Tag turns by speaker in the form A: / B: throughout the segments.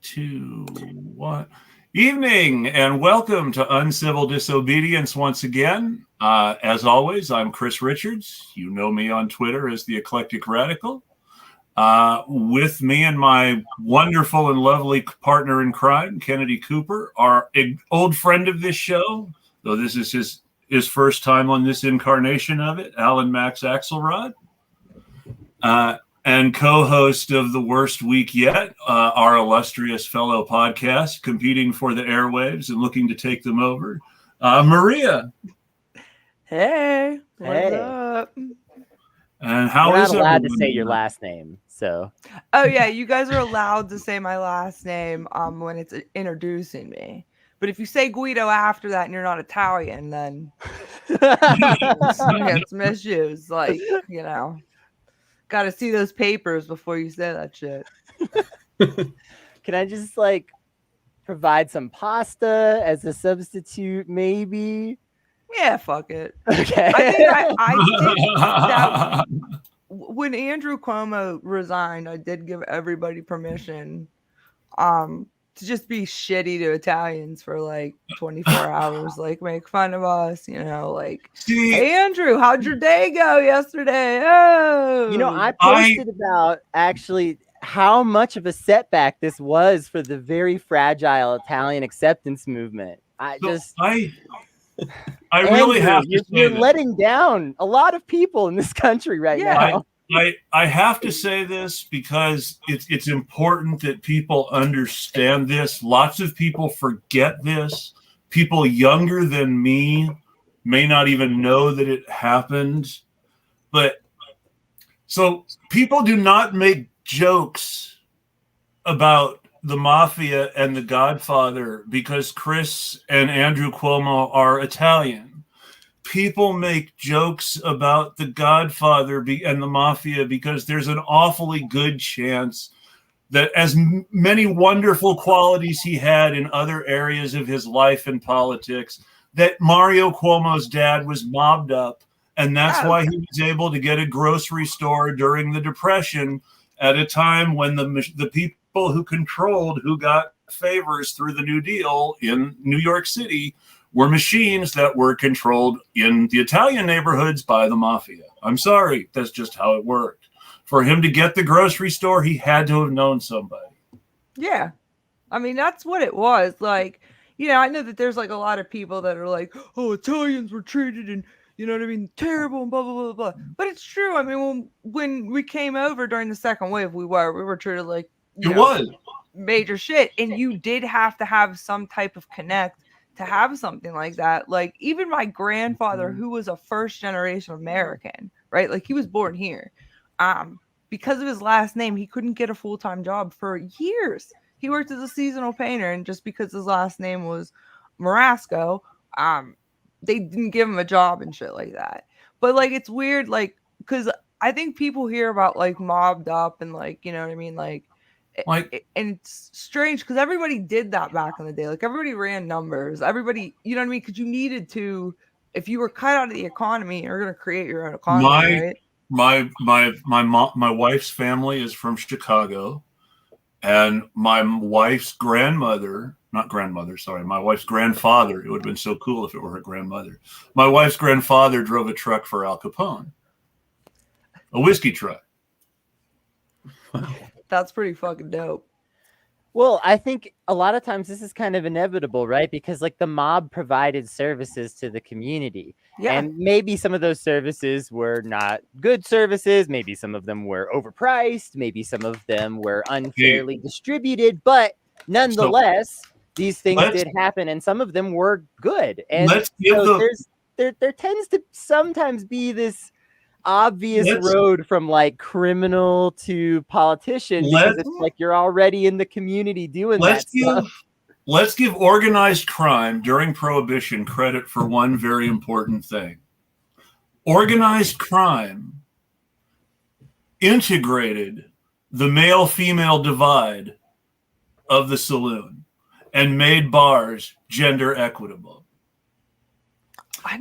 A: 2, 1. Evening and welcome to Uncivil Disobedience once again. As always, I'm Chris Richards. You know me on Twitter as the Eclectic Radical. With me and my wonderful and lovely partner in crime, Kennedy Cooper, our old friend of this show, though this is his first time on this incarnation of it, Allan Max Axelrod. And co-host of The Worst Week Yet, our illustrious fellow podcast, competing for the airwaves and looking to take them over, Maria.
B: Hey, what's up?
A: And how
C: We're
A: is
C: not allowed to
A: everyone?
C: say your last name, so.
B: Oh yeah, you guys are allowed to say my last name when it's introducing me. But if you say Guido after that and you're not Italian, then it's misused. Like, you know, got to see those papers before you say that shit.
C: Can I just provide some pasta as a substitute, maybe?
B: Yeah, fuck it.
C: Okay.
B: I think I did that when Andrew Cuomo resigned. I did give everybody permission to just be shitty to Italians for 24 hours, make fun of us, hey Andrew, how'd your day go yesterday? Oh,
C: I posted about actually how much of a setback this was for the very fragile Italian acceptance movement. I
A: really have to say
C: you're letting down a lot of people in this country right now.
A: I have to say this because it's important that people understand this. Lots of people forget this. People younger than me may not even know that it happened. But so people do not make jokes about the mafia and the Godfather because Chris and Andrew Cuomo are Italian. People make jokes about the Godfather and the mafia because there's an awfully good chance that as many wonderful qualities he had in other areas of his life and politics, that Mario Cuomo's dad was mobbed up. And that's why he was able to get a grocery store during the Depression at a time when the people who controlled who got favors through the New Deal in New York City were machines that were controlled in the Italian neighborhoods by the mafia. I'm sorry, that's just how it worked. For him to get the grocery store, he had to have known somebody.
B: Yeah. I mean, that's what it was. I know that there's a lot of people that are oh, Italians were treated and, terrible and blah, blah, blah, blah. But it's true. I mean, when we came over during the second wave, we were treated like, major shit. And you did have to have some type of connect to have something like that. Even my grandfather, who was a first generation American, right? He was born here. Because of his last name, he couldn't get a full-time job for years. He worked as a seasonal painter, and just because his last name was Marasco, they didn't give him a job and shit like that. But it's weird, because I think people hear about mobbed up and you know what I mean, and it's strange because everybody did that back in the day. Everybody ran numbers. Everybody, you know what I mean? Because you needed to, if you were cut out of the economy, you're going to create your own economy, right?
A: My wife's family is from Chicago, and my wife's grandfather, my wife's grandfather, it would have been so cool if it were her grandmother. My wife's grandfather drove a truck for Al Capone, a whiskey truck.
B: That's pretty fucking dope.
C: Well, I think a lot of times this is kind of inevitable, right? Because the mob provided services to the community. Yeah. And maybe some of those services were not good services. Maybe some of them were overpriced. Maybe some of them were unfairly distributed. But nonetheless, these things did happen, and some of them were good. And there tends to sometimes be this obvious road from criminal to politician because it's you're already in the community doing that stuff.
A: Let's give organized crime during Prohibition credit for one very important thing. Organized crime integrated the male-female divide of the saloon and made bars gender equitable.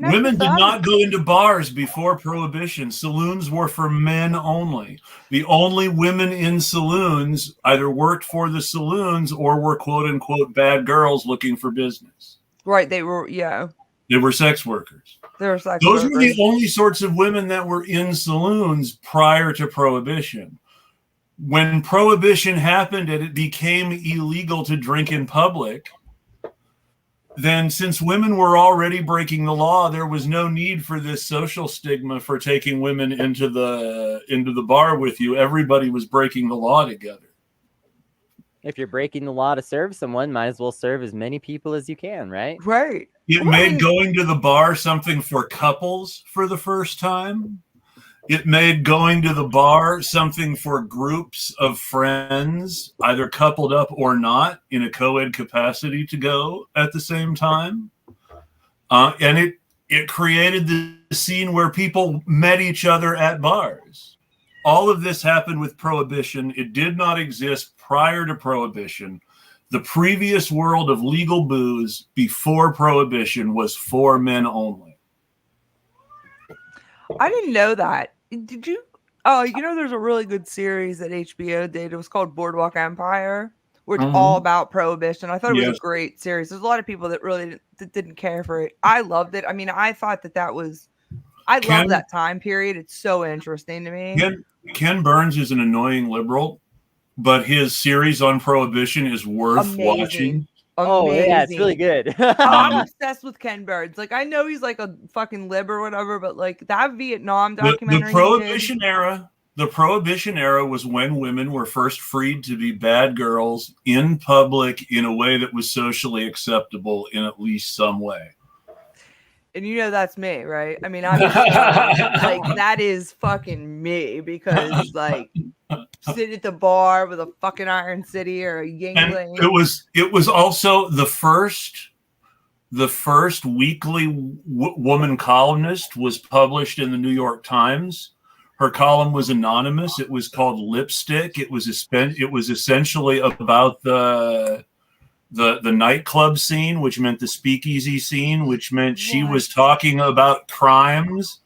A: Women did not go into bars before Prohibition. Saloons were for men only. The only women in saloons either worked for the saloons or were quote unquote bad girls looking for business.
B: Right. They were, yeah.
A: They were sex workers. Those were the only sorts of women that were in saloons prior to Prohibition. When Prohibition happened and it became illegal to drink in public, then since women were already breaking the law, there was no need for this social stigma for taking women into the bar with you. Everybody was breaking the law together.
C: If you're breaking the law to serve someone, might as well serve as many people as you can, right?
B: Right.
A: It made going to the bar something for couples for the first time. It made going to the bar something for groups of friends, either coupled up or not, in a co-ed capacity to go at the same time. And it created the scene where people met each other at bars. All of this happened with Prohibition. It did not exist prior to Prohibition. The previous world of legal booze before Prohibition was for men only.
B: I didn't know that. Did you? Oh, there's a really good series that HBO did. It was called Boardwalk Empire, where it's all about Prohibition. I thought it was a great series. There's a lot of people that really didn't care for it. I loved it. I mean, I thought that was... I love that time period. It's so interesting to me.
A: Ken Burns is an annoying liberal, but his series on Prohibition is worth watching.
C: Oh, yeah, it's really good.
B: I'm obsessed with Ken Burns. Like, I know he's like a fucking lib or whatever, but like that Vietnam documentary.
A: The Prohibition era was when women were first freed to be bad girls in public in a way that was socially acceptable in at least some way.
B: And that's me, right? I mean, I'm like, that is fucking me, because like sit at the bar with a fucking Iron City or a Yingling.
A: It was also the first weekly woman columnist was published in the New York Times. Her column was anonymous. It was called Lipstick. It was essentially about the nightclub scene, which meant the speakeasy scene, which meant she was talking about crimes.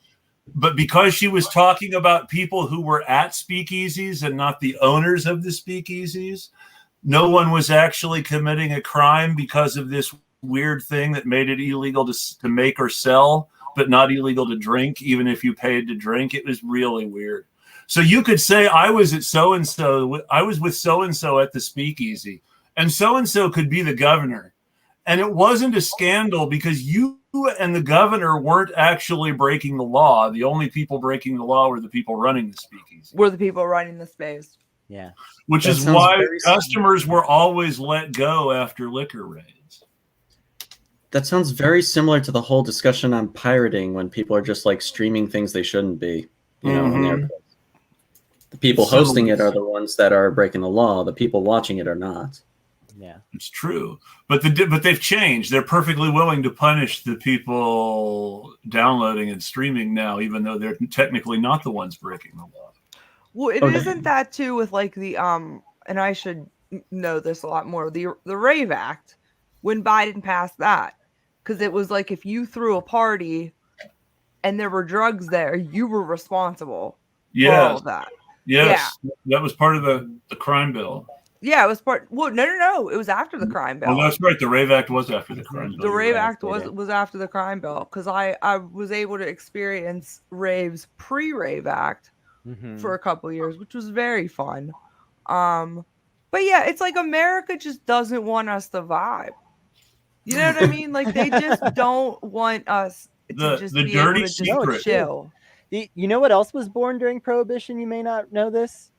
A: But because she was talking about people who were at speakeasies and not the owners of the speakeasies, no one was actually committing a crime because of this weird thing that made it illegal to make or sell, but not illegal to drink, even if you paid to drink. It was really weird. So you could say, I was at so-and-so, I was with so-and-so at the speakeasy, and so-and-so could be the governor. And it wasn't a scandal because you and the governor weren't actually breaking the law. The only people breaking the law were the people running the speakeasy.
B: Were the people running the space.
C: Yeah.
A: Which is why customers were always let go after liquor raids.
D: That sounds very similar to the whole discussion on pirating, when people are just like streaming things they shouldn't be. The people hosting it are the ones that are breaking the law. The people watching it are not.
C: Yeah,
A: it's true. But they've changed. They're perfectly willing to punish the people downloading and streaming now, even though they're technically not the ones breaking the law.
B: Well, it isn't that too with like the and I should know this a lot more. The Rave Act, when Biden passed that, because it was like if you threw a party and there were drugs there, you were responsible for all of that.
A: Yes, that was part of the crime bill.
B: Yeah, it was part. Well, no. It was after the crime bill.
A: Oh, that's right. The Rave Act was after the crime bill.
B: The Rave Act was after the crime bill, because I was able to experience raves pre-Rave Act for a couple of years, which was very fun. But yeah, it's like America just doesn't want us to vibe. You know what I mean? Like they just don't want us to just be able to just chill.
C: You know what else was born during Prohibition? You may not know this.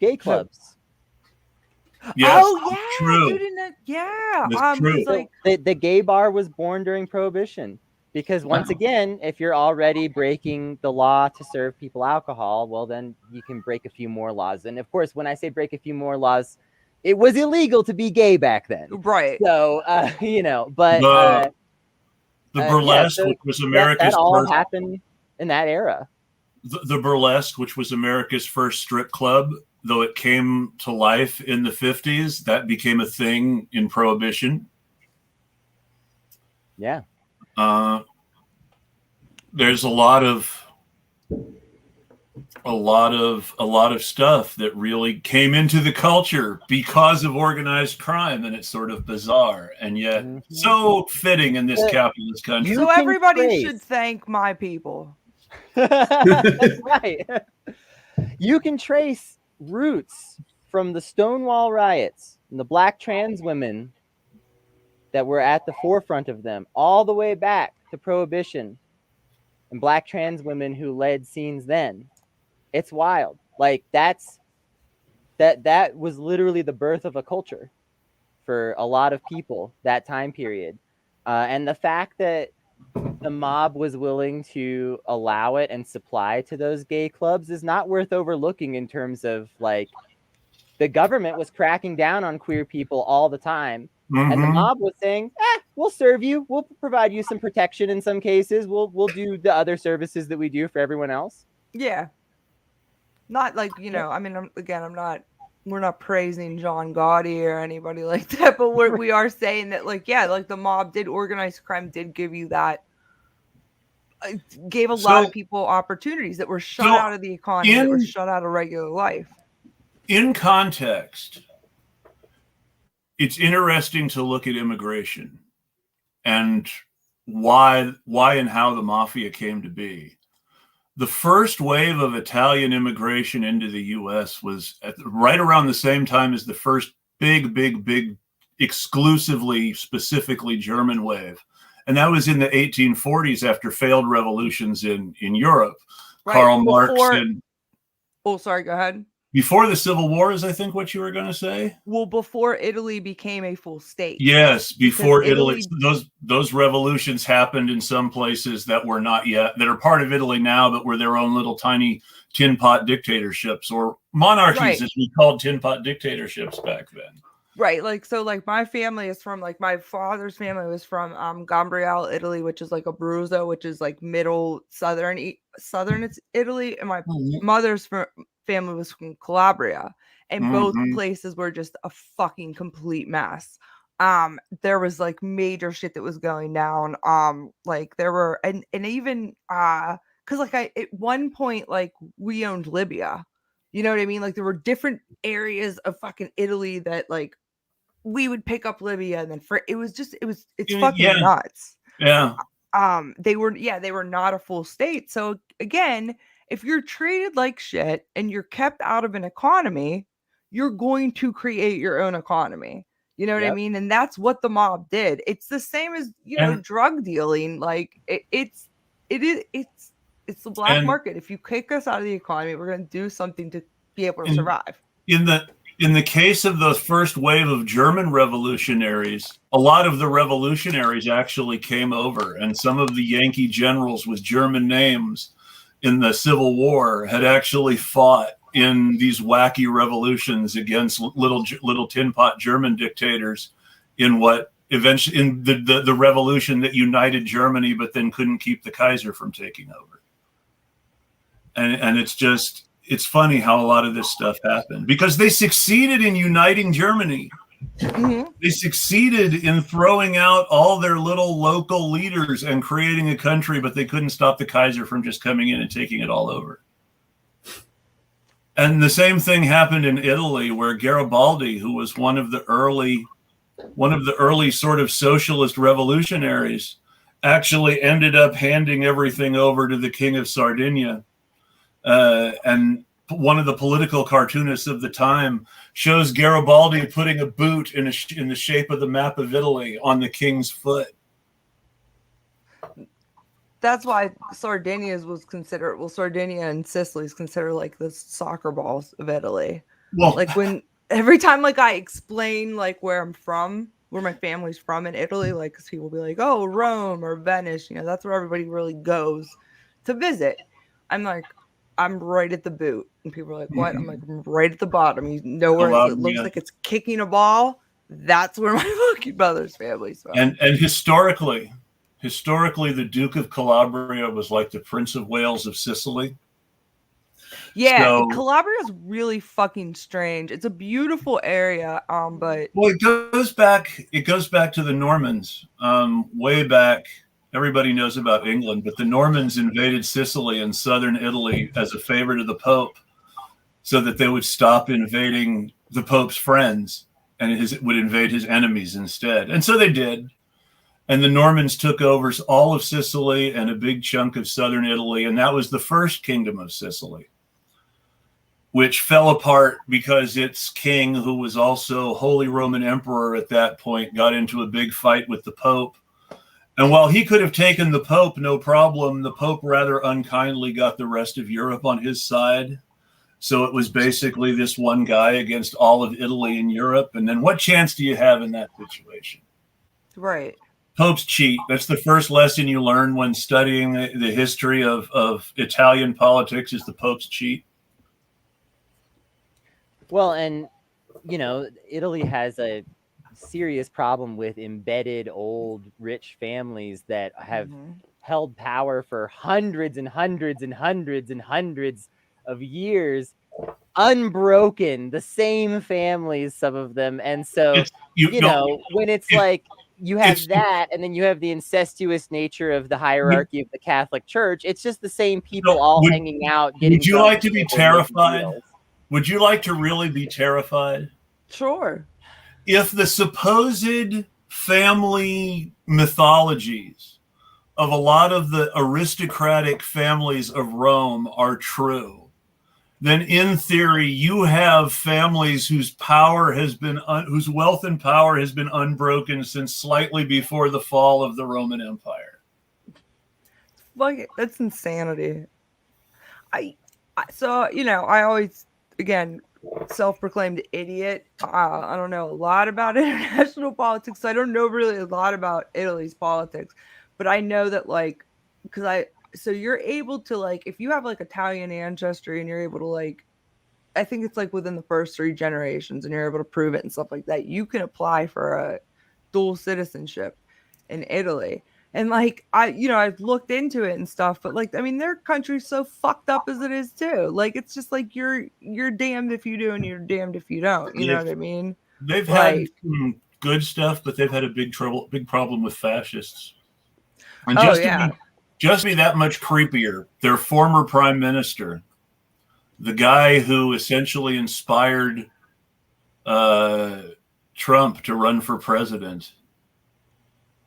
C: Gay clubs.
A: Yes,
B: oh yeah,
A: true.
B: Dude, yeah.
A: True.
B: Like,
C: the gay bar was born during Prohibition, because once again, if you're already breaking the law to serve people alcohol, well then you can break a few more laws. And of course, when I say break a few more laws, it was illegal to be gay back then,
B: right?
C: So but
A: the burlesque, which was America's
C: that all happened in that era.
A: The burlesque, which was America's first strip club, though it came to life in the 50s, that became a thing in Prohibition.
C: Yeah.
A: there's a lot of stuff that really came into the culture because of organized crime, and it's sort of bizarre and yet so fitting in this capitalist country.
B: So everybody should thank my people.
C: That's right. You can trace roots from the Stonewall riots and the black trans women that were at the forefront of them all the way back to Prohibition and black trans women who led scenes then. It's wild. Like that was literally the birth of a culture for a lot of people that time period. And the fact that the mob was willing to allow it and supply to those gay clubs is not worth overlooking in terms of like the government was cracking down on queer people all the time. And the mob was saying, we'll serve you. We'll provide you some protection in some cases. We'll do the other services that we do for everyone else.
B: Yeah. Not like, I mean, we're not praising John Gotti or anybody like that, but we are saying that like the mob did organized crime, did give you that, gave a lot of people opportunities that were shut out of the economy, that were shut out of regular life.
A: In context, it's interesting to look at immigration and why and how the mafia came to be. The first wave of Italian immigration into the U.S. was right around the same time as the first big, exclusively, specifically German wave. And that was in the 1840s after failed revolutions in Europe. Right. Karl Marx and...
B: Oh, sorry, go ahead.
A: Before the Civil War is, I think, what you were going to say?
B: Well, before Italy became a full state.
A: Yes, before Italy. Those revolutions happened in some places that were not yet, that are part of Italy now, but were their own little tiny tin pot dictatorships or monarchies, as we called tin pot dictatorships back then.
B: Right. Like, so like my family is from, like my father's family was from Gambriel, Italy, which is like Abruzzo, which is like middle southern it's Italy. And my mother's family was from Calabria, and both places were just a fucking complete mess. There was like major shit that was going down. Like there were, and even, cause like at one point, like we owned Libya, you know what I mean? Like there were different areas of fucking Italy that like we would pick up Libya, and then it's fucking nuts.
A: Yeah.
B: They were not a full state. So again, if you're treated like shit and you're kept out of an economy, you're going to create your own economy. You know what I mean? And that's what the mob did. It's the same as, drug dealing. Like it's the black market. If you kick us out of the economy, we're going to do something to be able to survive.
A: In the case of the first wave of German revolutionaries, a lot of the revolutionaries actually came over, and some of the Yankee generals with German names in the Civil War had actually fought in these wacky revolutions against little tin pot German dictators in what eventually in the revolution that united Germany, but then couldn't keep the Kaiser from taking over. And it's funny how a lot of this stuff happened because they succeeded in uniting Germany. Mm-hmm. They succeeded in throwing out all their little local leaders and creating a country, but they couldn't stop the Kaiser from just coming in and taking it all over. And the same thing happened in Italy, where Garibaldi, who was one of the early sort of socialist revolutionaries, actually ended up handing everything over to the King of Sardinia. And one of the political cartoonists of the time shows Garibaldi putting a boot in the shape of the map of Italy on the king's foot.
B: That's why Sardinia and Sicily is considered like the soccer balls of Italy. Well, like every time like I explain like where I'm from, where my family's from in Italy, like because people will be like, oh, Rome or Venice, that's where everybody really goes to visit. I'm like, I'm right at the boot. And people are like, what? I'm like, I'm right at the bottom. You know where it looks like it's kicking a ball? That's where my fucking mother's family's from.
A: And historically, the Duke of Calabria was like the Prince of Wales of Sicily.
B: Yeah, so, Calabria is really fucking strange. It's a beautiful area, but
A: it goes back to the Normans, way back everybody knows about England, but the Normans invaded Sicily and southern Italy as a favor to the Pope so that they would stop invading the Pope's friends and would invade his enemies instead. And so they did. And the Normans took over all of Sicily and a big chunk of southern Italy. And that was the first kingdom of Sicily, which fell apart because its king, who was also Holy Roman Emperor at that point, got into a big fight with the Pope. And while he could have taken the Pope, no problem, the Pope rather unkindly got the rest of Europe on his side. So it was basically this one guy against all of Italy and Europe. And then what chance do you have in that situation?
B: Right.
A: Popes cheat. That's the first lesson you learn when studying the history of Italian politics is the popes cheat.
C: Well, and, you know, Italy has a serious problem with embedded old rich families that have held power for hundreds and hundreds and hundreds and hundreds of years, unbroken, the same families, some of them. And so, you know, when it's like you have that, and then you have the incestuous nature of the hierarchy of the Catholic Church, it's just the same people all hanging out.
A: Would you like to be terrified? Would you like to really be terrified?
B: Sure.
A: If the supposed family mythologies of a lot of the aristocratic families of Rome are true, then in theory, you have families whose power has been, whose wealth and power has been unbroken since slightly before the fall of the Roman Empire.
B: Like, that's insanity. So, you know, I always, again, self-proclaimed idiot. I don't know a lot about international politics. So I don't know really a lot about Italy's politics, but I know that, like, so you're able to, like, if you have like Italian ancestry and you're able to, like, I think it's like within the first 3 generations and you're able to prove it and stuff like that, you can apply for a dual citizenship in Italy. And like, I've looked into it and stuff, but like, I mean, their country's so fucked up as it is too. Like, it's just like, you're damned if you do and you're damned if you don't. You know what I mean?
A: They've had some good stuff, but they've had a big problem with fascists. And just to be that much creepier, their former prime minister, the guy who essentially inspired Trump to run for president,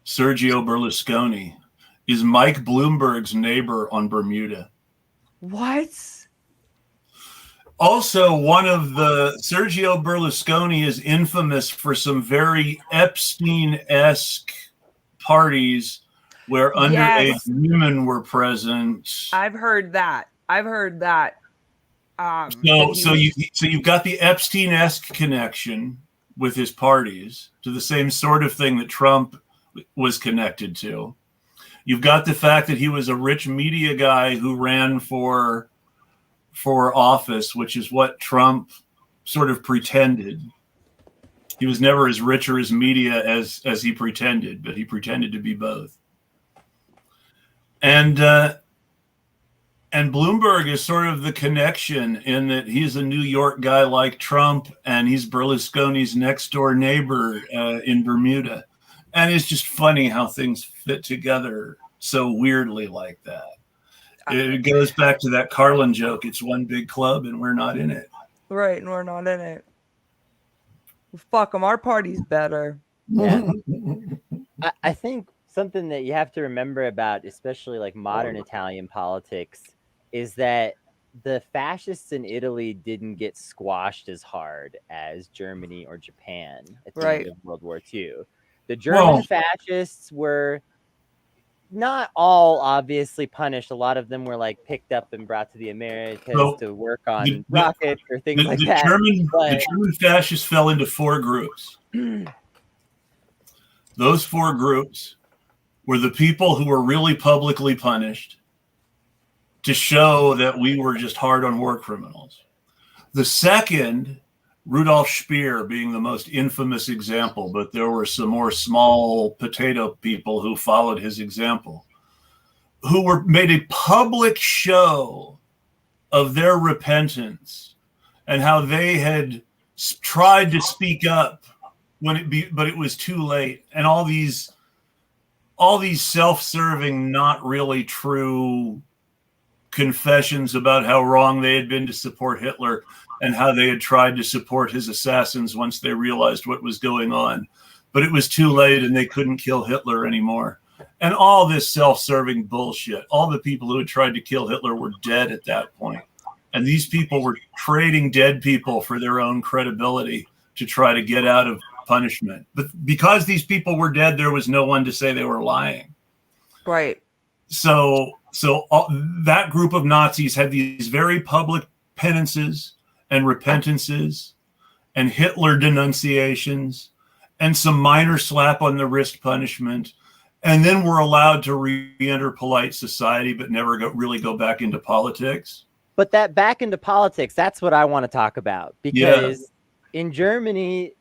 A: Sergio Berlusconi, is Mike Bloomberg's neighbor on Bermuda.
B: What?
A: Also, Sergio Berlusconi is infamous for some very Epstein-esque parties where underage women were present.
B: I've heard that.
A: So you've got the Epstein-esque connection with his parties to the same sort of thing that Trump was connected to. You've got the fact that he was a rich media guy who ran for office, which is what Trump sort of pretended. He was never as rich or as media as he pretended, but he pretended to be both. And Bloomberg is sort of the connection in that he's a New York guy like Trump, and he's Berlusconi's next door neighbor in Bermuda. And it's just funny how things fit together so weirdly like that. It goes back to that Carlin joke. It's one big club and we're not in it.
B: Right, and we're not in it. Well, fuck them. Our party's better.
C: Yeah. I think something that you have to remember about, especially like modern Italian politics, is that the fascists in Italy didn't get squashed as hard as Germany or Japan at the end of World War II. The German fascists were not all obviously punished. A lot of them were like picked up and brought to the Americas to work on rockets or things like that.
A: The German fascists fell into 4 groups. Those 4 groups were the people who were really publicly punished to show that we were just hard on war criminals. The second, Rudolf Speer being the most infamous example, but there were some more small potato people who followed his example, who were made a public show of their repentance and how they had tried to speak up but it was too late. And all these all these self-serving, not really true confessions about how wrong they had been to support Hitler and how they had tried to support his assassins once they realized what was going on. But it was too late and they couldn't kill Hitler anymore. And all this self-serving bullshit. All the people who had tried to kill Hitler were dead at that point. And these people were trading dead people for their own credibility to try to get out of punishment. But because these people were dead, there was no one to say they were lying.
B: Right.
A: So that group of Nazis had these very public penances and repentances and Hitler denunciations and some minor slap on the wrist punishment, and then were allowed to re-enter polite society but never really go back into politics.
C: But that back into politics, that's what I want to talk about, because in Germany,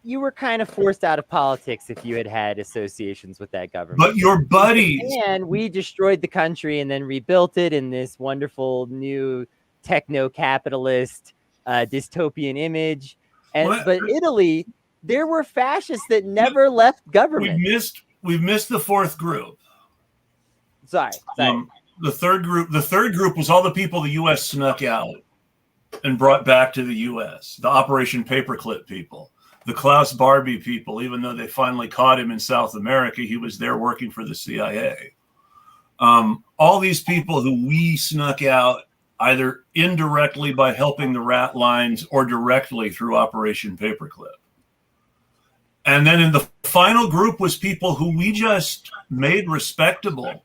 C: you were kind of forced out of politics if you had associations with that government.
A: But your buddies...
C: And we destroyed the country and then rebuilt it in this wonderful new techno-capitalist dystopian image. But Italy, there were fascists that never left government.
A: We've missed the fourth group.
C: Sorry.
A: The third group was all the people the U.S. snuck out and brought back to the U.S. The Operation Paperclip people, the Klaus Barbie people. Even though they finally caught him in South America, he was there working for the CIA. All these people who we snuck out either indirectly by helping the rat lines or directly through Operation Paperclip. And then in the final group was people who we just made respectable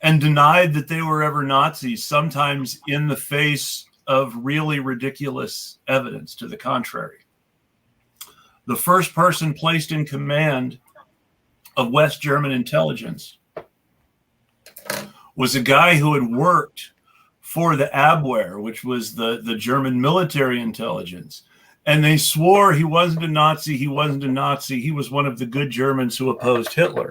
A: and denied that they were ever Nazis, sometimes in the face of really ridiculous evidence to the contrary. The first person placed in command of West German intelligence was a guy who had worked for the Abwehr, which was the German military intelligence. And they swore he wasn't a Nazi. He wasn't a Nazi. He was one of the good Germans who opposed Hitler.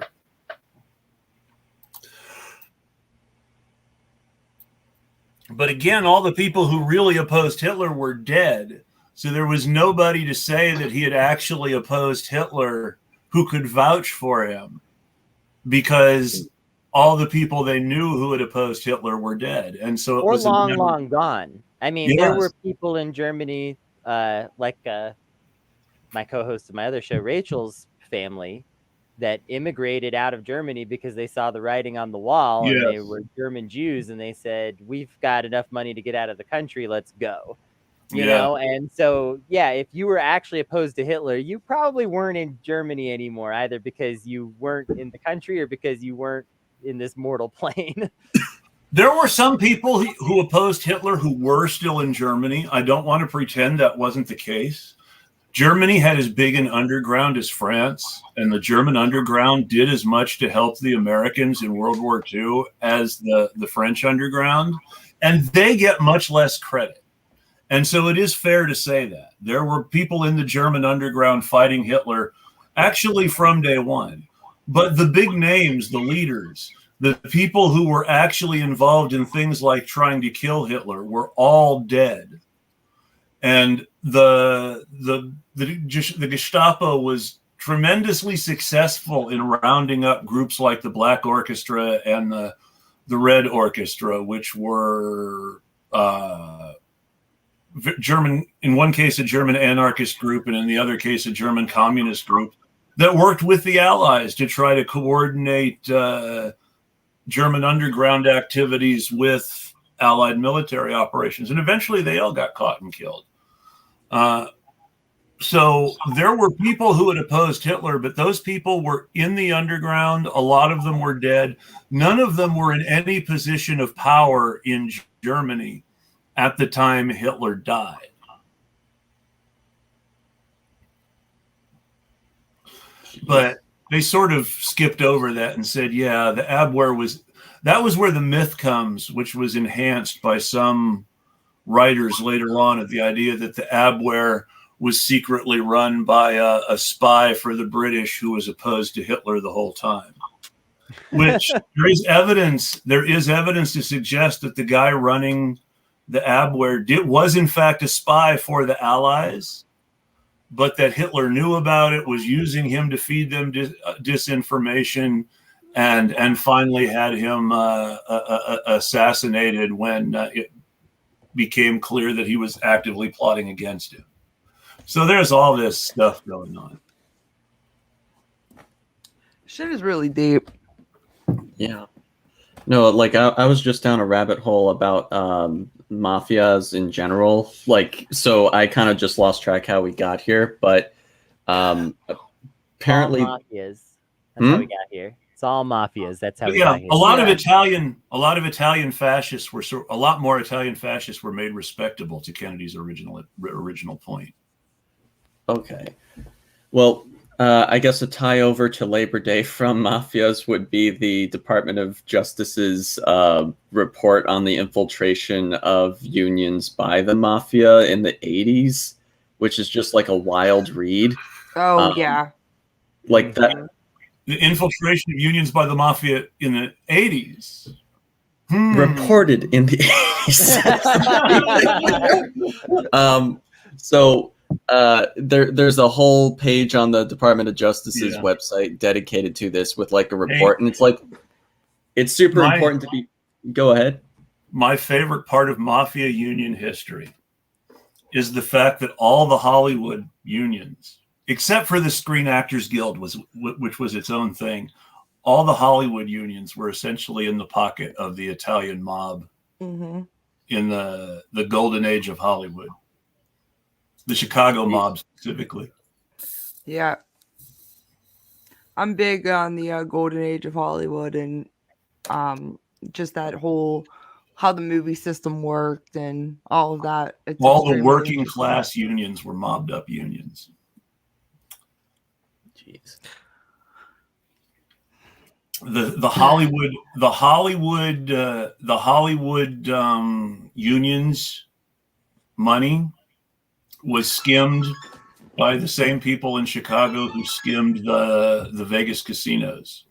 A: But again, all the people who really opposed Hitler were dead. So there was nobody to say that he had actually opposed Hitler who could vouch for him, because all the people they knew who had opposed Hitler were dead. And so it was
C: long gone. I mean, there were people in Germany, like my co-host of my other show, Rachel's family, that immigrated out of Germany because they saw the writing on the wall and they were German Jews, and they said, we've got enough money to get out of the country, let's go. You know? And so, if you were actually opposed to Hitler, you probably weren't in Germany anymore, either because you weren't in the country or because you weren't in this mortal plane.
A: There were some people who opposed Hitler who were still in Germany. I don't want to pretend that wasn't the case. Germany had as big an underground as France, and the German underground did as much to help the Americans in World War II as the French underground, and they get much less credit. And so it is fair to say that there were people in the German underground fighting Hitler actually from day one. But the big names, the leaders, the people who were actually involved in things like trying to kill Hitler were all dead. And the Gestapo was tremendously successful in rounding up groups like the Black Orchestra and the Red Orchestra, which were German, in one case a German anarchist group, and in the other case a German communist group that worked with the Allies to try to coordinate German underground activities with Allied military operations. And eventually they all got caught and killed. So there were people who had opposed Hitler, but those people were in the underground. A lot of them were dead. None of them were in any position of power in Germany at the time Hitler died. But they sort of skipped over that and said, the Abwehr was where the myth comes, which was enhanced by some writers later on, of the idea that the Abwehr was secretly run by a spy for the British who was opposed to Hitler the whole time. Which there is evidence to suggest that the guy running the Abwehr was in fact a spy for the Allies, but that Hitler knew about it, was using him to feed them disinformation, and finally had him assassinated when it became clear that he was actively plotting against him. So there's all this stuff going on.
B: Shit is really deep.
D: Yeah. No, like I was just down a rabbit hole about mafias in general. Like, so I kind of just lost track how we got here, but apparently
C: all mafias. That's how we got here. It's all mafias. That's how we got here.
A: A lot of Italian fascists were a lot more Italian fascists were made respectable to Kennedy's original point.
D: Okay. Well, I guess a tie over to Labor Day from mafias would be the Department of Justice's report on the infiltration of unions by the mafia in the 80s, which is just like a wild read.
B: Oh, yeah.
D: Like that.
A: The infiltration of unions by the mafia in the 80s.
D: Reported in the 80s. So there's a whole page on the Department of Justice's website dedicated to this with like a report, and it's like it's super important to be. Go ahead.
A: My favorite part of mafia union history is the fact that all the Hollywood unions, except for the Screen Actors Guild, which was its own thing, all the Hollywood unions were essentially in the pocket of the Italian mob in the golden age of Hollywood. The Chicago mob specifically.
B: Yeah. I'm big on the golden age of Hollywood and just that whole, how the movie system worked and all of that. It's
A: all the working class unions were mobbed up unions.
D: Jeez.
A: The Hollywood unions money was skimmed by the same people in Chicago who skimmed the Vegas casinos.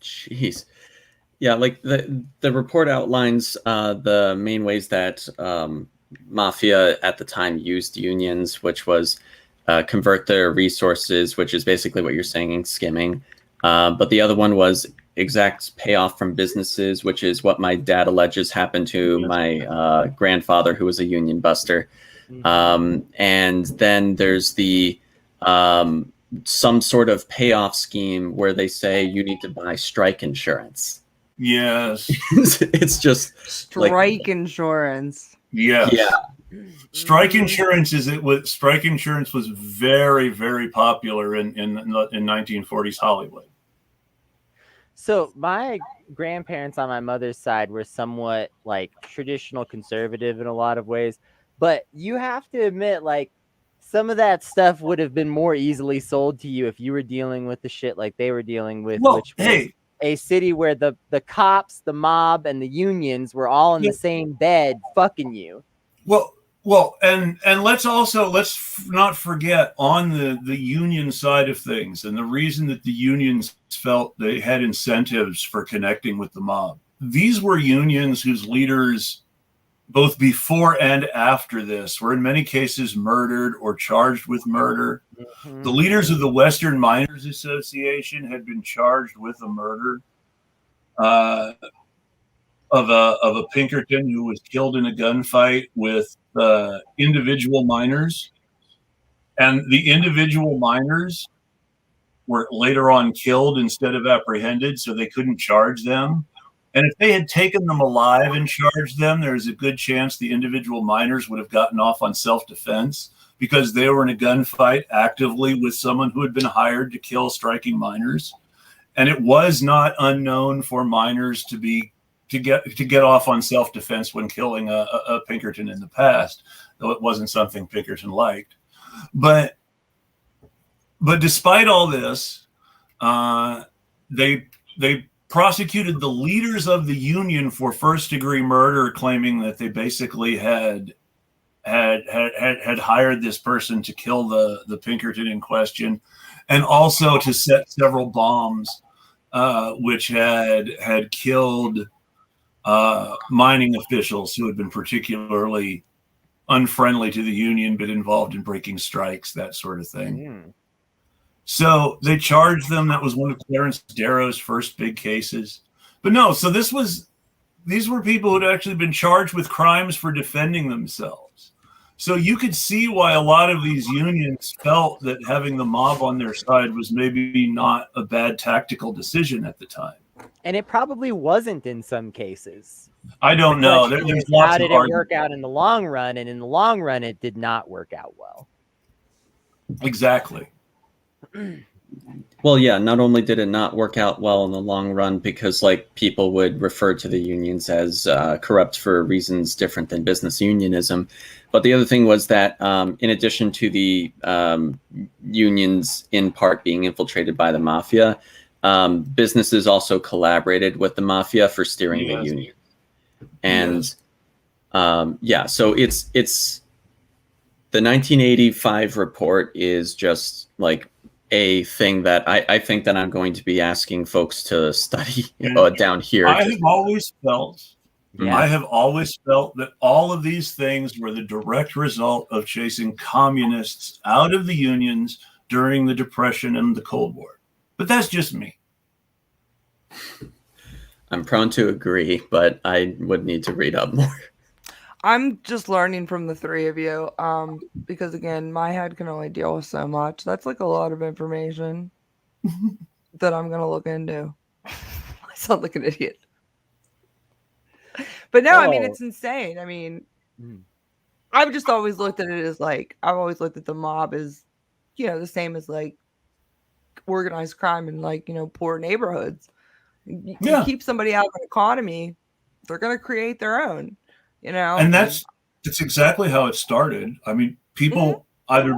D: Jeez. Yeah, like the report outlines the main ways that mafia at the time used unions, which was convert their resources, which is basically what you're saying, skimming. But the other one was exact payoff from businesses, which is what my dad alleges happened to my grandfather, who was a union buster. And then there's the some sort of payoff scheme where they say you need to buy strike insurance.
A: Yes.
D: It's just
B: strike insurance.
A: Yes.
D: Yeah.
A: Strike insurance was very, very popular in 1940s Hollywood.
C: So my grandparents on my mother's side were somewhat like traditional conservative in a lot of ways, but you have to admit, like, some of that stuff would have been more easily sold to you if you were dealing with the shit like they were dealing with, which was a city where the cops, the mob, and the unions were all in the same bed fucking you.
A: Well, and let's not forget on the union side of things, and the reason that the unions felt they had incentives for connecting with the mob. These were unions whose leaders, both before and after this, were in many cases murdered or charged with murder. Mm-hmm. The leaders of the Western Miners Association had been charged with a murder of a Pinkerton who was killed in a gunfight with individual miners. And the individual miners were later on killed instead of apprehended, so they couldn't charge them. And if they had taken them alive and charged them, there's a good chance the individual miners would have gotten off on self-defense because they were in a gunfight actively with someone who had been hired to kill striking miners. And it was not unknown for miners to get off on self-defense when killing a Pinkerton in the past, though it wasn't something Pinkerton liked. But despite all this, they prosecuted the leaders of the union for first-degree murder, claiming that they basically had hired this person to kill the Pinkerton in question, and also to set several bombs, which had killed mining officials who had been particularly unfriendly to the union, but involved in breaking strikes, that sort of thing. So they charged them. That was one of Clarence Darrow's first big cases. But no, so these were people who had actually been charged with crimes for defending themselves. So you could see why a lot of these unions felt that having the mob on their side was maybe not a bad tactical decision at the time.
C: And it probably wasn't in some cases.
A: I don't know. There's lots
C: how did
A: of
C: it
A: arguments.
C: work out in the long run? And in the long run, it did not work out well.
A: Exactly.
D: Well, yeah, not only did it not work out well in the long run because like people would refer to the unions as corrupt for reasons different than business unionism, but the other thing was that in addition to the unions in part being infiltrated by the mafia, businesses also collaborated with the mafia for steering the union. And so it's the 1985 report is just like a thing that I think that I'm going to be asking folks to study down here.
A: I have always felt that all of these things were the direct result of chasing communists out of the unions during the Depression and the Cold War. But that's just me.
D: I'm prone to agree, but I would need to read up more.
B: I'm just learning from the three of you, because again, my head can only deal with so much. That's like a lot of information that I'm gonna look into. I sound like an idiot, but no, I mean it's insane. I mean, I've just always looked at it as like I've always looked at the mob as, the same as like organized crime in like poor neighborhoods. You keep somebody out of an economy, they're gonna create their own.
A: And it's exactly how it started. I mean, people either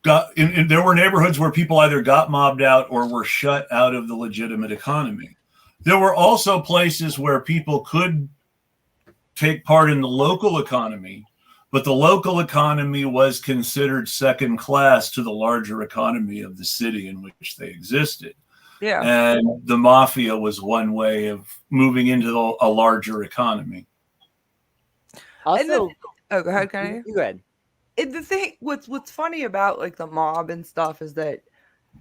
A: got there were neighborhoods where people either got mobbed out or were shut out of the legitimate economy. There were also places where people could take part in the local economy, but the local economy was considered second class to the larger economy of the city in which they existed.
B: Yeah.
A: And the mafia was one way of moving into a larger economy.
C: Also,
B: go ahead, Kenny.
C: You go ahead.
B: The thing, what's funny about like the mob and stuff is that,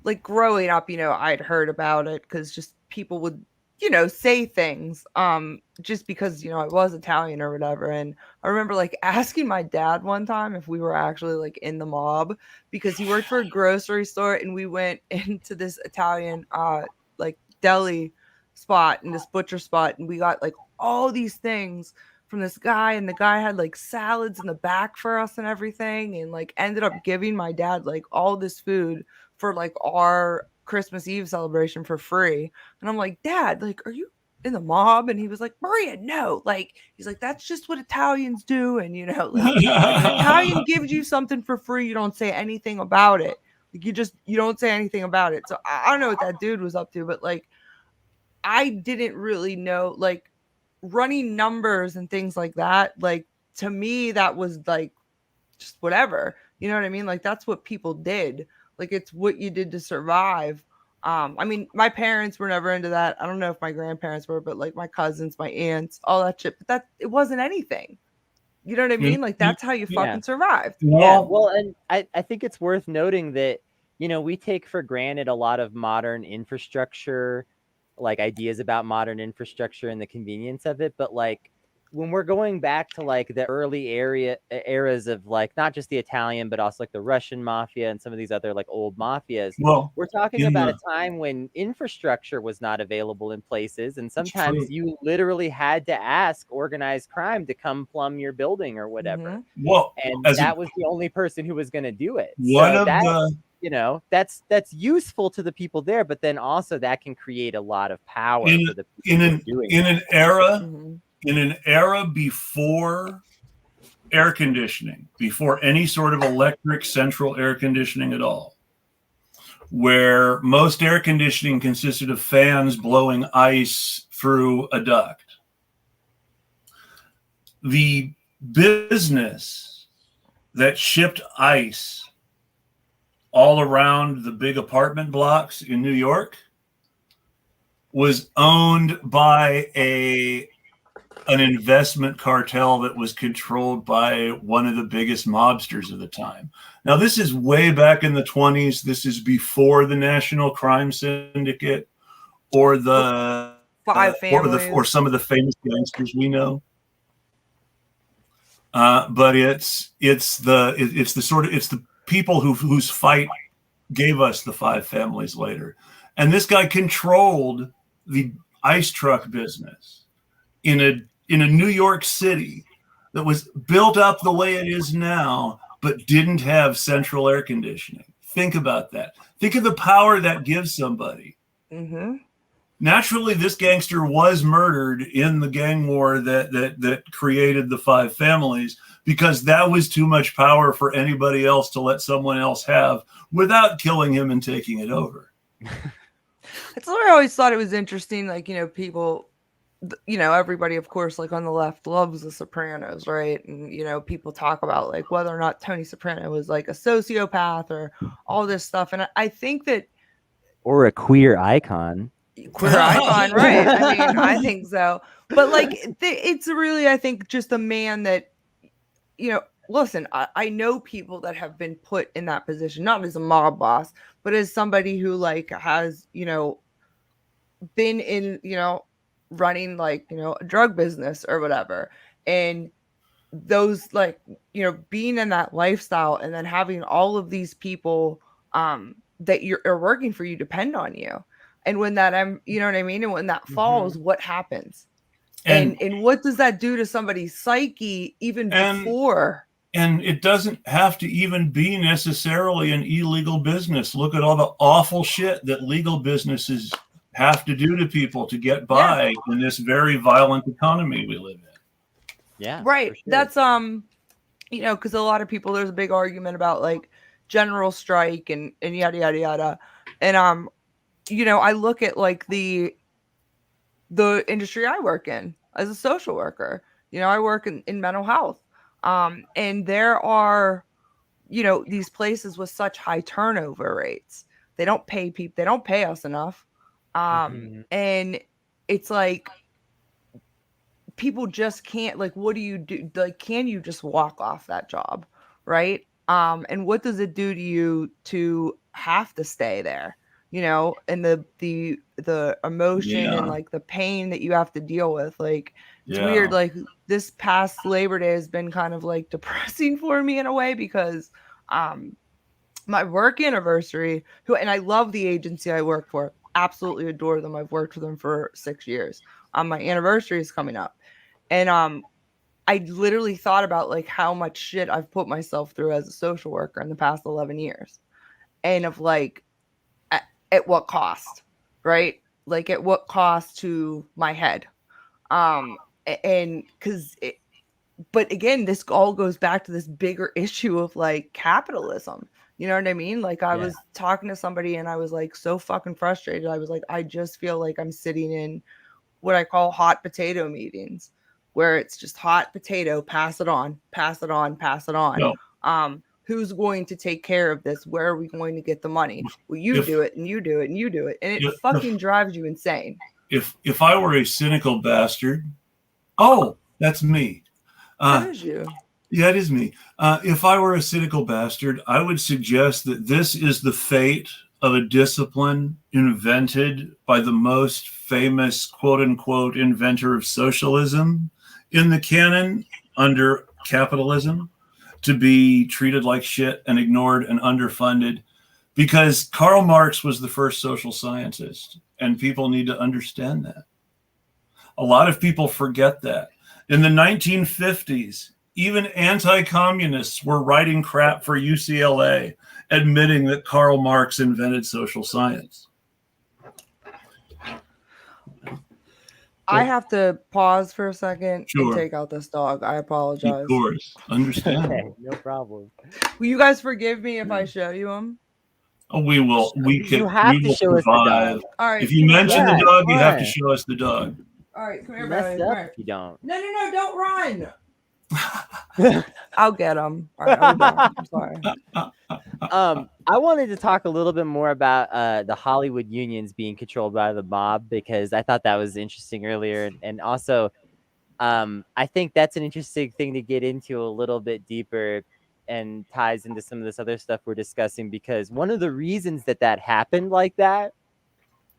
B: like growing up, I'd heard about it because just people would, say things, just because I was Italian or whatever. And I remember like asking my dad one time if we were actually like in the mob because he worked for a grocery store and we went into this Italian like deli spot and this butcher spot and we got like all these things from this guy, and the guy had like salads in the back for us and everything, and like ended up giving my dad like all this food for like our Christmas Eve celebration for free. And I'm like, Dad, like, are you in the mob? And he was like, Maria, no. Like, he's like, that's just what Italians do. And like, if an Italian gives you something for free, you don't say anything about it. Like, you don't say anything about it. So I don't know what that dude was up to, but like, I didn't really know, like, running numbers and things like that, like to me that was like just whatever, you know what I mean? Like that's what people did, like it's what you did to survive. I mean my parents were never into that. I don't know if my grandparents were, but like my cousins, my aunts, all that shit, but that it wasn't anything, you know what I mean? Like that's how you fucking survived.
C: Well, and I think it's worth noting that we take for granted a lot of modern infrastructure, like ideas about modern infrastructure and the convenience of it, but like when we're going back to like the early eras of like not just the Italian but also like the Russian mafia and some of these other like old mafias, we're talking about a time when infrastructure was not available in places, and sometimes you literally had to ask organized crime to come plumb your building or whatever.
A: Well,
C: and that was the only person who was going to do it. That's useful to the people there, but then also that can create a lot of power for the people doing it.
A: In an era before air conditioning, before any sort of electric central air conditioning at all, where most air conditioning consisted of fans blowing ice through a duct, the business that shipped ice all around the big apartment blocks in New York was owned by a an investment cartel that was controlled by one of the biggest mobsters of the time. Now, this is way back in the 20s. This is before the National Crime Syndicate or the
B: Five families.
A: or some of the famous gangsters we know. But it's the people whose fight gave us the five families later. And this guy controlled the ice truck business in a New York City that was built up the way it is now, but didn't have central air conditioning. Think about that. Think of the power that gives somebody.
B: Mm-hmm.
A: Naturally, this gangster was murdered in the gang war that created the five families, because that was too much power for anybody else to let someone else have without killing him and taking it over.
B: That's why I always thought it was interesting. Like, people, everybody, of course, like on the left loves The Sopranos, right? And, people talk about like whether or not Tony Soprano was like a sociopath or all this stuff. And I think that.
C: Or a queer icon.
B: Queer icon, right? I mean, I think so. But like, it's really, I think, just a man that, listen, I know people that have been put in that position, not as a mob boss, but as somebody who like has, been in, running like, a drug business or whatever. And those like, being in that lifestyle and then having all of these people that are working for you depend on you. And when that, you know what I mean? And when that falls, what happens? And what does that do to somebody's psyche even before?
A: And it doesn't have to even be necessarily an illegal business. Look at all the awful shit that legal businesses have to do to people to get by in this very violent economy we live in.
C: Yeah.
B: Right.
C: Sure.
B: That's, because a lot of people, there's a big argument about like general strike and yada, yada, yada. And, I look at like the industry I work in as a social worker. I work in mental health. And there are, these places with such high turnover rates. They don't pay people. They don't pay us enough. And it's like people just can't, like, what do you do? Like, can you just walk off that job? Right. And what does it do to you to have to stay there? And the emotion and like the pain that you have to deal with. Like, it's weird. Like this past Labor Day has been kind of like depressing for me in a way, because my work anniversary, and I love the agency I work for, absolutely adore them. I've worked with them for 6 years. My anniversary is coming up. And I literally thought about like how much shit I've put myself through as a social worker in the past 11 years. And of like, at what cost, right? Like at what cost to my head? And but again, this all goes back to this bigger issue of like capitalism. You know what I mean? Like I was talking to somebody and I was like so fucking frustrated. I was like, I just feel like I'm sitting in what I call hot potato meetings, where it's just hot potato, pass it on, pass it on, pass it on. No. Who's going to take care of this? Where are we going to get the money? Well, you do it and you do it and you do it. And it fucking drives you insane.
A: If I were a cynical bastard, that's me.
B: That is you.
A: Yeah, it is me. If I were a cynical bastard, I would suggest that this is the fate of a discipline invented by the most famous quote unquote inventor of socialism in the canon under capitalism, to be treated like shit and ignored and underfunded, because Karl Marx was the first social scientist, and people need to understand that. A lot of people forget that. In the 1950s, even anti-communists were writing crap for UCLA, admitting that Karl Marx invented social science.
B: I have to pause for a second
A: Sure.
B: and take out this dog. I apologize.
A: Of course. Understand.
C: Okay, no problem.
B: Will you guys forgive me if I show you him?
A: Oh, we will. We can.
C: You have
A: we
C: to
A: will
C: show us the
A: survive.
C: dog.
B: All right.
A: If you mention the dog, you have to
C: fine.
A: show us the dog.
B: All right, come here,
C: Mess
B: buddy.
C: up
B: All right.
C: if you don't.
B: No, don't run. I'll get him. All right, I'll be back. I'm sorry.
C: I wanted to talk a little bit more about the Hollywood unions being controlled by the mob, because I thought that was interesting earlier, and also I think that's an interesting thing to get into a little bit deeper, and ties into some of this other stuff we're discussing, because one of the reasons that happened like that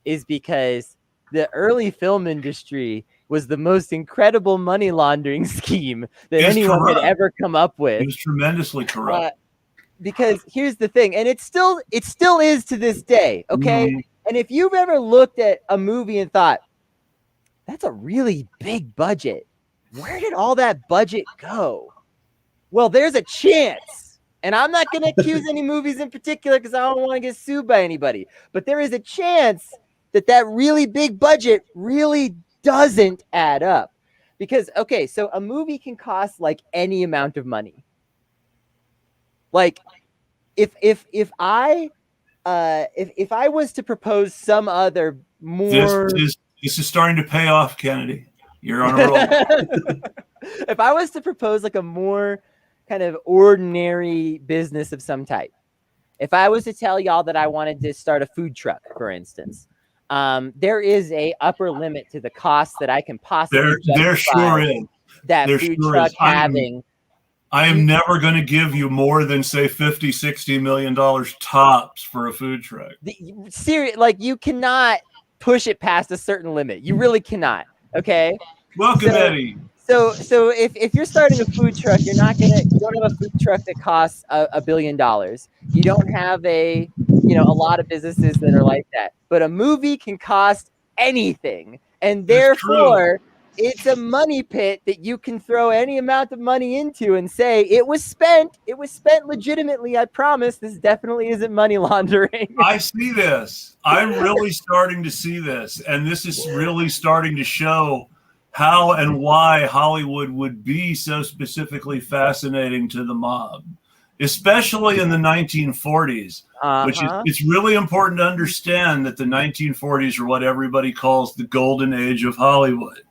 C: is because the early film industry was the most incredible money laundering scheme that anyone had ever come up with.
A: It was tremendously corrupt.
C: Because here's the thing, and it still is to this day, okay? Mm-hmm. And if you've ever looked at a movie and thought, that's a really big budget, where did all that budget go? Well, there's a chance, and I'm not going to accuse any movies in particular because I don't want to get sued by anybody, but there is a chance that really big budget really doesn't add up. Because, okay, so a movie can cost like any amount of money. Like, if I was to propose some other more,
A: this is starting to pay off, Kennedy. You're on a roll.
C: If I was to propose like a more kind of ordinary business of some type, if I was to tell y'all that I wanted to start a food truck, for instance, there is a upper limit to the cost that I can possibly
A: there sure is.
C: That there food sure truck is. Having.
A: I am never going to give you more than, say, $50-60 million tops for a food truck.
C: Like, you cannot push it past a certain limit. You really cannot. Okay.
A: Welcome, Eddie.
C: So if you're starting a food truck, you don't have a food truck that costs $1 billion. You don't have a lot of businesses that are like that. But a movie can cost anything, and therefore it's a money pit that you can throw any amount of money into and say it was spent legitimately. I promise this definitely isn't money laundering.
A: I see this. I'm really starting to see this, and this is really starting to show how and why Hollywood would be so specifically fascinating to the mob, especially in the 1940s, which is, it's really important to understand that the 1940s are what everybody calls the golden age of Hollywood.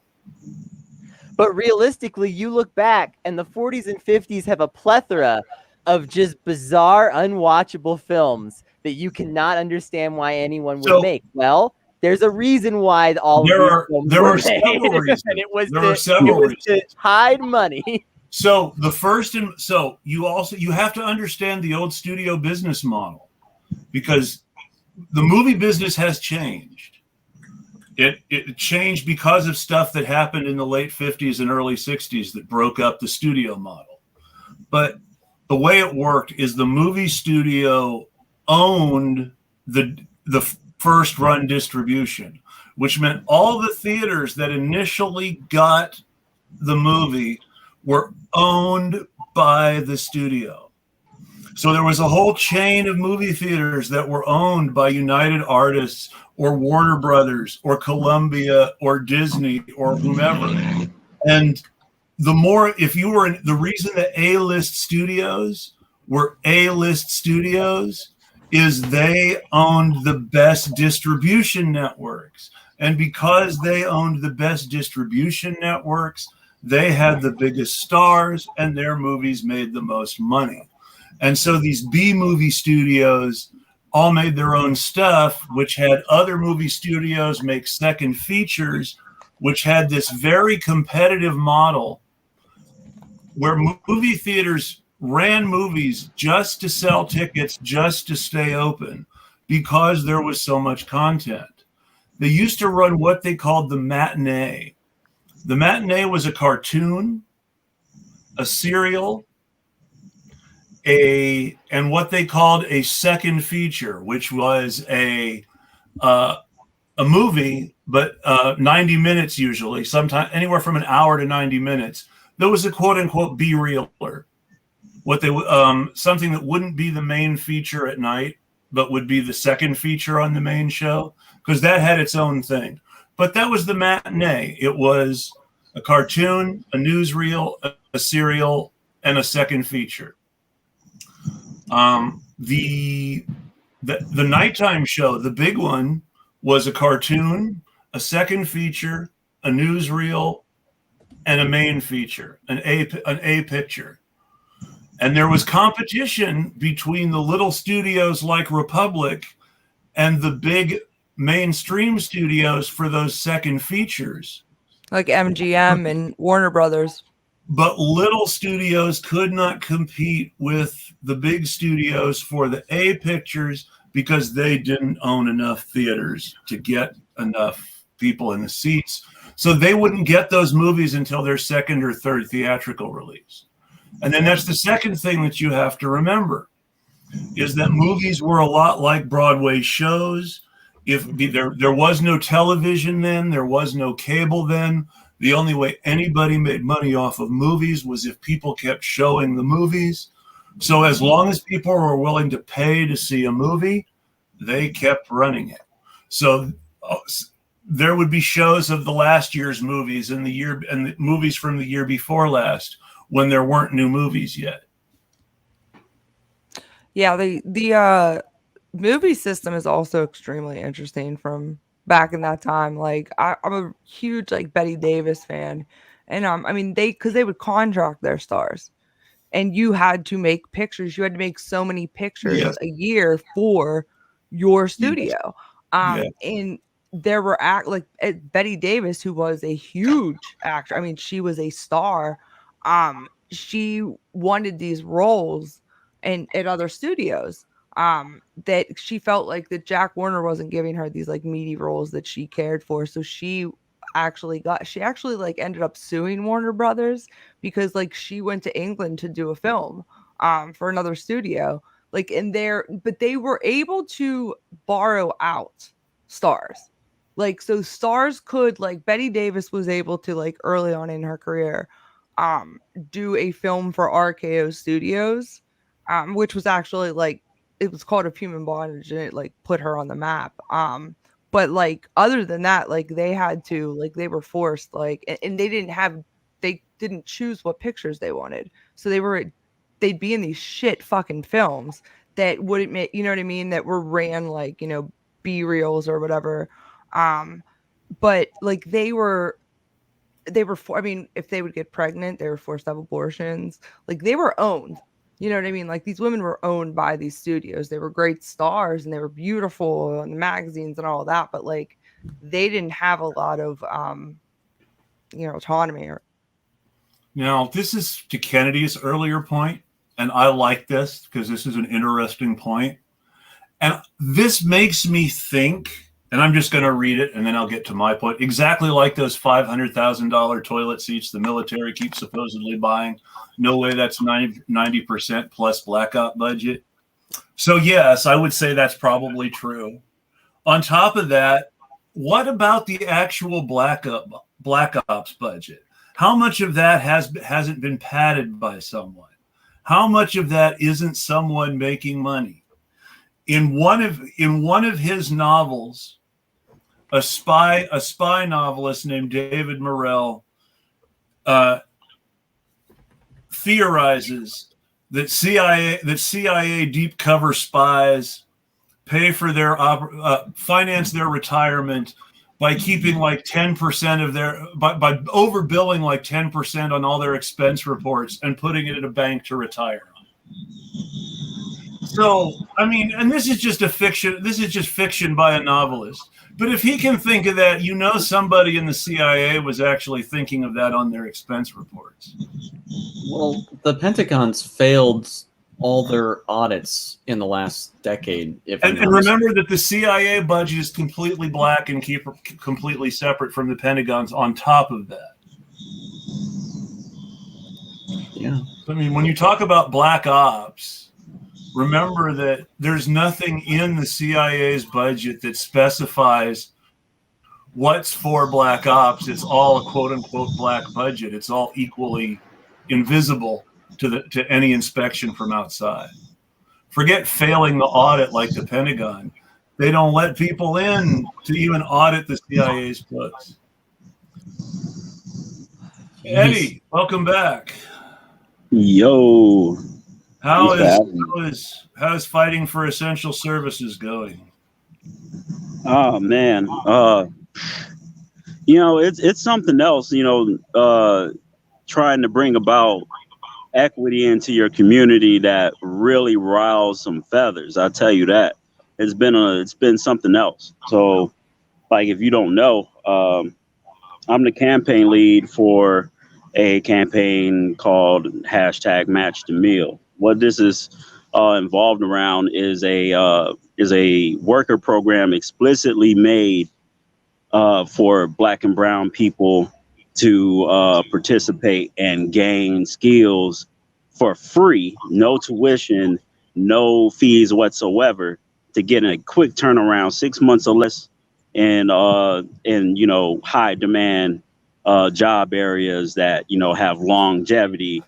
C: But realistically, you look back and the 40s and 50s have a plethora of just bizarre, unwatchable films that you cannot understand why anyone would make. Well, there's a reason why all
A: there
C: of these
A: there are several reasons.
C: And it was to hide money.
A: So you have to understand the old studio business model, because the movie business has changed. It changed because of stuff that happened in the late 50s and early 60s that broke up the studio model. But the way it worked is the movie studio owned the first run distribution, which meant all the theaters that initially got the movie were owned by the studio. So there was a whole chain of movie theaters that were owned by United Artists or Warner Brothers or Columbia or Disney or whomever. And the reason that A-list studios were A-list studios is they owned the best distribution networks. And because they owned the best distribution networks, they had the biggest stars and their movies made the most money. And so these B-movie studios all made their own stuff, which had other movie studios make second features, which had this very competitive model where movie theaters ran movies just to sell tickets, just to stay open, because there was so much content. They used to run what they called the matinee. The matinee was a cartoon, a serial, and what they called a second feature, which was a movie, but 90 minutes usually, sometimes anywhere from an hour to 90 minutes. There was a quote unquote B-reeler, something that wouldn't be the main feature at night, but would be the second feature on the main show, because that had its own thing. But that was the matinee. It was a cartoon, a newsreel, a serial, and a second feature. The nighttime show, the big one, was a cartoon, a second feature, a newsreel, and a main feature, an A picture. And there was competition between the little studios like Republic and the big mainstream studios for those second features.
B: like MGM and Warner Brothers.
A: But little studios could not compete with the big studios for the A pictures because they didn't own enough theaters to get enough people in the seats. So they wouldn't get those movies until their second or third theatrical release. And then that's the second thing that you have to remember, is that movies were a lot like Broadway shows. If there was no television then, there was no cable then. The only way anybody made money off of movies was if people kept showing the movies. So as long as people were willing to pay to see a movie, they kept running it. So there would be shows of the last year's movies and the movies from the year before last when there weren't new movies yet.
B: Yeah, the movie system is also extremely interesting from back in that time. Like I'm a huge like Betty Davis fan, and I mean because they would contract their stars, and you had to make pictures. You had to make so many pictures a year for your studio. And there were Betty Davis, who was a huge actor. I mean, she was a star. She wanted these roles at other studios. That she felt like that Jack Warner wasn't giving her these like meaty roles that she cared for. So she actually like ended up suing Warner Brothers because like she went to England to do a film for another studio. Like but they were able to borrow out stars. Like so stars could like Betty Davis was able to like early on in her career do a film for RKO Studios, which was actually like it was called Of Human Bondage, and it like put her on the map. But like other than that, like they had to like they were forced like and they didn't choose what pictures they wanted. So they'd be in these shit fucking films that wouldn't make, you know what I mean, that were ran like, you know, B-reels or whatever. But like they were I mean, if they would get pregnant, they were forced to have abortions. Like they were owned. You know what I mean? Like these women were owned by these studios. They were great stars and they were beautiful in the magazines and all that, but like they didn't have a lot of autonomy.
A: Now, this is to Kennedy's earlier point, and I like this because this is an interesting point. And this makes me think, and I'm just going to read it and then I'll get to my point. Exactly like those $500,000 toilet seats the military keeps supposedly buying. No way that's 90% plus blackout budget. So yes, I would say that's probably true. On top of that, what about the actual Black Ops budget? How much of that hasn't been padded by someone? How much of that isn't someone making money? In one of his novels, a spy novelist named David Morrell theorizes that CIA deep cover spies pay for their finance their retirement by keeping like 10% of their by overbilling like 10% on all their expense reports and putting it in a bank to retire on. So, I mean, and this is just fiction by a novelist. But if he can think of that, you know, somebody in the CIA was actually thinking of that on their expense reports.
D: Well, the Pentagon's failed all their audits in the last decade. And
A: remember that the CIA budget is completely black and completely separate from the Pentagon's on top of that.
D: Yeah.
A: I mean, when you talk about black ops, remember that there's nothing in the CIA's budget that specifies what's for black ops. It's all a quote unquote black budget. It's all equally invisible to any inspection from outside. Forget failing the audit like the Pentagon. They don't let people in to even audit the CIA's books. Eddie, welcome back.
E: Yo.
A: How's fighting for essential services going?
E: Oh man. You know, it's something else, you know, trying to bring about equity into your community that really riles some feathers. I tell you that. It's been something else. So like if you don't know, I'm the campaign lead for a campaign called #Match the Meal. What this is involved around is a worker program explicitly made for Black and brown people to participate and gain skills for free, no tuition, no fees whatsoever, to get a quick turnaround, 6 months or less, in high demand job areas that have longevity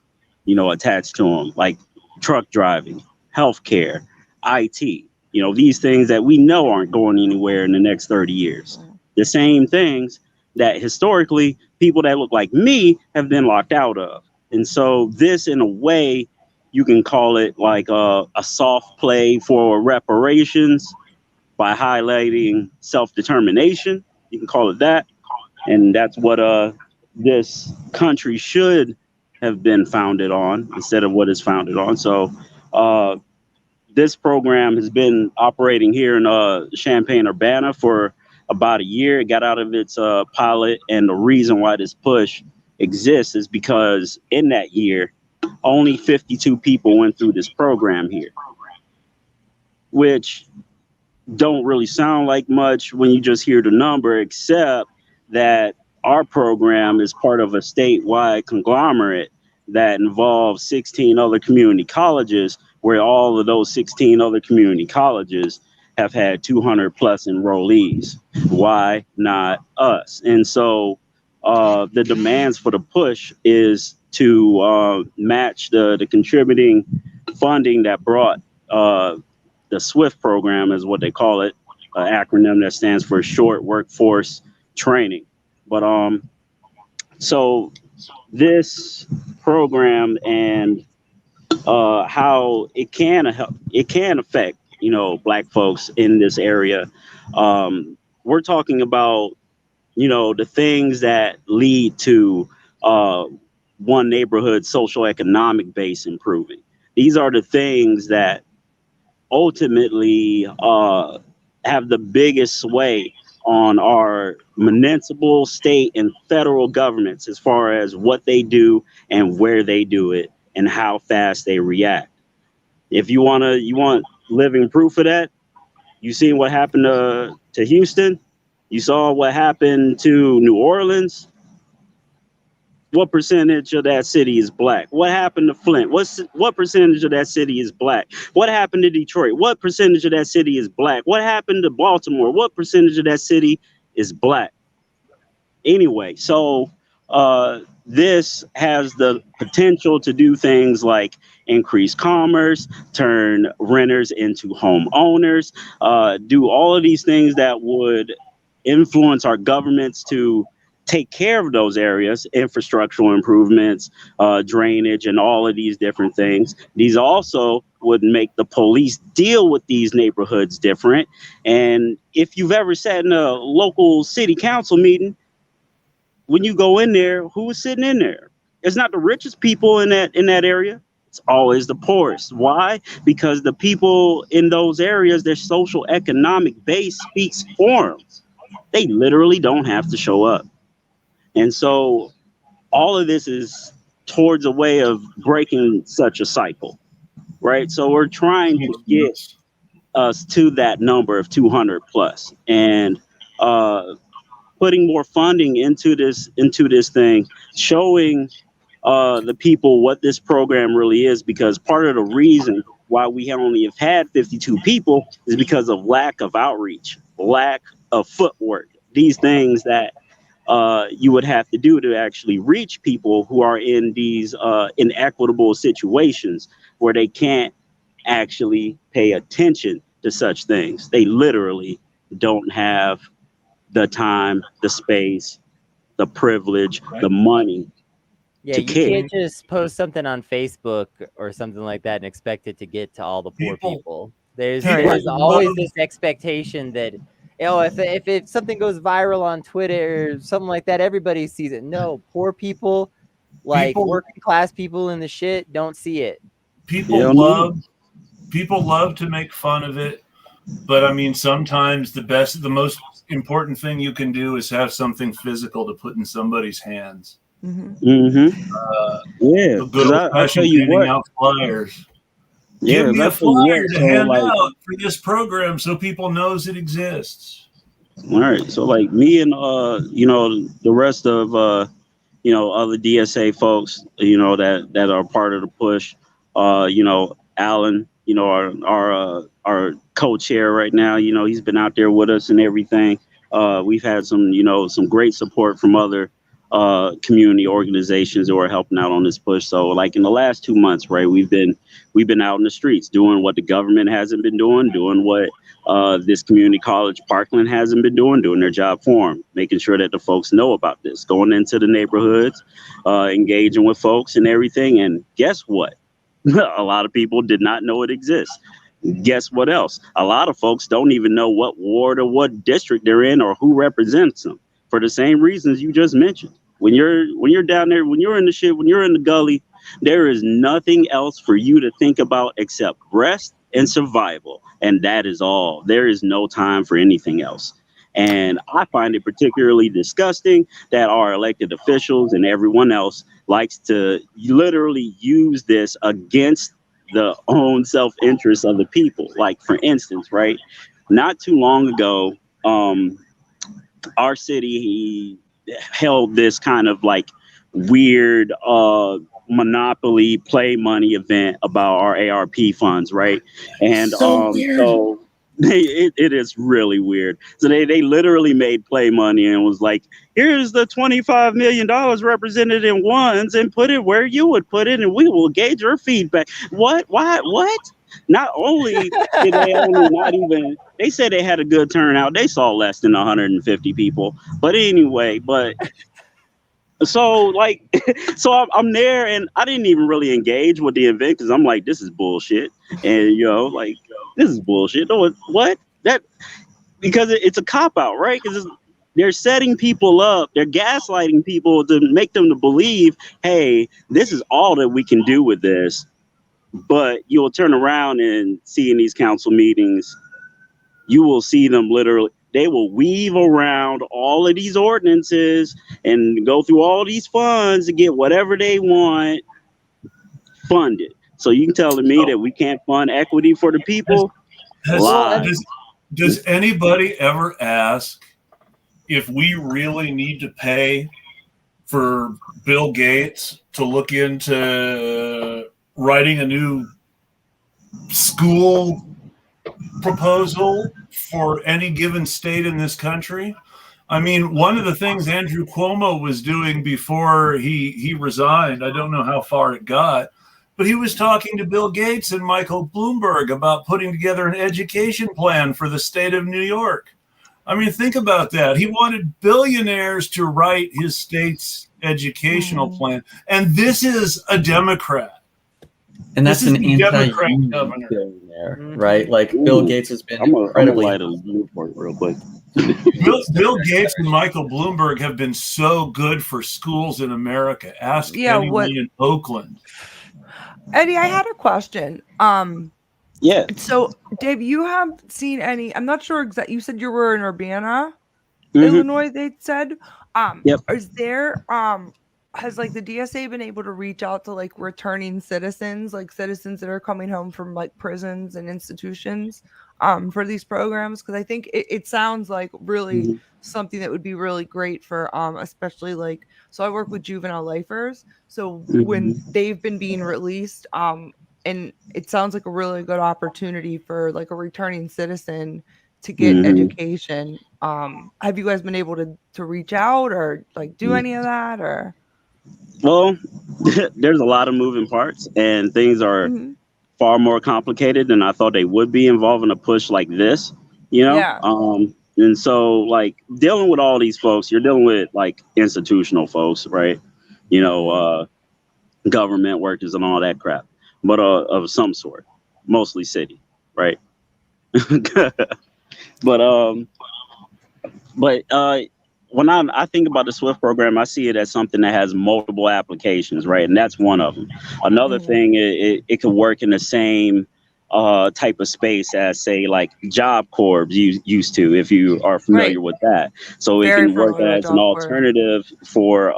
E: attached to them, like truck driving, healthcare, IT. These things that we know aren't going anywhere in the next 30 years. The same things that historically people that look like me have been locked out of. And so this, in a way, you can call it like a soft play for reparations by highlighting self-determination. You can call it that. And that's what this country should have been founded on instead of what it's founded on. So this program has been operating here in Champaign-Urbana for about a year. It got out of its pilot, and the reason why this push exists is because in that year, only 52 people went through this program here, which don't really sound like much when you just hear the number, except that our program is part of a statewide conglomerate that involves 16 other community colleges, where all of those 16 other community colleges have had 200 plus enrollees. Why not us? And so the demands for the push is to match the contributing funding that brought the SWIFT program, is what they call it, an acronym that stands for Short Workforce Training. But so this program and how it can affect Black folks in this area. We're talking about the things that lead to one neighborhood social economic base improving. These are the things that ultimately have the biggest sway on our municipal, state, and federal governments as far as what they do and where they do it and how fast they react. If you want living proof of that, you seen what happened to Houston. You saw what happened to New Orleans. What percentage of that city is Black? What happened to Flint? What percentage of that city is Black? What happened to Detroit? What percentage of that city is Black? What happened to Baltimore? What percentage of that city is Black? Anyway, so this has the potential to do things like increase commerce, turn renters into homeowners, do all of these things that would influence our governments to take care of those areas, infrastructural improvements, drainage, and all of these different things. These also would make the police deal with these neighborhoods different. And if you've ever sat in a local city council meeting, when you go in there, who's sitting in there? It's not the richest people in that area. It's always the poorest. Why? Because the people in those areas, their social economic base speaks for them. They literally don't have to show up. And so all of this is towards a way of breaking such a cycle, right? So we're trying to get us to that number of 200 plus, and putting more funding into this thing, showing the people what this program really is, because part of the reason why we only have had 52 people is because of lack of outreach, lack of footwork, these things that you would have to do to actually reach people who are in these inequitable situations where they can't actually pay attention to such things. They literally don't have the time, the space, the privilege, the money.
C: Yeah, you can't just post something on Facebook or something like that and expect it to get to all the poor people. There's always this expectation that, if something goes viral on Twitter or something like that, everybody sees it. No, poor people, working class people in the shit, don't see it.
A: People love to make fun of it. But I mean, sometimes the most important thing you can do is have something physical to put in somebody's hands.
E: Yeah,
A: The good old-fashioned handing out flyers.
E: Yeah,
A: give me a flyer to
E: so,
A: hand
E: like,
A: out for this program so people knows it exists.
E: all right, so like me and the rest of other DSA folks, that are part of the push, Allan, our co-chair right now, he's been out there with us and everything. We've had some great support from other community organizations who are helping out on this push. So like in the last 2 months, right, we've been out in the streets doing what the government hasn't been doing what this community college Parkland hasn't been doing their job for them, making sure that the folks know about this, going into the neighborhoods, engaging with folks and everything. And guess what? A lot of people did not know it exists. Guess what else? A lot of folks don't even know what ward or what district they're in or who represents them, for the same reasons you just mentioned. When you're down there, when you're in the shit, when you're in the gully, there is nothing else for you to think about except rest and survival. And that is all. There is no time for anything else. And I find it particularly disgusting that our elected officials and everyone else likes to literally use this against the own self-interest of the people. Like, for instance, right, not too long ago, our city held this kind of like weird Monopoly play money event about our ARP funds, right? And so it is really weird. So they literally made play money and was like, here's the $25 million represented in ones, and put it where you would put it, and we will gauge your feedback. What? Not only did they said they had a good turnout. They saw less than 150 people. But anyway, so I'm there, and I didn't even really engage with the event because I'm like, this is bullshit. And this is bullshit. No, what? That, because it's a cop out, right? Because they're setting people up, they're gaslighting people to make them to believe, hey, this is all that we can do with this. But you'll turn around and see in these council meetings, you will see them literally, they will weave around all of these ordinances and go through all these funds to get whatever they want funded. So you can tell me that we can't fund equity for the people?
A: Does anybody ever ask if we really need to pay for Bill Gates to look into writing a new school proposal for any given state in this country? I mean, one of the things Andrew Cuomo was doing before he resigned, I don't know how far it got, but he was talking to Bill Gates and Michael Bloomberg about putting together an education plan for the state of New York. I mean, think about that. He wanted billionaires to write his state's educational plan. And this is a Democrat.
D: And that's an anti-union billionaire, right? Like, Bill Gates has been incredibly...
E: I'm gonna light a Newport real quick.
A: Bill Gates and Michael Bloomberg have been so good for schools in America. Ask anyone in Oakland.
B: Eddie, I had a question.
E: Yeah.
B: So, Dave, you have seen any? I'm not sure exactly. You said you were in Urbana, Illinois. They said.
E: Yep.
B: Is there has like the DSA been able to reach out to like returning citizens, like citizens that are coming home from like prisons and institutions, for these programs? Because I think it sounds like really something that would be really great for especially like, so I work with juvenile lifers, so when they've been being released, and it sounds like a really good opportunity for like a returning citizen to get education. Have you guys been able to reach out or like do any of that? Or
E: well, there's a lot of moving parts, and things are far more complicated than I thought they would be involving a push like this, Yeah. And so like dealing with all these folks, you're dealing with like institutional folks, right? Government workers and all that crap, but of some sort, mostly city, right? But when I think about the SWIFT program, I see it as something that has multiple applications, right? And that's one of them. Another thing, it could work in the same type of space as, say, like Job Corps used to, if you are familiar with that. So it can work as an alternative for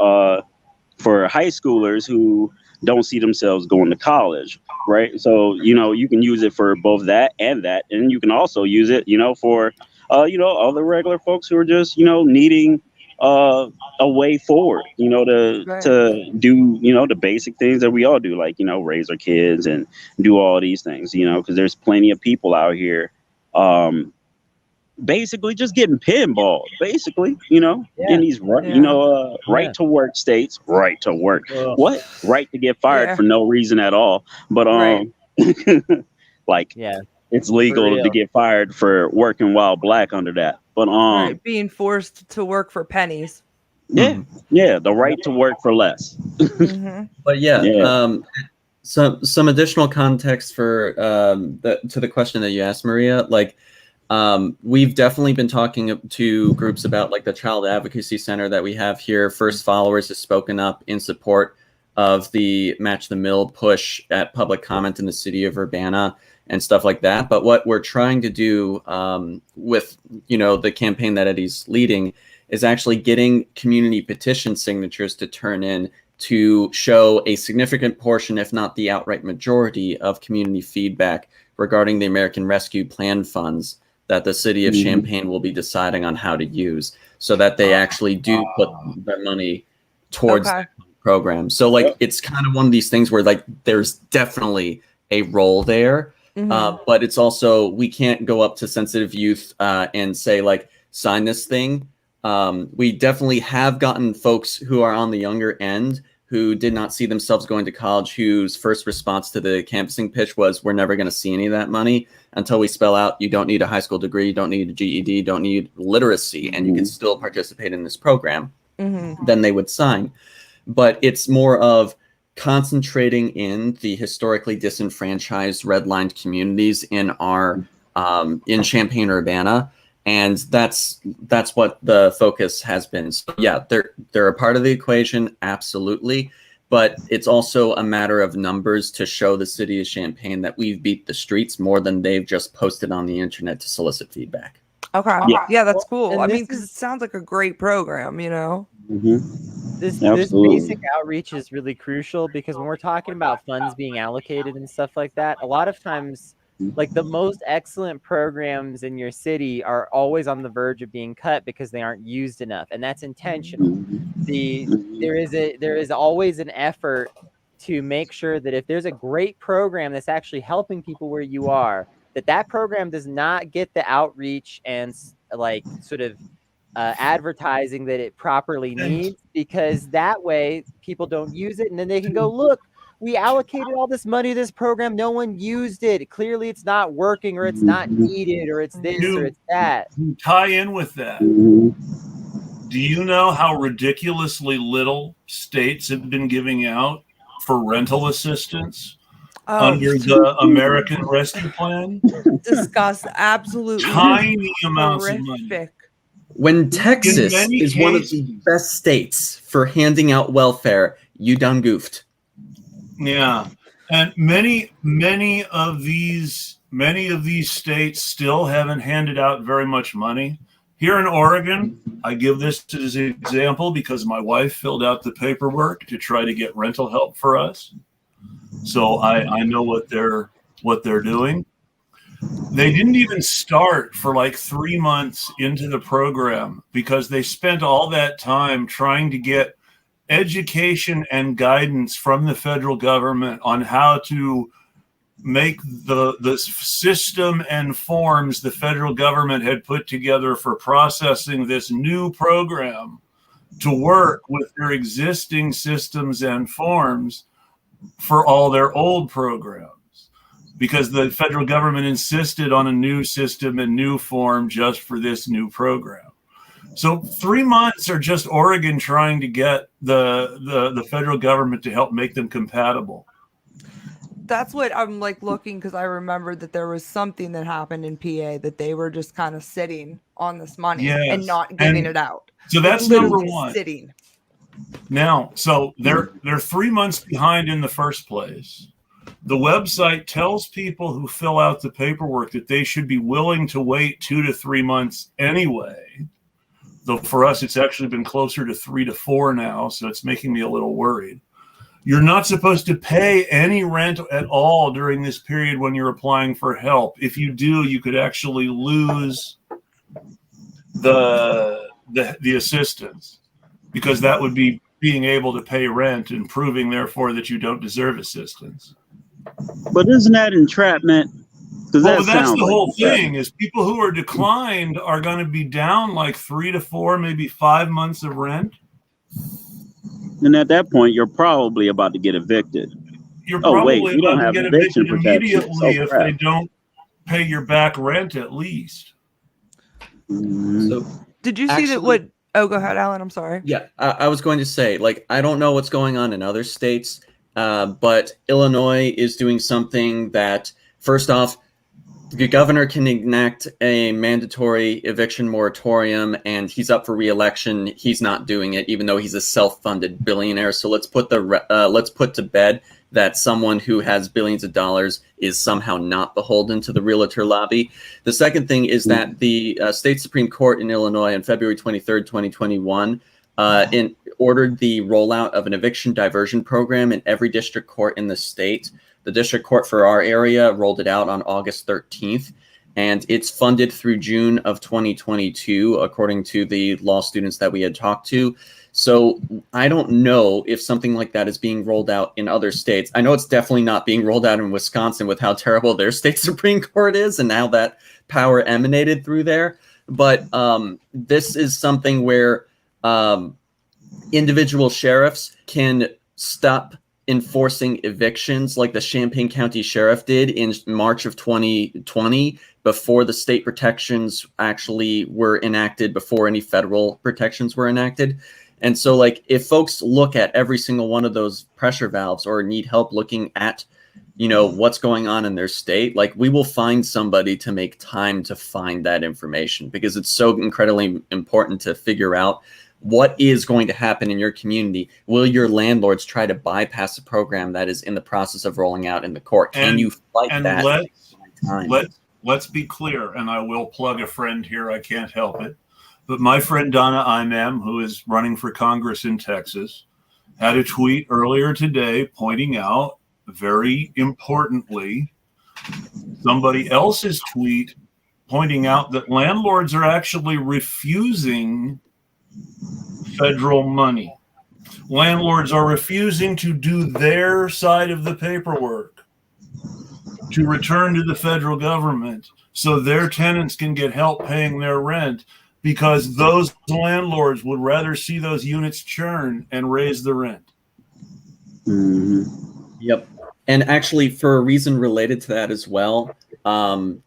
E: high schoolers who don't see themselves going to college, right? So, you can use it for both that, and you can also use it, for, other regular folks who are just, needing a way forward, to do, the basic things that we all do, like, raise our kids and do all these things, because there's plenty of people out here, basically just getting pinballed, basically, in these, right to work states, right to work. What? Right to get fired for no reason at all. But, like, it's legal to get fired for working while black under that. But,
B: being forced to work for pennies.
E: Yeah, the right to work for less.
D: But some additional context for to the question that you asked, Maria, like, we've definitely been talking to groups about, like, the Child Advocacy Center that we have here. First Followers has spoken up in support of the Match the Mill push at public comment in the city of Urbana and stuff like that. But what we're trying to do with, the campaign that Eddie's leading is actually getting community petition signatures to turn in to show a significant portion, if not the outright majority, of community feedback regarding the American Rescue Plan funds that the city of Champaign will be deciding on how to use, so that they actually do put their money towards the program. So, like, it's kind of one of these things where, like, there's definitely a role there, but it's also, we can't go up to sensitive youth and say, like, sign this thing. We definitely have gotten folks who are on the younger end who did not see themselves going to college, whose first response to the canvassing pitch was, we're never going to see any of that money until we spell out, you don't need a high school degree, you don't need a GED, you don't need literacy, and you can still participate in this program. Then they would sign. But it's more of concentrating in the historically disenfranchised, redlined communities in our in Champaign-Urbana. And that's what the focus has been. So yeah, they're a part of the equation, absolutely. But it's also a matter of numbers to show the city of Champaign that we've beat the streets more than they've just posted on the internet to solicit feedback.
B: Okay. Yeah, that's cool. I mean, because it sounds like a great program,
C: This basic outreach is really crucial, because when we're talking about funds being allocated and stuff like that, a lot of times, like, the most excellent programs in your city are always on the verge of being cut because they aren't used enough, and that's intentional. There is always an effort to make sure that if there's a great program that's actually helping people where you are, that program does not get the outreach and, like, sort of advertising that it properly needs, because that way people don't use it, and then they can go, look, we allocated all this money to this program, no one used it. Clearly it's not working, or it's not needed, or it's this, or it's that.
A: Tie in with that. Do you know how ridiculously little states have been giving out for rental assistance under the American Rescue Plan?
B: Disgust. Absolutely.
A: Tiny amounts of money.
D: When Texas is one of the best states for handing out welfare, you done goofed.
A: Yeah, and many of these states still haven't handed out very much money. Here in Oregon, I give this as an example because my wife filled out the paperwork to try to get rental help for us, so I know what they're doing. They didn't even start for like 3 months into the program because they spent all that time trying to get education and guidance from the federal government on how to make the system and forms the federal government had put together for processing this new program to work with their existing systems and forms for all their old programs, because the federal government insisted on a new system and new form just for this new program. So 3 months are just Oregon trying to get the federal government to help make them compatible.
B: That's what I'm like looking, because I remembered that there was something that happened in PA that they were just kind of sitting on this money and not giving it out.
A: So that's number one.
B: Sitting.
A: Now, so they're 3 months behind in the first place. The website tells people who fill out the paperwork that they should be willing to wait 2 to 3 months anyway. Though for us, it's actually been closer to 3 to 4 now, so it's making me a little worried. You're not supposed to pay any rent at all during this period when you're applying for help. If you do, you could actually lose the assistance, because that would be being able to pay rent and proving, therefore, that you don't deserve assistance.
E: But isn't that entrapment?
A: Well, that's the whole thing, is people who are declined are going to be down like 3 to 4, maybe 5 months of rent.
E: And at that point, you're probably about to get evicted.
A: You're probably
E: you don't
A: about
E: have
A: to get
E: eviction
A: evicted
E: protection.
A: immediately if they don't pay your back rent at least.
D: So
B: Did you see that? What? Oh, go ahead, Alan. I'm sorry.
D: Yeah, I was going to say, like, I don't know what's going on in other states, but Illinois is doing something that, first off, the governor can enact a mandatory eviction moratorium, and he's up for re-election. He's not doing it, even though he's a self-funded billionaire. So let's put to bed that someone who has billions of dollars is somehow not beholden to the realtor lobby. The second thing is that the state Supreme Court in Illinois on February 23rd, 2021, ordered the rollout of an eviction diversion program in every district court in the state. The district court for our area rolled it out on August 13th, and it's funded through June of 2022, according to the law students that we had talked to. So I don't know if something like that is being rolled out in other states. I know it's definitely not being rolled out in Wisconsin with how terrible their state Supreme Court is and how that power emanated through there. But this is something where individual sheriffs can stop enforcing evictions like the Champaign County Sheriff did in March of 2020, before the state protections actually were enacted, before any federal protections were enacted. And so, like, if folks look at every single one of those pressure valves or need help looking at, you know, what's going on in their state, like, we will find somebody to make time to find that information, because it's so incredibly important to figure out what is going to happen in your community. Will your landlords try to bypass a program that is in the process of rolling out in the court? Can you fight that?
A: Let's be clear, and I will plug a friend here. I can't help it. But my friend Donna Imam, who is running for Congress in Texas, had a tweet earlier today pointing out, very importantly, somebody else's tweet pointing out that landlords are actually refusing federal money. Landlords are refusing to do their side of the paperwork to return to the federal government so their tenants can get help paying their rent, because those landlords would rather see those units churn and raise the rent.
E: Mm-hmm.
D: Yep. And actually, for a reason related to that as well, comrade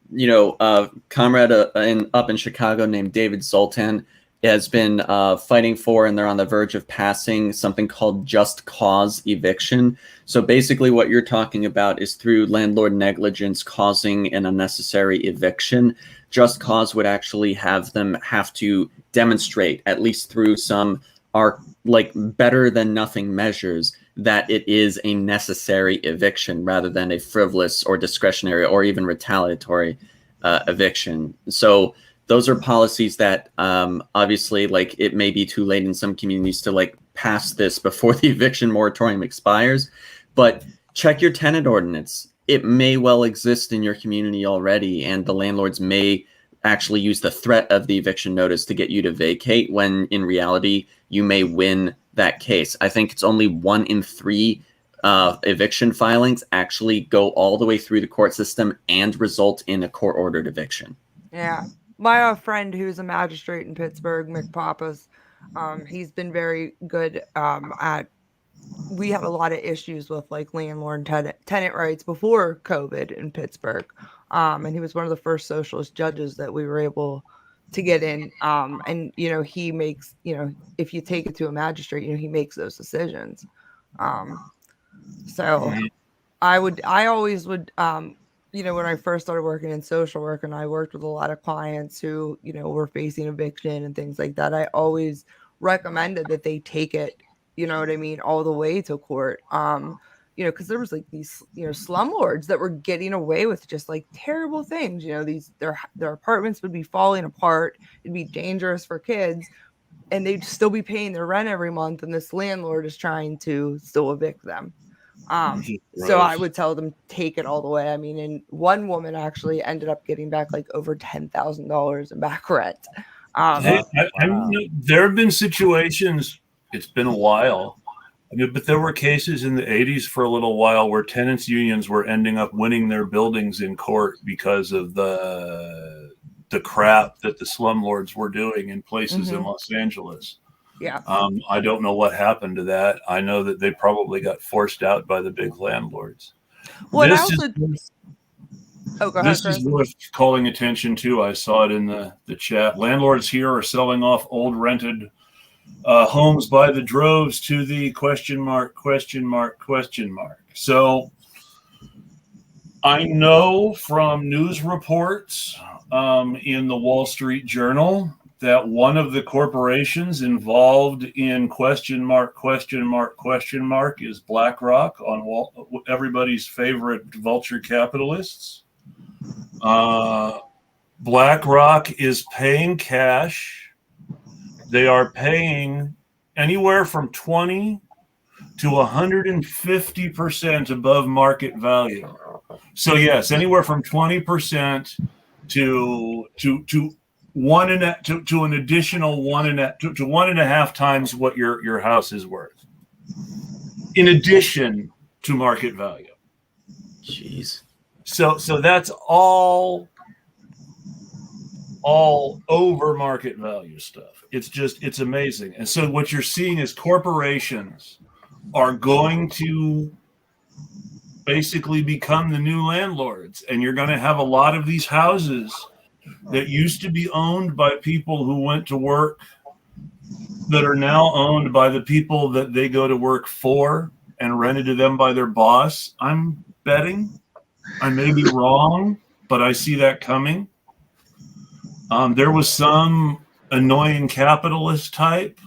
D: up in Chicago named David Zoltan has been fighting for, and they're on the verge of passing something called just cause eviction. So basically what you're talking about is through landlord negligence causing an unnecessary eviction. Just cause would actually have them have to demonstrate, at least through some better than nothing measures, that it is a necessary eviction rather than a frivolous or discretionary or even retaliatory eviction. So those are policies that obviously, like, it may be too late in some communities to like pass this before the eviction moratorium expires, but check your tenant ordinance. It may well exist in your community already, and the landlords may actually use the threat of the eviction notice to get you to vacate, when in reality you may win that case. I think it's only 1 in 3 eviction filings actually go all the way through the court system and result in a court-ordered eviction.
B: Yeah. My friend who's a magistrate in Pittsburgh, McPapas, he's been very good at, we had a lot of issues with like landlord and tenant rights before COVID in Pittsburgh. And he was one of the first socialist judges that we were able to get in. And, he makes, if you take it to a magistrate, he makes those decisions. So I always would, when I first started working in social work and I worked with a lot of clients who, were facing eviction and things like that, I always recommended that they take it, all the way to court. because there was like these, slumlords that were getting away with just like terrible things. Their apartments would be falling apart. It'd be dangerous for kids, and they'd still be paying their rent every month. And this landlord is trying to still evict them. So I would tell them, take it all the way. I mean, and one woman actually ended up getting back like over $10,000 in back rent.
A: There have been situations, it's been a while, but there were cases in the 80s for a little while where tenants unions were ending up winning their buildings in court because of the crap that the slumlords were doing in places in Los Angeles.
B: Yeah.
A: I don't know what happened to that. I know that they probably got forced out by the big landlords.
B: Well,
A: This is worth calling attention to. I saw it in the chat. Landlords here are selling off old rented homes by the droves to the ? So I know from news reports in the Wall Street Journal that one of the corporations involved in ? is BlackRock, on everybody's favorite vulture capitalists. BlackRock is paying cash. They are paying anywhere from 20 to 150% above market value. So yes, anywhere from 20% to an additional 1.5 times what your house is worth, in addition to market value.
D: Jeez.
A: So that's all over market value stuff. It's amazing. And so what you're seeing is corporations are going to basically become the new landlords, and you're going to have a lot of these houses that used to be owned by people who went to work that are now owned by the people that they go to work for and rented to them by their boss. I'm betting. I may be wrong, but I see that coming. There was some annoying capitalist type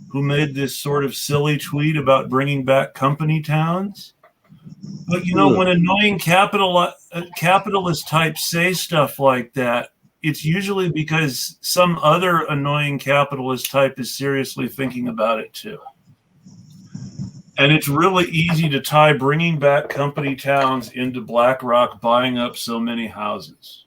A: who made this sort of silly tweet about bringing back company towns. But, when annoying capitalist types say stuff like that, it's usually because some other annoying capitalist type is seriously thinking about it too. And it's really easy to tie bringing back company towns into BlackRock buying up so many houses.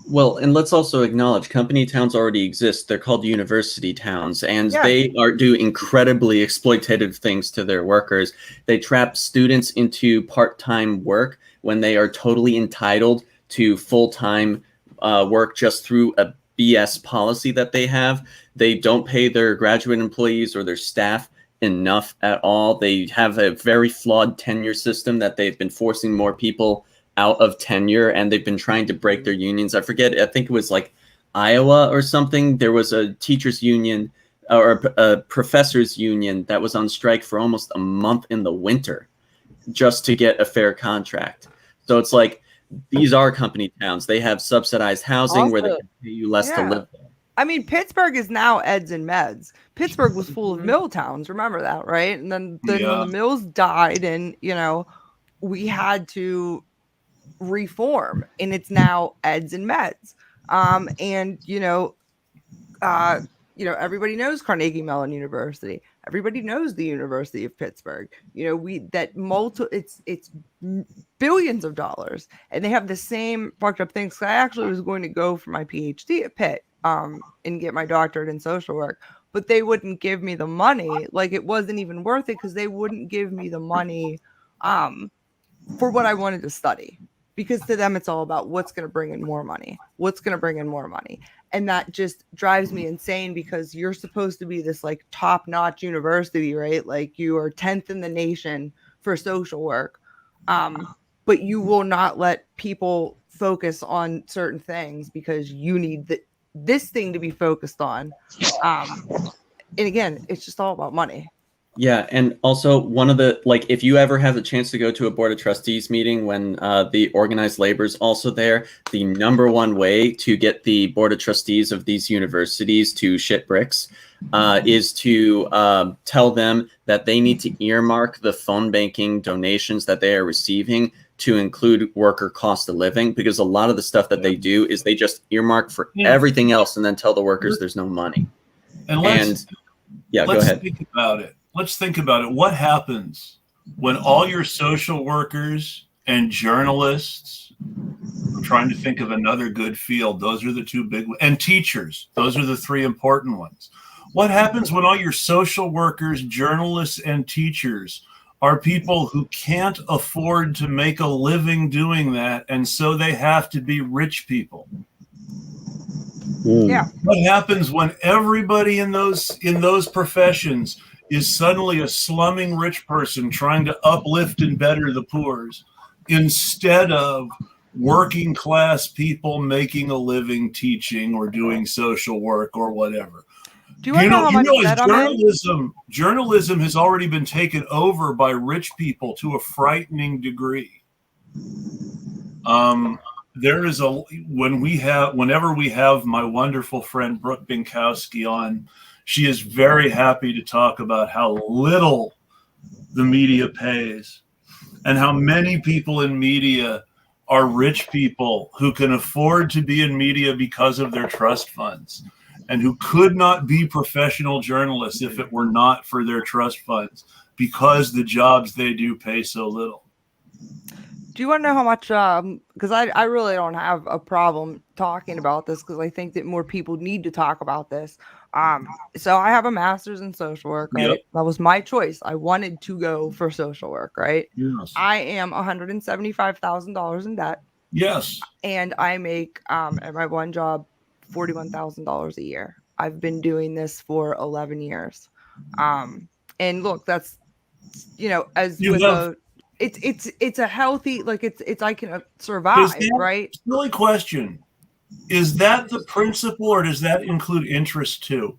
D: Well, and let's also acknowledge company towns already exist. They're called university towns, and they do incredibly exploitative things to their workers. They trap students into part-time work when they are totally entitled to full-time work just through a BS policy that they have. They don't pay their graduate employees or their staff enough at all. They have a very flawed tenure system that they've been forcing more people out of tenure, and they've been trying to break their unions. I forget, I think it was like Iowa or something. There was a teachers union or a professors union that was on strike for almost a month in the winter just to get a fair contract. So it's like, these are company towns. They have subsidized housing also, where they can pay you less to live there.
B: I mean, Pittsburgh is now eds and meds. Pittsburgh was full of mill towns. Remember that, right? And then when the mills died, and we had to reform, and it's now eds and meds. Everybody knows Carnegie Mellon University. Everybody knows the University of Pittsburgh. It's billions of dollars, and they have the same fucked up things. I actually was going to go for my PhD at Pitt and get my doctorate in social work, but they wouldn't give me the money. Like, it wasn't even worth it because they wouldn't give me the money for what I wanted to study. Because to them, it's all about what's going to bring in more money. And that just drives me insane, because you're supposed to be this like top-notch university, right? Like, you are 10th in the nation for social work. But you will not let people focus on certain things because you need this thing to be focused on. And again, it's just all about money.
D: Yeah, and also one of the, like, if you ever have the chance to go to a Board of Trustees meeting when the organized labor is also there, the number one way to get the Board of Trustees of these universities to shit bricks is to tell them that they need to earmark the phone banking donations that they are receiving to include worker cost of living, because a lot of the stuff that they do is they just earmark for everything else and then tell the workers there's no money.
A: And
D: yeah, go ahead.
A: Think about it. Let's think about it. What happens when all your social workers and journalists, I'm trying to think of another good field. Those are the two big ones. And teachers. Those are the three important ones. What happens when all your social workers, journalists, and teachers are people who can't afford to make a living doing that, and so they have to be rich people?
B: Yeah.
A: What happens when everybody in those professions is suddenly a slumming rich person trying to uplift and better the poor's, instead of working class people making a living teaching or doing social work or whatever?
B: Do you know how much debt I'm in?
A: Journalism has already been taken over by rich people to a frightening degree. There is whenever we have my wonderful friend Brooke Binkowski on, she is very happy to talk about how little the media pays and how many people in media are rich people who can afford to be in media because of their trust funds, and who could not be professional journalists if it were not for their trust funds, because the jobs they do pay so little.
B: Do you want to know how much, because I really don't have a problem talking about this, because I think that more people need to talk about this. So I have a master's in social work, right?
A: Yep.
B: That was my choice. I wanted to go for social work, right?
A: Yes.
B: I am $175,000 in debt.
A: Yes.
B: And I make, at my one job, $41,000 a year. I've been doing this for 11 years. And look, that's, it's a healthy, like it's I can survive, right?
A: Silly question. Is that the principal, or does that include interest too?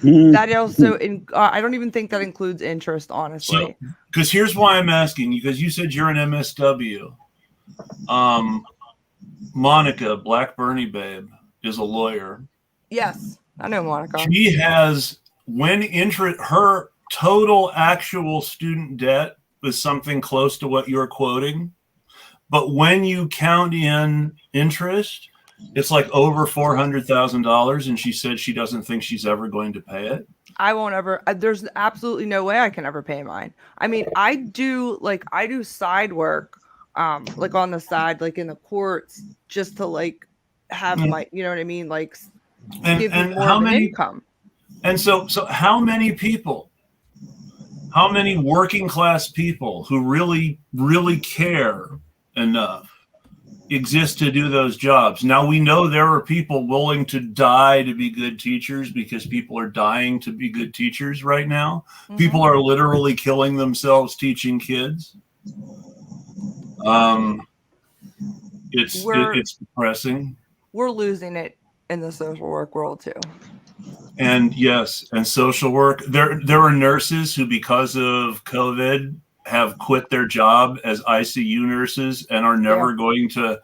B: That also, I don't even think that includes interest, honestly.
A: Because here's why I'm asking, because you said you're an MSW. Monica, Black Bernie babe, is a lawyer.
B: Yes, I know Monica.
A: She has, her total actual student debt is something close to what you're quoting, but when you count in interest, it's like over $400,000, and she said she doesn't think she's ever going to pay it.
B: I won't ever. There's absolutely no way I can ever pay mine. I mean, I do side work, like on the side, like in the courts, just to like have my, you know what I mean, like give me more of an income.
A: And so how many people? How many working class people who really, really care enough exist to do those jobs? Now, we know there are people willing to die to be good teachers, because people are dying to be good teachers right now. Mm-hmm. People are literally killing themselves teaching kids. It's depressing.
B: We're losing it in the social work world too.
A: And yes, and social work. There are nurses who, because of COVID, have quit their job as ICU nurses and are never going to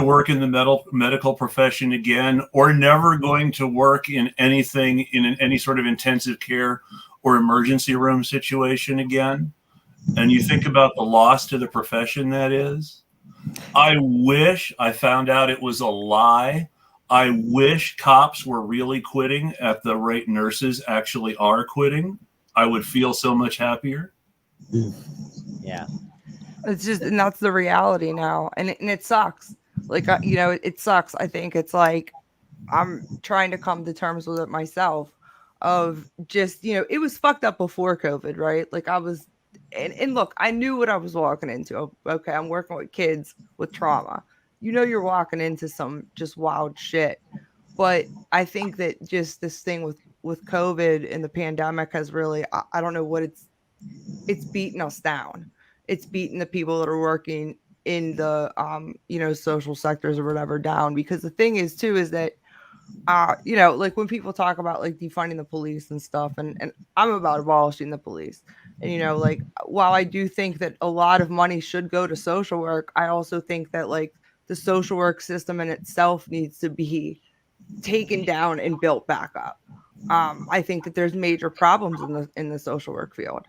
A: work in the medical profession again, or never going to work in anything in any sort of intensive care or emergency room situation again. And you think about the loss to the profession that is. I wish I found out it was a lie. I wish cops were really quitting at the rate nurses actually are quitting. I would feel so much happier.
C: Yeah.
B: It's just, and that's the reality now. And it sucks. Like, it sucks. I think it's like, I'm trying to come to terms with it myself, of just, it was fucked up before COVID, right? Like I was, and look, I knew what I was walking into. Okay, I'm working with kids with trauma. You're walking into some just wild shit. But I think that just this thing with COVID and the pandemic has really, I don't know what it's beaten us down. It's beaten the people that are working in the, social sectors or whatever down. Because the thing is too, is that You know, like when people talk about like defunding the police and stuff, and I'm about abolishing the police. And, you know, like while I do think that a lot of money should go to social work, I also think that like the social work system in itself needs to be taken down and built back up. I think that there's major problems in the social work field.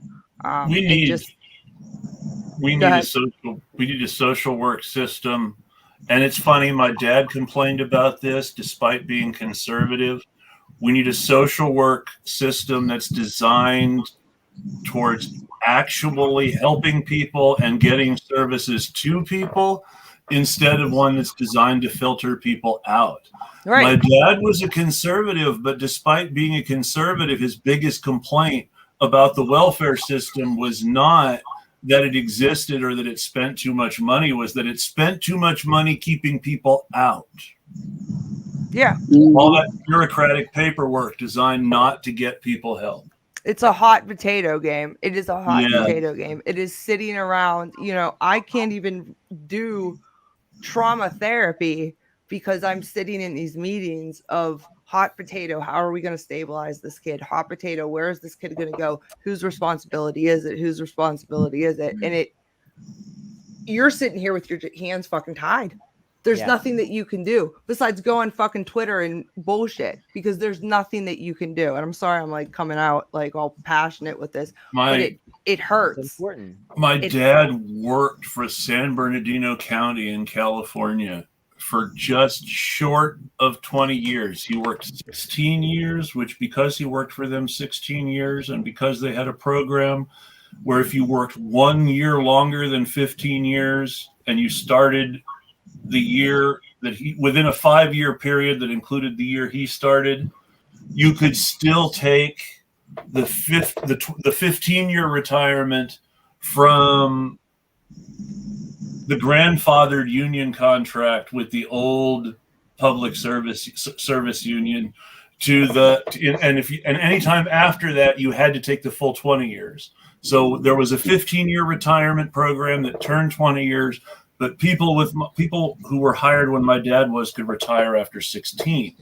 A: We need a social work system. And it's funny, my dad complained about this despite being conservative. We need a social work system that's designed towards actually helping people and getting services to people instead of one that's designed to filter people out. Right. My dad was a conservative, but despite being a conservative, his biggest complaint about the welfare system was not that it existed or that it spent too much money, was that it spent too much money keeping people out.
B: Yeah.
A: All that bureaucratic paperwork designed not to get people help.
B: It's a hot potato game. It is a hot potato game. It is sitting around, you know, I can't even do trauma therapy because I'm sitting in these meetings of hot potato. How are we going to stabilize this kid? Hot potato. Where is this kid going to go? Whose responsibility is it? Whose responsibility is it? And you're sitting here with your hands fucking tied. There's nothing that you can do besides go on fucking Twitter and bullshit, because there's nothing that you can do. And I'm sorry, I'm like coming out like all passionate with this, but it hurts. It's important.
A: My dad worked for San Bernardino County in California for just short of 20 years. He worked 16 years, which because he worked for them 16 years and because they had a program where if you worked 1 year longer than 15 years and you started the year that within a 5-year period that included the year he started, you could still take the 15-year retirement from the grandfathered union contract with the old public service union and anytime after that you had to take the full 20 years. So there was a 15-year retirement program that turned 20 years. But people who were hired when my dad was could retire after 16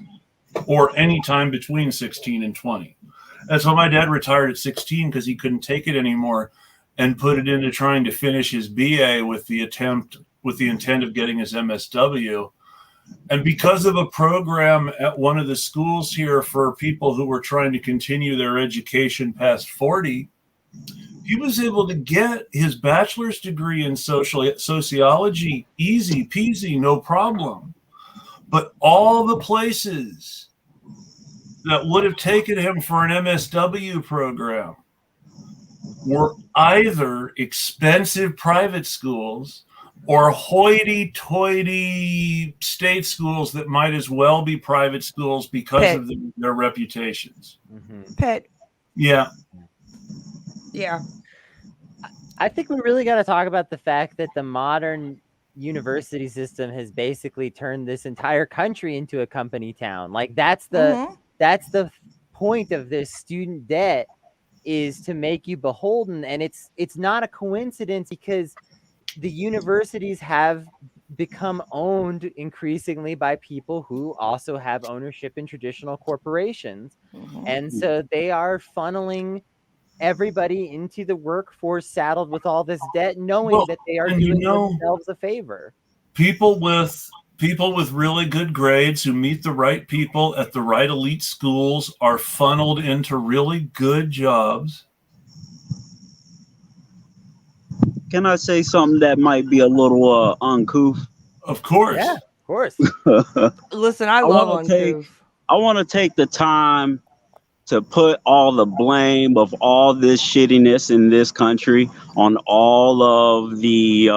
A: or any time between 16 and 20. And so my dad retired at 16 because he couldn't take it anymore and put it into trying to finish his BA with the intent of getting his MSW. And because of a program at one of the schools here for people who were trying to continue their education past 40, he was able to get his bachelor's degree in sociology, easy peasy, no problem. But all the places that would have taken him for an MSW program were either expensive private schools or hoity-toity state schools that might as well be private schools because of their reputations.
B: Pet.
A: Yeah.
B: Yeah.
C: I think we really got to talk about the fact that the modern university system has basically turned this entire country into a company town. Like that's the point of this student debt, is to make you beholden. And it's not a coincidence, because the universities have become owned increasingly by people who also have ownership in traditional corporations. And so they are funneling everybody into the workforce saddled with all this debt, knowing that they are doing themselves a favor.
A: People with really good grades who meet the right people at the right elite schools are funneled into really good jobs.
E: Can I say something that might be a little uncouth?
A: Of course.
C: Yeah, of course.
B: Listen, I love uncouth.
E: I want to take the time to put all the blame of all this shittiness in this country on all of the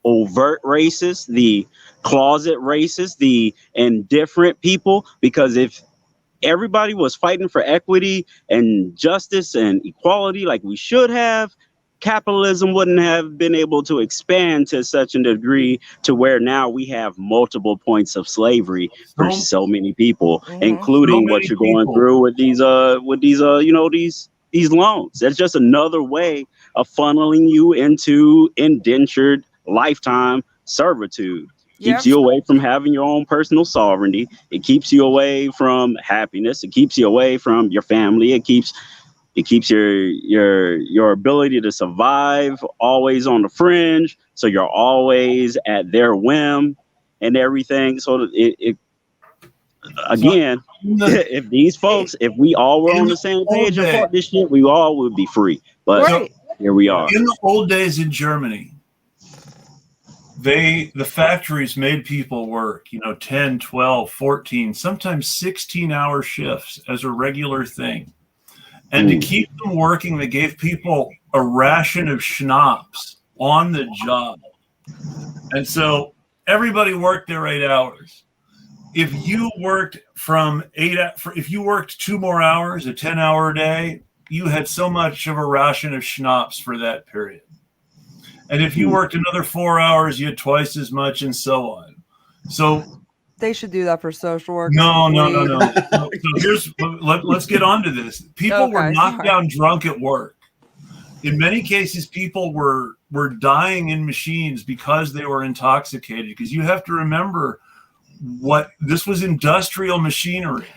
E: overt racists, the closet racists, the indifferent people. Because if everybody was fighting for equity and justice and equality like we should have, capitalism wouldn't have been able to expand to such a degree to where now we have multiple points of slavery for so many people, including what you're going through with these loans. That's just another way of funneling you into indentured lifetime servitude. Keeps you away from having your own personal sovereignty. It keeps you away from happiness. It keeps you away from your family. It keeps your ability to survive always on the fringe. So you're always at their whim and everything. So it again, if these folks, if we all were on the same page and fought this shit, we all would be free. But here we are.
A: In the old days in Germany, the factories made people work, 10, 12, 14, sometimes 16-hour shifts as a regular thing. And to keep them working, they gave people a ration of schnapps on the job. And so everybody worked their 8 hours. If you worked if you worked 2 more hours, a 10-hour day, you had so much of a ration of schnapps for that period. And if you worked another 4 hours, you had twice as much, and so on. So
B: they should do that for social work.
A: No. So let's get on to this. People were knocked down drunk at work. In many cases, people were dying in machines because they were intoxicated. Because you have to remember, this was industrial machinery.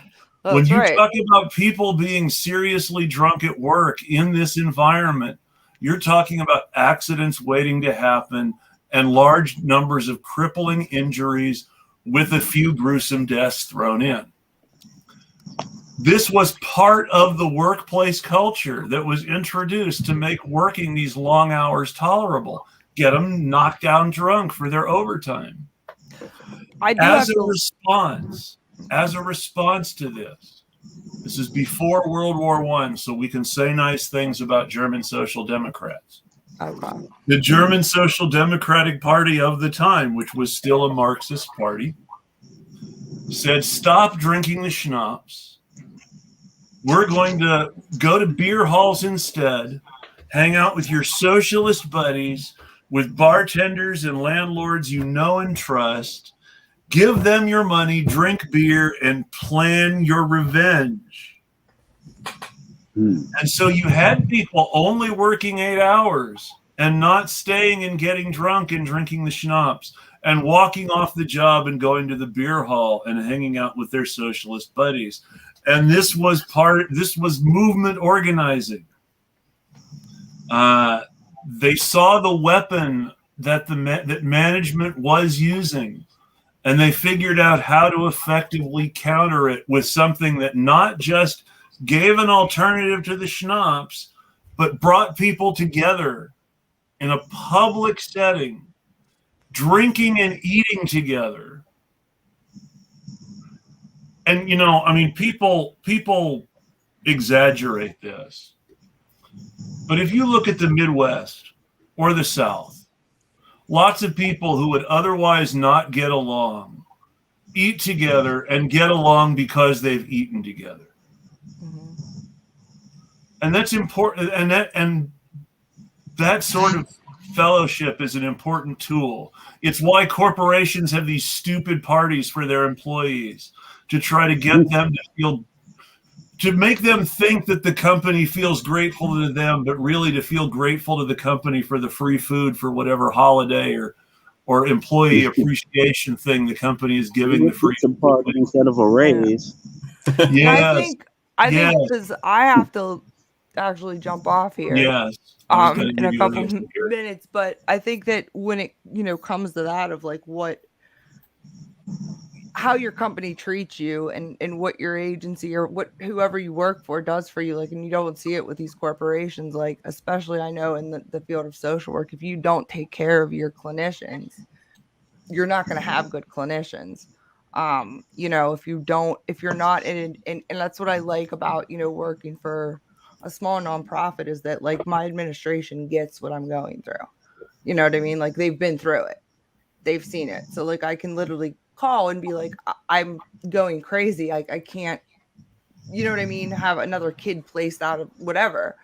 A: When you talk about people being seriously drunk at work in this environment, you're talking about accidents waiting to happen and large numbers of crippling injuries with a few gruesome deaths thrown in. This was part of the workplace culture that was introduced to make working these long hours tolerable, get them knocked down drunk for their overtime. As a response to this is before World War I, so we can say nice things about German Social Democrats.
B: Okay.
A: The German Social Democratic Party of the time, which was still a Marxist party, said, stop drinking the schnapps. We're going to go to beer halls instead, hang out with your socialist buddies, with bartenders and landlords you know and trust. Give them your money, drink beer, and plan your revenge. And so you had people only working 8 hours and not staying and getting drunk and drinking the schnapps and walking off the job and going to the beer hall and hanging out with their socialist buddies. And this was movement organizing. They saw the weapon that that management was using, and they figured out how to effectively counter it with something that not just gave an alternative to the schnapps, but brought people together in a public setting, drinking and eating together. And, people exaggerate this. But if you look at the Midwest or the South, lots of people who would otherwise not get along eat together and get along because they've eaten together. And that's important. And that sort of fellowship is an important tool. It's why corporations have these stupid parties for their employees, to try to get them to make them think that the company feels grateful to them, but really to feel grateful to the company for the free food for whatever holiday or employee appreciation thing the company is giving the free
E: food instead of a raise.
B: Yes. I think because I have to actually jump off here.
A: Yes.
B: In a couple minutes, but I think that when it comes to that of like how your company treats you and what your agency or whoever you work for does for you, like, and you don't see it with these corporations, like, especially I know in the field of social work, if you don't take care of your clinicians, you're not going to have good clinicians. If you're not in and that's what I like about, working for a small nonprofit, is that like my administration gets what I'm going through. You know what I mean? Like, they've been through it. They've seen it. So like I can literally call and be like, I'm going crazy. I can't, you know what I mean? Have another kid placed out of whatever.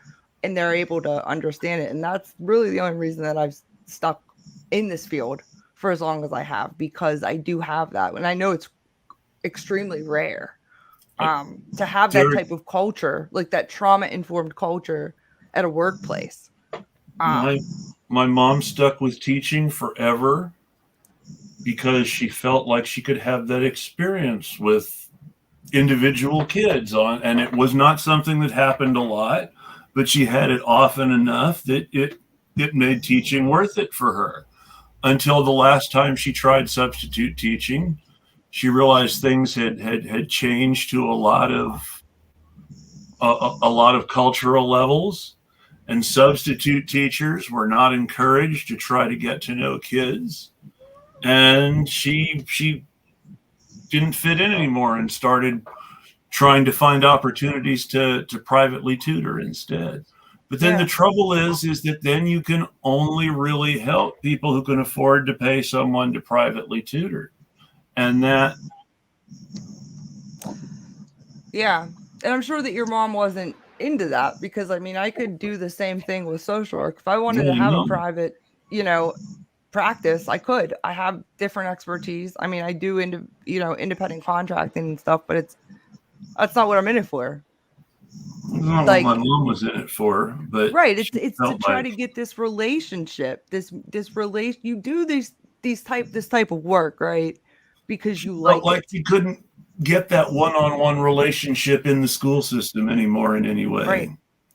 B: And they're able to understand it. And that's really the only reason that I've stuck in this field for as long as I have, because I do have that. And I know it's extremely rare. To have that type of culture, like that trauma-informed culture at a workplace.
A: My mom stuck with teaching forever because she felt like she could have that experience with individual kids on, and it was not something that happened a lot, but she had it often enough that it made teaching worth it for her. Until the last time she tried substitute teaching, she realized things had changed to a lot of cultural levels, and substitute teachers were not encouraged to try to get to know kids. And she didn't fit in anymore and started trying to find opportunities to privately tutor instead. But then the trouble is that then you can only really help people who can afford to pay someone to privately tutor. And that.
B: Yeah. And I'm sure that your mom wasn't into that, because I mean, I could do the same thing with social work. If I wanted to have a private, practice, I could. I have different expertise. I mean, I do independent contracting and stuff, but that's not what I'm in it for.
A: Not what my mom was in it for, but
B: right. It's to try to get this relationship, this relation. You do this type of work, right? Because you like
A: you couldn't get that one-on-one relationship in the school system anymore in any way,
B: right?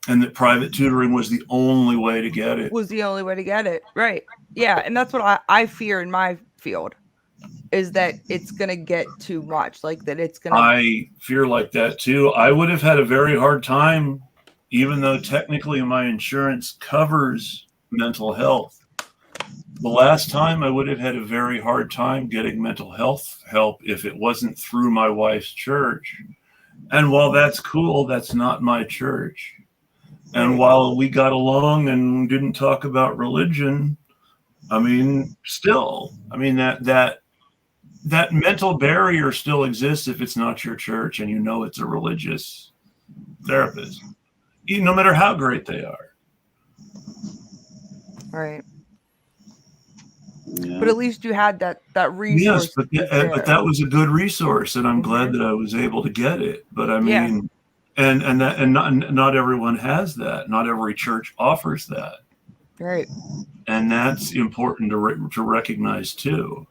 A: And that private tutoring was the only way to get it.
B: Right? Yeah, and that's what I fear in my field, is that it's gonna get too much, like that it's gonna.
A: I fear like that too. I would have had a very hard time, even though technically my insurance covers mental health. The last time I would have had a very hard time getting mental health help if it wasn't through my wife's church. And while that's cool, that's not my church. And while we got along and didn't talk about religion, I mean, that mental barrier still exists if it's not your church and it's a religious therapist, no matter how great they are.
B: Right. Yeah. But at least you had that resource.
A: Yes, but that was a good resource, and I'm glad that I was able to get it. But I mean, and not everyone has that. Not every church offers that.
B: Right.
A: And that's important to recognize too.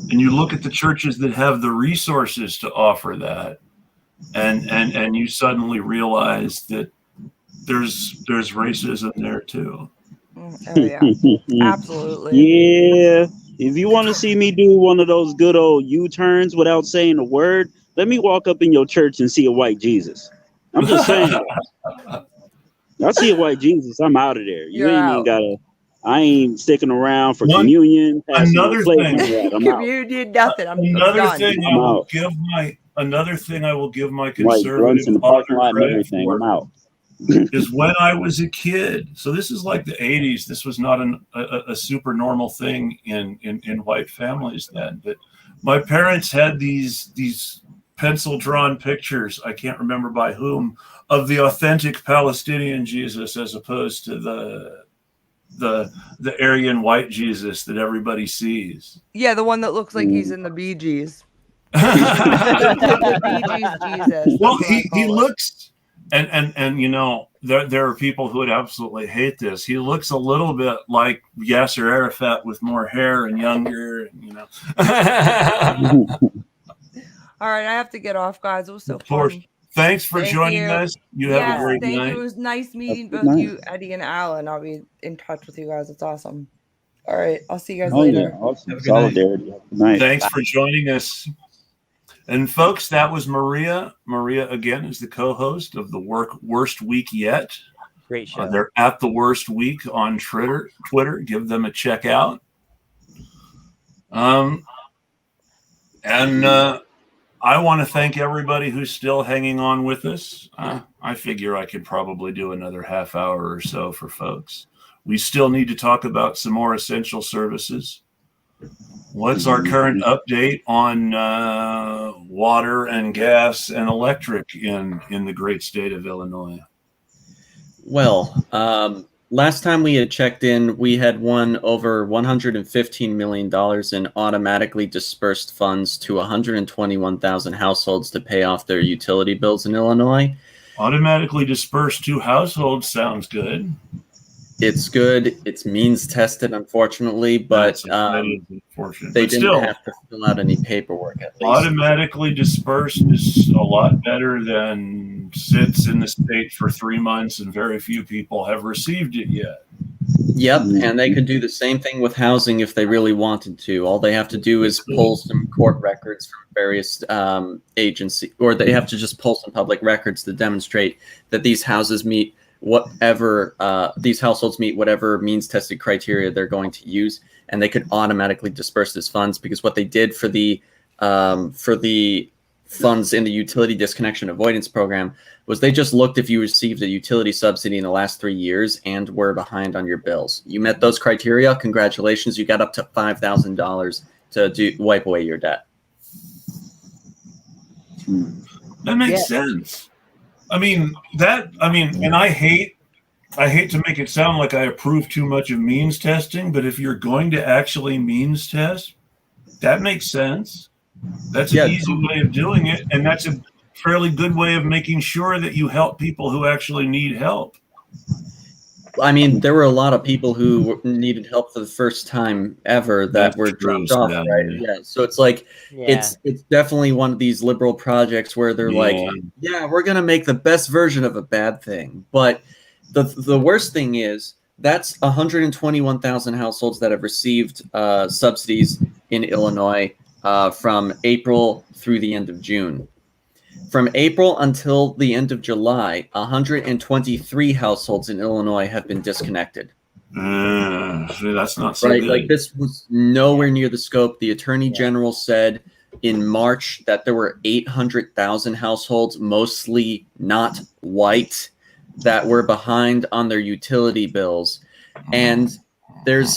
A: And you look at the churches that have the resources to offer that, and you suddenly realize that there's racism there too.
B: Oh, yeah. Absolutely.
E: Yeah. If you want to see me do one of those good old U-turns without saying a word, let me walk up in your church and see a white Jesus. I'm just saying. I see a white Jesus, I'm out of there. I ain't sticking around for communion.
A: Another thing.
B: Communion, nothing.
A: Another thing I will give my conservative father credit for.
E: I'm out.
A: Is when I was a kid. So this is like the 80s. This was not a super normal thing in white families then. But my parents had these pencil drawn pictures, I can't remember by whom, of the authentic Palestinian Jesus as opposed to the Aryan white Jesus that everybody sees.
B: Yeah, the one that looks like he's in the Bee Gees. The Bee Gees Jesus.
A: Well, he looks. And there are people who would absolutely hate this. He looks a little bit like Yasser Arafat with more hair and younger,
B: All right, I have to get off, guys. It was so fun.
A: Thanks for joining us. You have a great night.
B: It was nice meeting both you, Eddie, and Allan. I'll be in touch with you guys. It's awesome. All right, I'll see you guys later.
E: Yeah, awesome. Solidarity. Good night.
A: Thanks for joining us. And folks, that was Maria. Maria, again, is the co-host of the Worst Week Yet.
C: Great show.
A: They're at the Worst Week on Twitter. Give them a check out. And I want to thank everybody who's still hanging on with us. I figure I could probably do another half hour or so for folks. We still need to talk about some more essential services. What's our current update on water and gas and electric in the great state of Illinois?
D: Well, last time we had checked in, we had won over $115 million in automatically dispersed funds to 121,000 households to pay off their utility bills in Illinois.
A: Automatically dispersed to households sounds good.
D: It's good. It's means tested, unfortunately, but
A: that is unfortunate.
D: they
A: But
D: didn't
A: still,
D: have to fill out any paperwork at least.
A: automatically dispersed is a lot better than sits in the state for 3 months, and very few people have received it yet.
D: Yep, and they could do the same thing with housing if they really wanted to. All they have to do is pull some court records from various agencies, or they have to just pull some public records to demonstrate that these houses meet whatever these households meet whatever means tested criteria they're going to use, and they could automatically disperse these funds, because what they did for the funds in the utility disconnection avoidance program was they just looked if you received a utility subsidy in the last 3 years and were behind on your bills. You met those criteria, congratulations, you got up to $5,000 to wipe away your debt.
A: That makes sense. And I hate to make it sound like I approve too much of means testing, but if you're going to actually means test, that makes sense. That's an easy way of doing it, and that's a fairly good way of making sure that you help people who actually need help.
D: I mean, there were a lot of people who needed help for the first time ever that were dropped off, right? Yeah. So it's like, it's definitely one of these liberal projects where they're like, yeah, we're going to make the best version of a bad thing. But the worst thing is that's 121,000 households that have received subsidies in Illinois from April through the end of June. From April until the end of July, 123 households in Illinois have been disconnected.
A: That's not so
D: right.
A: Good.
D: Like, this was nowhere near the scope. The Attorney General said in March that there were 800,000 households, mostly not white, that were behind on their utility bills. And the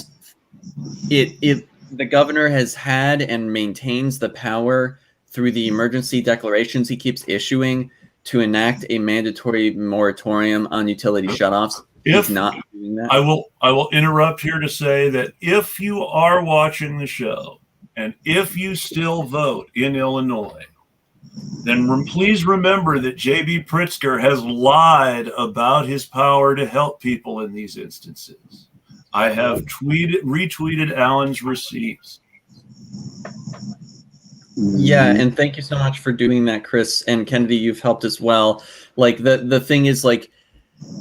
D: governor has had and maintains the power through the emergency declarations he keeps issuing to enact a mandatory moratorium on utility shutoffs. He's not doing that.
A: I will interrupt here to say that if you are watching the show and if you still vote in Illinois, then please remember that J.B. Pritzker has lied about his power to help people in these instances. I have retweeted Allan's receipts.
D: Yeah, and thank you so much for doing that, Chris. And Kennedy, you've helped as well. Like, the thing is, like,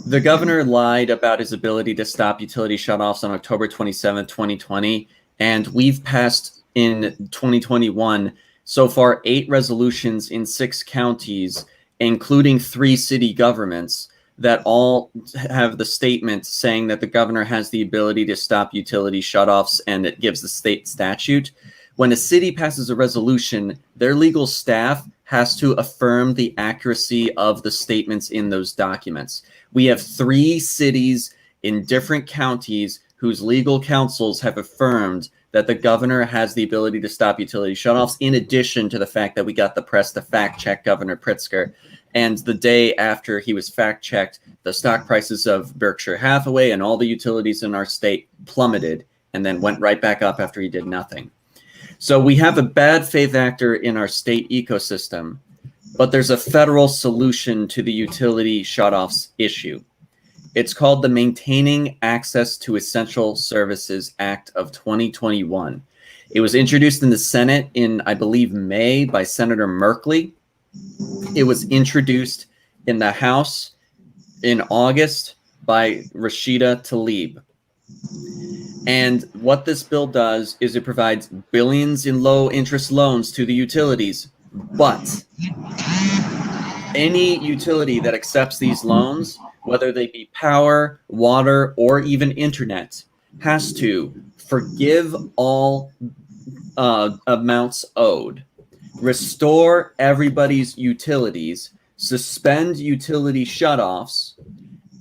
D: the governor lied about his ability to stop utility shutoffs on October 27, 2020, and we've passed in 2021 so far 8 resolutions in 6 counties, including 3 city governments, that all have the statement saying that the governor has the ability to stop utility shutoffs, and it gives the state statute. When a city passes a resolution, their legal staff has to affirm the accuracy of the statements in those documents. We have 3 cities in different counties whose legal counsels have affirmed that the governor has the ability to stop utility shutoffs, in addition to the fact that we got the press to fact-check Governor Pritzker. And the day after he was fact-checked, the stock prices of Berkshire Hathaway and all the utilities in our state plummeted and then went right back up after he did nothing. So we have a bad faith actor in our state ecosystem, but there's a federal solution to the utility shutoffs issue. It's called the Maintaining Access to Essential Services Act of 2021. It was introduced in the Senate in, I believe, May by Senator Merkley. It was introduced in the House in August by Rashida Tlaib. And what this bill does is it provides billions in low-interest loans to the utilities, but any utility that accepts these loans, whether they be power, water, or even internet, has to forgive all amounts owed, restore everybody's utilities, suspend utility shutoffs,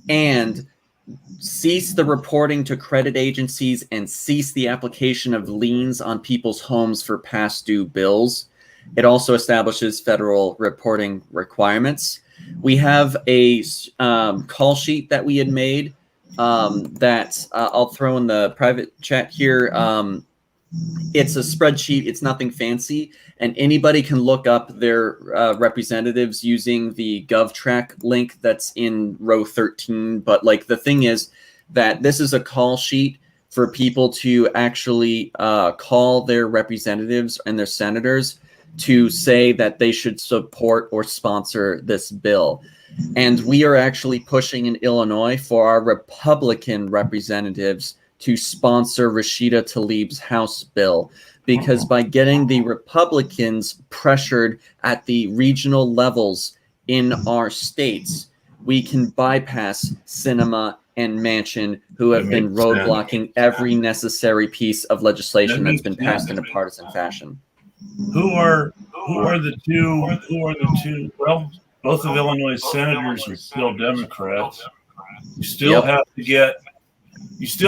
D: and cease the reporting to credit agencies and cease the application of liens on people's homes for past due bills. It also establishes federal reporting requirements. We have a call sheet that we had made that I'll throw in the private chat here. It's a spreadsheet. It's nothing fancy. And anybody can look up their representatives using the GovTrack link that's in row 13. But like, the thing is, that this is a call sheet for people to actually call their representatives and their senators to say that they should support or sponsor this bill. And we are actually pushing in Illinois for our Republican representatives to sponsor Rashida Tlaib's House bill, because by getting the Republicans pressured at the regional levels in our states, we can bypass Sinema and Manchin, who have been roadblocking every necessary piece of legislation that's been passed in a partisan fashion.
A: Who are the two? Well, both of Illinois senators are still Democrats. You still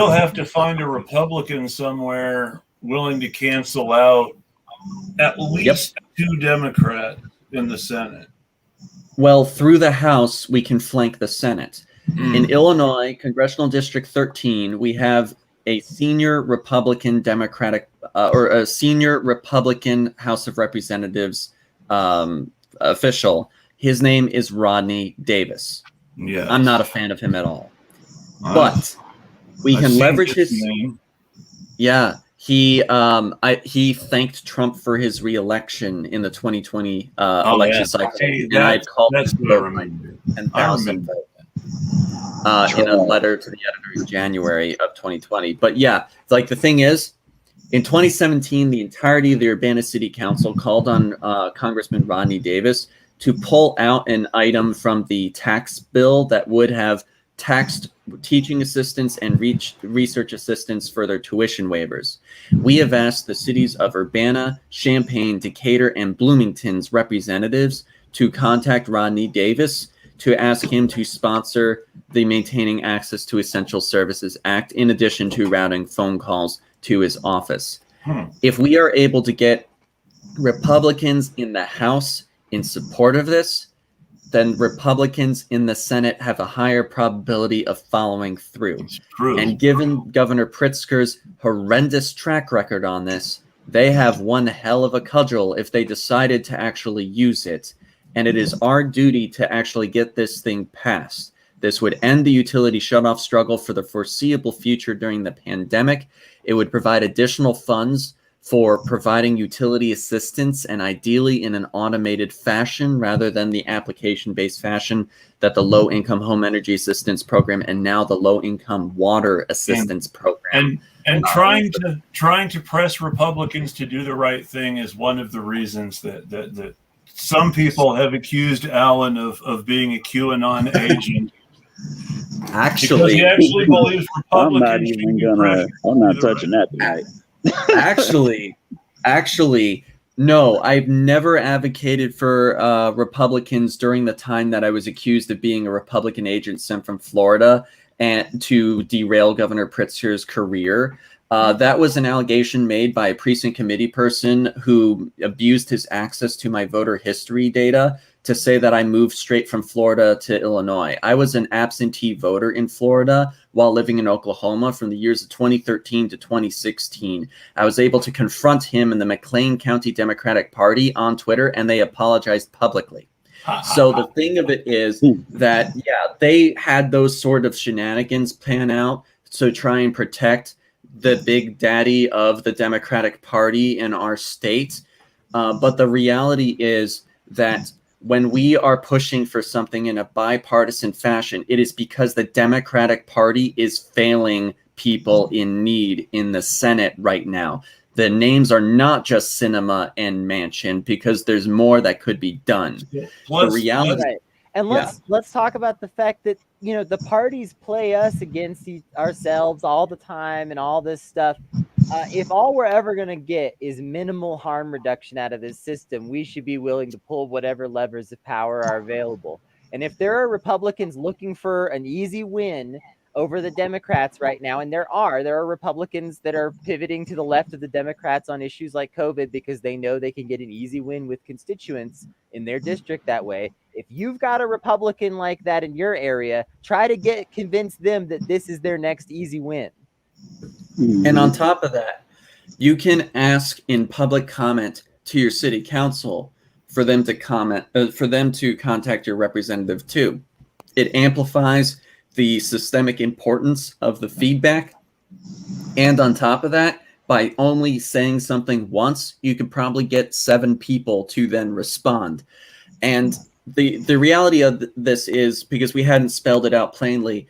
A: have to find a Republican somewhere willing to cancel out at least two Democrats in the Senate.
D: Well, through the House, we can flank the Senate. In Illinois, Congressional District 13, we have a senior Republican Democratic or a senior Republican House of Representatives official. His name is Rodney Davis.
A: Yeah,
D: I'm not a fan of him at all, but we can leverage his
A: name.
D: Yeah, he thanked Trump for his re-election in the 2020 election cycle, and I called him vote 10,000 votes in a letter to the editor in January of 2020. But yeah, like the thing is, in 2017, the entirety of the Urbana City Council called on Congressman Rodney Davis to pull out an item from the tax bill that would have taxed teaching assistants and research assistants for their tuition waivers. We have asked the cities of Urbana, Champaign, Decatur, and Bloomington's representatives to contact Rodney Davis to ask him to sponsor the Maintaining Access to Essential Services Act, in addition to routing phone calls to his office. If we are able to get Republicans in the House in support of this, then Republicans in the Senate have a higher probability of following through. And given Governor Pritzker's horrendous track record on this, they have one hell of a cudgel if they decided to actually use it. And it is our duty to actually get this thing passed. This would end the utility shutoff struggle for the foreseeable future during the pandemic. It would provide additional funds for providing utility assistance, and ideally in an automated fashion rather than the application-based fashion that the Low-Income Home Energy Assistance Program and now the Low-Income Water Assistance Program.
A: And trying to press Republicans to do the right thing is one of the reasons that some people have accused Allan of being a QAnon agent.
D: Actually,
A: he actually believes Republicans
E: I'm not touching that tonight.
D: Actually, no, I've never advocated for Republicans during the time that I was accused of being a Republican agent sent from Florida and to derail Governor Pritzker's career. That was an allegation made by a precinct committee person who abused his access to my voter history data to say that I moved straight from Florida to Illinois. I was an absentee voter in Florida while living in Oklahoma from the years of 2013 to 2016. I was able to confront him and the McLean County Democratic Party on Twitter, and they apologized publicly. So the thing of it is that, yeah, they had those sort of shenanigans pan out to try and protect the big daddy of the Democratic Party in our state. But the reality is that when we are pushing for something in a bipartisan fashion, it is because the Democratic Party is failing people in need in the Senate right now. The names are not just Sinema and Manchin, because there's more that could be done. The reality,
C: right. And let's talk about the fact that, you know, the parties play us against ourselves all the time and all this stuff. If all we're ever going to get is minimal harm reduction out of this system, we should be willing to pull whatever levers of power are available. And if there are Republicans looking for an easy win over the Democrats right now, and there are Republicans that are pivoting to the left of the Democrats on issues like COVID because they know they can get an easy win with constituents in their district that way. If you've got a Republican like that in your area, try to convince them that this is their next easy win.
D: And on top of that, you can ask in public comment to your city council for them to contact your representative too. It amplifies the systemic importance of the feedback. And on top of that, by only saying something once, you could probably get 7 people to then respond. And the reality of this is, because we hadn't spelled it out plainly,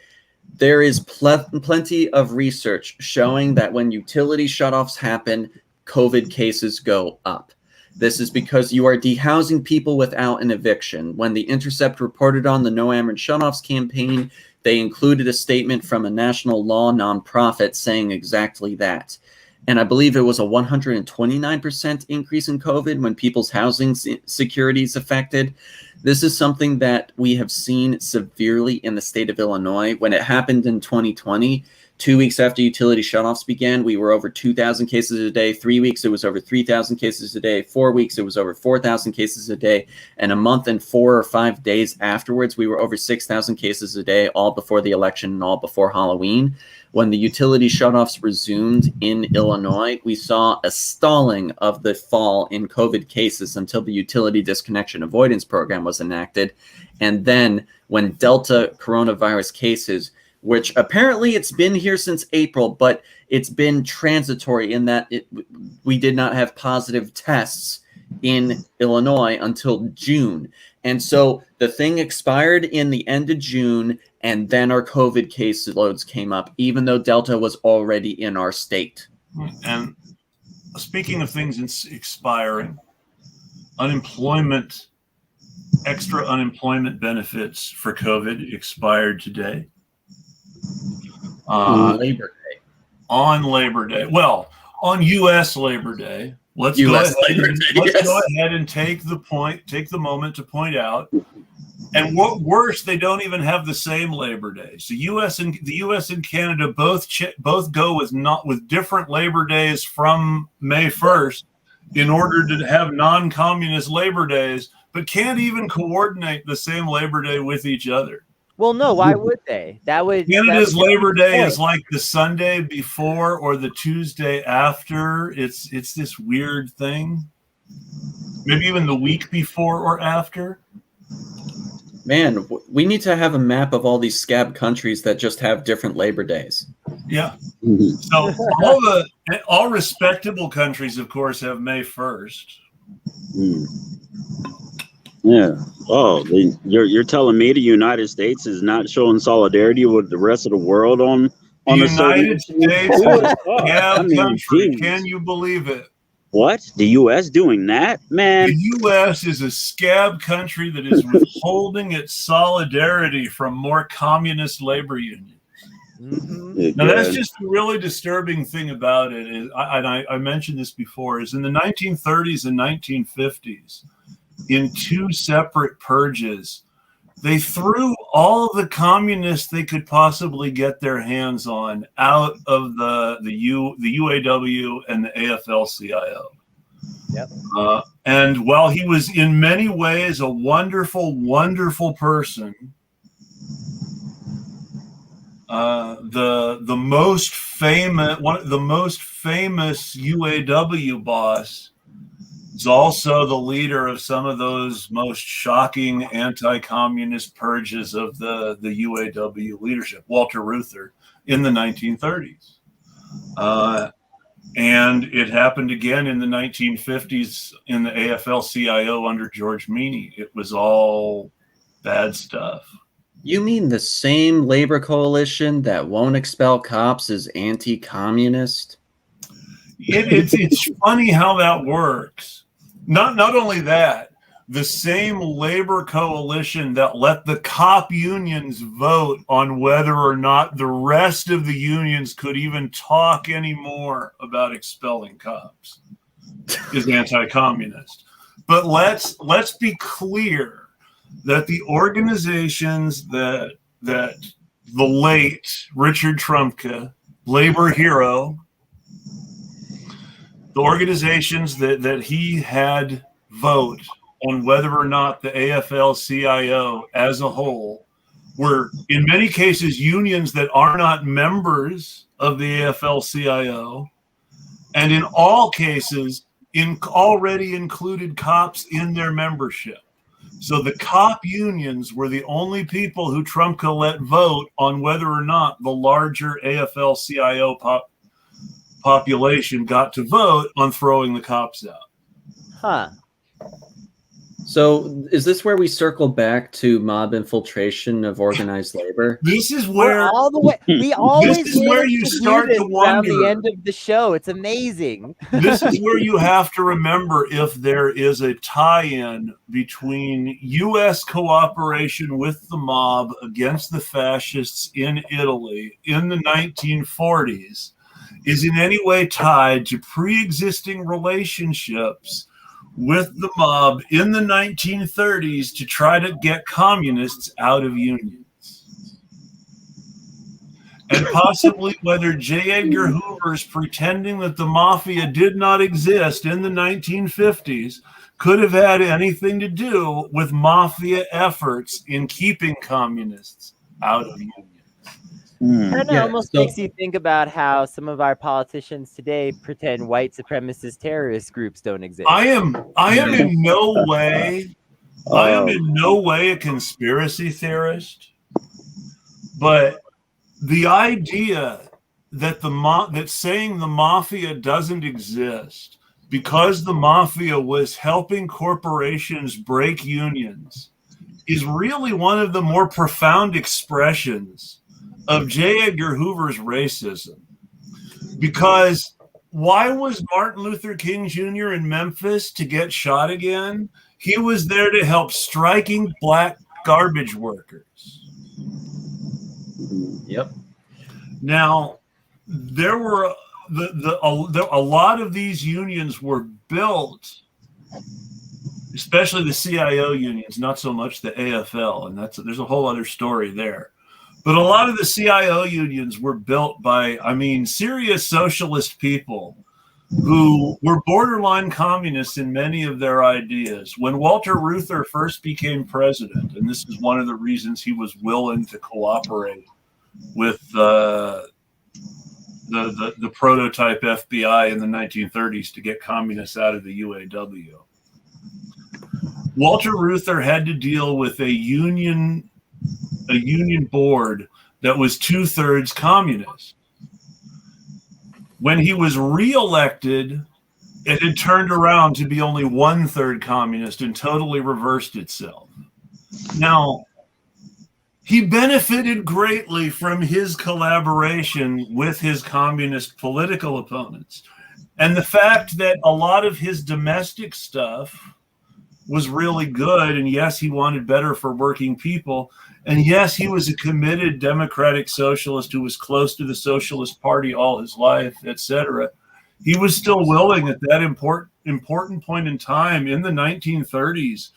D: there is plenty of research showing that when utility shutoffs happen, COVID cases go up. This is because you are dehousing people without an eviction. When The Intercept reported on the No Ameren Shutoffs campaign, they included a statement from a national law nonprofit saying exactly that. And I believe it was a 129% increase in COVID when people's housing security is affected. This is something that we have seen severely in the state of Illinois. When it happened in 2020, 2 weeks after utility shutoffs began, we were over 2,000 cases a day. 3 weeks, it was over 3,000 cases a day. 4 weeks, it was over 4,000 cases a day. And a month and 4 or 5 days afterwards, we were over 6,000 cases a day, all before the election and all before Halloween. When the utility shutoffs resumed in Illinois, we saw a stalling of the fall in COVID cases until the utility disconnection avoidance program was enacted. And then when Delta coronavirus cases, which apparently it's been here since April, but it's been transitory in that we did not have positive tests in Illinois until June. And so the thing expired in the end of June, and then our COVID case loads came up, even though Delta was already in our state.
A: And speaking of things expiring, extra unemployment benefits for COVID expired today.
D: Labor Day.
A: On Labor Day. Well, on U.S. Labor Day. Let's go ahead and take the moment to point out. And what worse, they don't even have the same Labor Day. So the U.S. and Canada both go with different Labor Days from May 1st in order to have non-communist Labor Days, but can't even coordinate the same Labor Day with each other.
C: Well, no, why would they?
A: Canada's Labor Day is like the Sunday before or the Tuesday after. It's this weird thing. Maybe even the week before or after.
D: Man, we need to have a map of all these scab countries that just have different Labor Days.
A: Yeah. So all respectable countries, of course, have May 1st.
E: Yeah. Oh, you're telling me the United States is not showing solidarity with the rest of the world on
A: the United States country.
E: Geez.
A: Can you believe it?
E: What? The U.S. doing that, man?
A: The U.S. is a scab country that is withholding its solidarity from more communist labor unions.
C: Mm-hmm.
A: Now, that's just a really disturbing thing about it. I mentioned this before, is in the 1930s and 1950s, in 2 separate purges, they threw all the communists they could possibly get their hands on out of the UAW and the AFL-CIO.
C: Yep.
A: And while he was in many ways a wonderful, wonderful person, the most famous UAW boss is also the leader of some of those most shocking anti-communist purges of the UAW leadership, Walter Reuther, in the 1930s. And it happened again in the 1950s in the AFL-CIO under George Meany. It was all bad stuff.
D: You mean the same labor coalition that won't expel cops is anti-communist?
A: It's funny how that works. Not only that, the same labor coalition that let the cop unions vote on whether or not the rest of the unions could even talk anymore about expelling cops is anti-communist. But let's be clear that the organizations that the late Richard Trumka, labor hero, the organizations that he had vote on whether or not the AFL-CIO as a whole were, in many cases, unions that are not members of the AFL-CIO, and in all cases, already included cops in their membership. So the cop unions were the only people who Trump could let vote on whether or not the larger AFL-CIO population got to vote on throwing the cops out.
C: Huh.
D: So is this where we circle back to mob infiltration of organized labor?
A: This is
C: We're
A: where
C: all the way. We always
A: this is where you start to
C: around
A: wonder.
C: the end of the show. It's amazing.
A: This is where you have to remember if there is a tie-in between U.S. cooperation with the mob against the fascists in Italy in the 1940s is in any way tied to pre-existing relationships with the mob in the 1930s to try to get communists out of unions. And possibly whether J. Edgar Hoover's pretending that the mafia did not exist in the 1950s could have had anything to do with mafia efforts in keeping communists out of unions.
C: Kind of almost makes you think about how some of our politicians today pretend white supremacist terrorist groups don't exist.
A: I am in no way a conspiracy theorist, but the idea that that saying the mafia doesn't exist because the mafia was helping corporations break unions is really one of the more profound expressions of J. Edgar Hoover's racism. Because why was Martin Luther King Jr. in Memphis to get shot again? He was there to help striking black garbage workers.
D: Yep.
A: Now, there were a lot of these unions were built, especially the CIO unions, not so much the AFL, and there's a whole other story there. But a lot of the CIO unions were built by, serious socialist people who were borderline communists in many of their ideas. When Walter Reuther first became president, and this is one of the reasons he was willing to cooperate with the prototype FBI in the 1930s to get communists out of the UAW. Walter Reuther had to deal with a union board that was 2/3 communist. When he was reelected, it had turned around to be only 1/3 communist and totally reversed itself. Now, he benefited greatly from his collaboration with his communist political opponents. And the fact that a lot of his domestic stuff was really good, and yes, he wanted better for working people, and yes, he was a committed democratic socialist who was close to the Socialist Party all his life, etc. He was still willing at that important point in time in the 1930s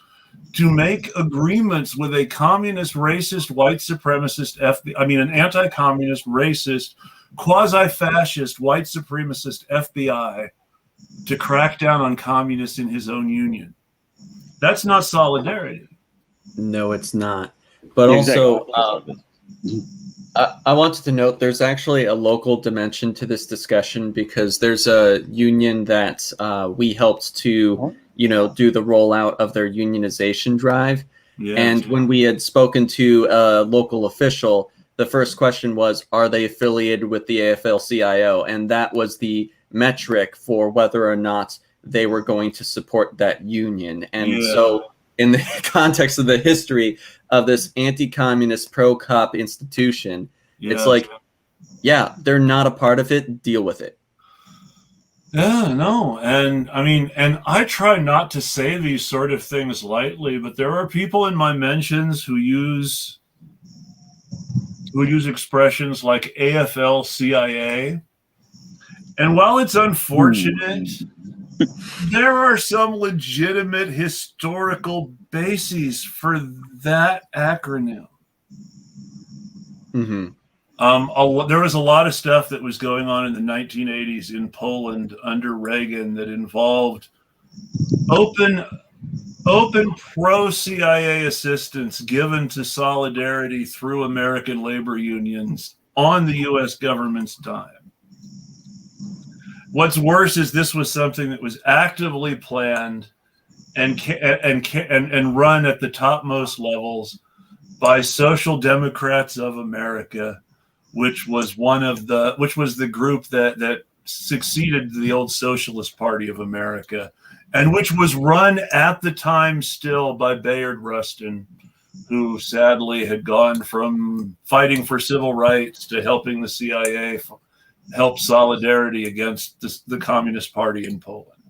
A: to make agreements with a communist, racist, white supremacist, an anti-communist, racist, quasi-fascist, white supremacist FBI to crack down on communists in his own union. That's not solidarity.
D: No, it's not. But also, I wanted to note there's actually a local dimension to this discussion because there's a union that we helped to, do the rollout of their unionization drive. Yeah. And when we had spoken to a local official, the first question was, are they affiliated with the AFL-CIO? And that was the metric for whether or not they were going to support that union. And so in the context of the history of this anti-communist pro-cop institution, it's like, they're not a part of it. Deal with it.
A: Yeah, no. And I try not to say these sort of things lightly, but there are people in my mentions who use expressions like AFL-CIA. And while it's unfortunate, there are some legitimate historical bases for that acronym.
D: Mm-hmm.
A: There was a lot of stuff that was going on in the 1980s in Poland under Reagan that involved open pro-CIA assistance given to Solidarity through American labor unions on the U.S. government's dime. What's worse is this was something that was actively planned and run at the topmost levels by Social Democrats of America, which was the group that succeeded the old Socialist Party of America, and which was run at the time still by Bayard Rustin, who sadly had gone from fighting for civil rights to helping the CIA help solidarity against the Communist Party in Poland.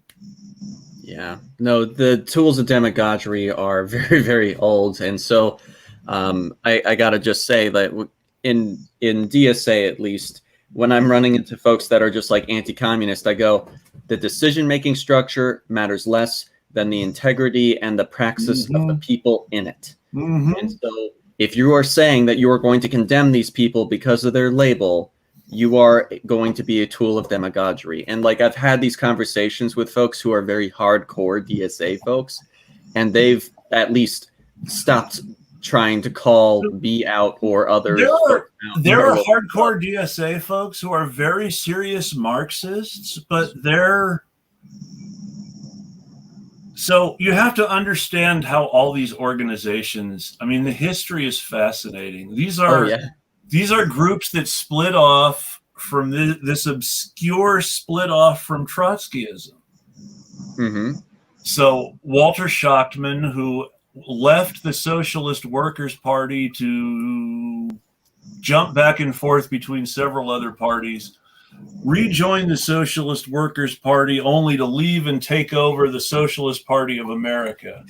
D: Yeah, no, the tools of demagoguery are very, very old. And so I got to just say that in DSA, at least, when I'm running into folks that are just like anti-communist, I go, the decision-making structure matters less than the integrity and the praxis of the people in it. And so if you are saying that you are going to condemn these people because of their label, you are going to be a tool of demagoguery. And like, I've had these conversations with folks who are very hardcore DSA folks, and they've at least stopped trying to call me out or others.
A: There are hardcore DSA folks who are very serious Marxists, but so you have to understand how all these organizations, I mean, the history is fascinating. These are groups that split off from this obscure split off from Trotskyism. So Walter Schachtman, who left the Socialist Workers' Party to jump back and forth between several other parties, rejoined the Socialist Workers' Party only to leave and take over the Socialist Party of America,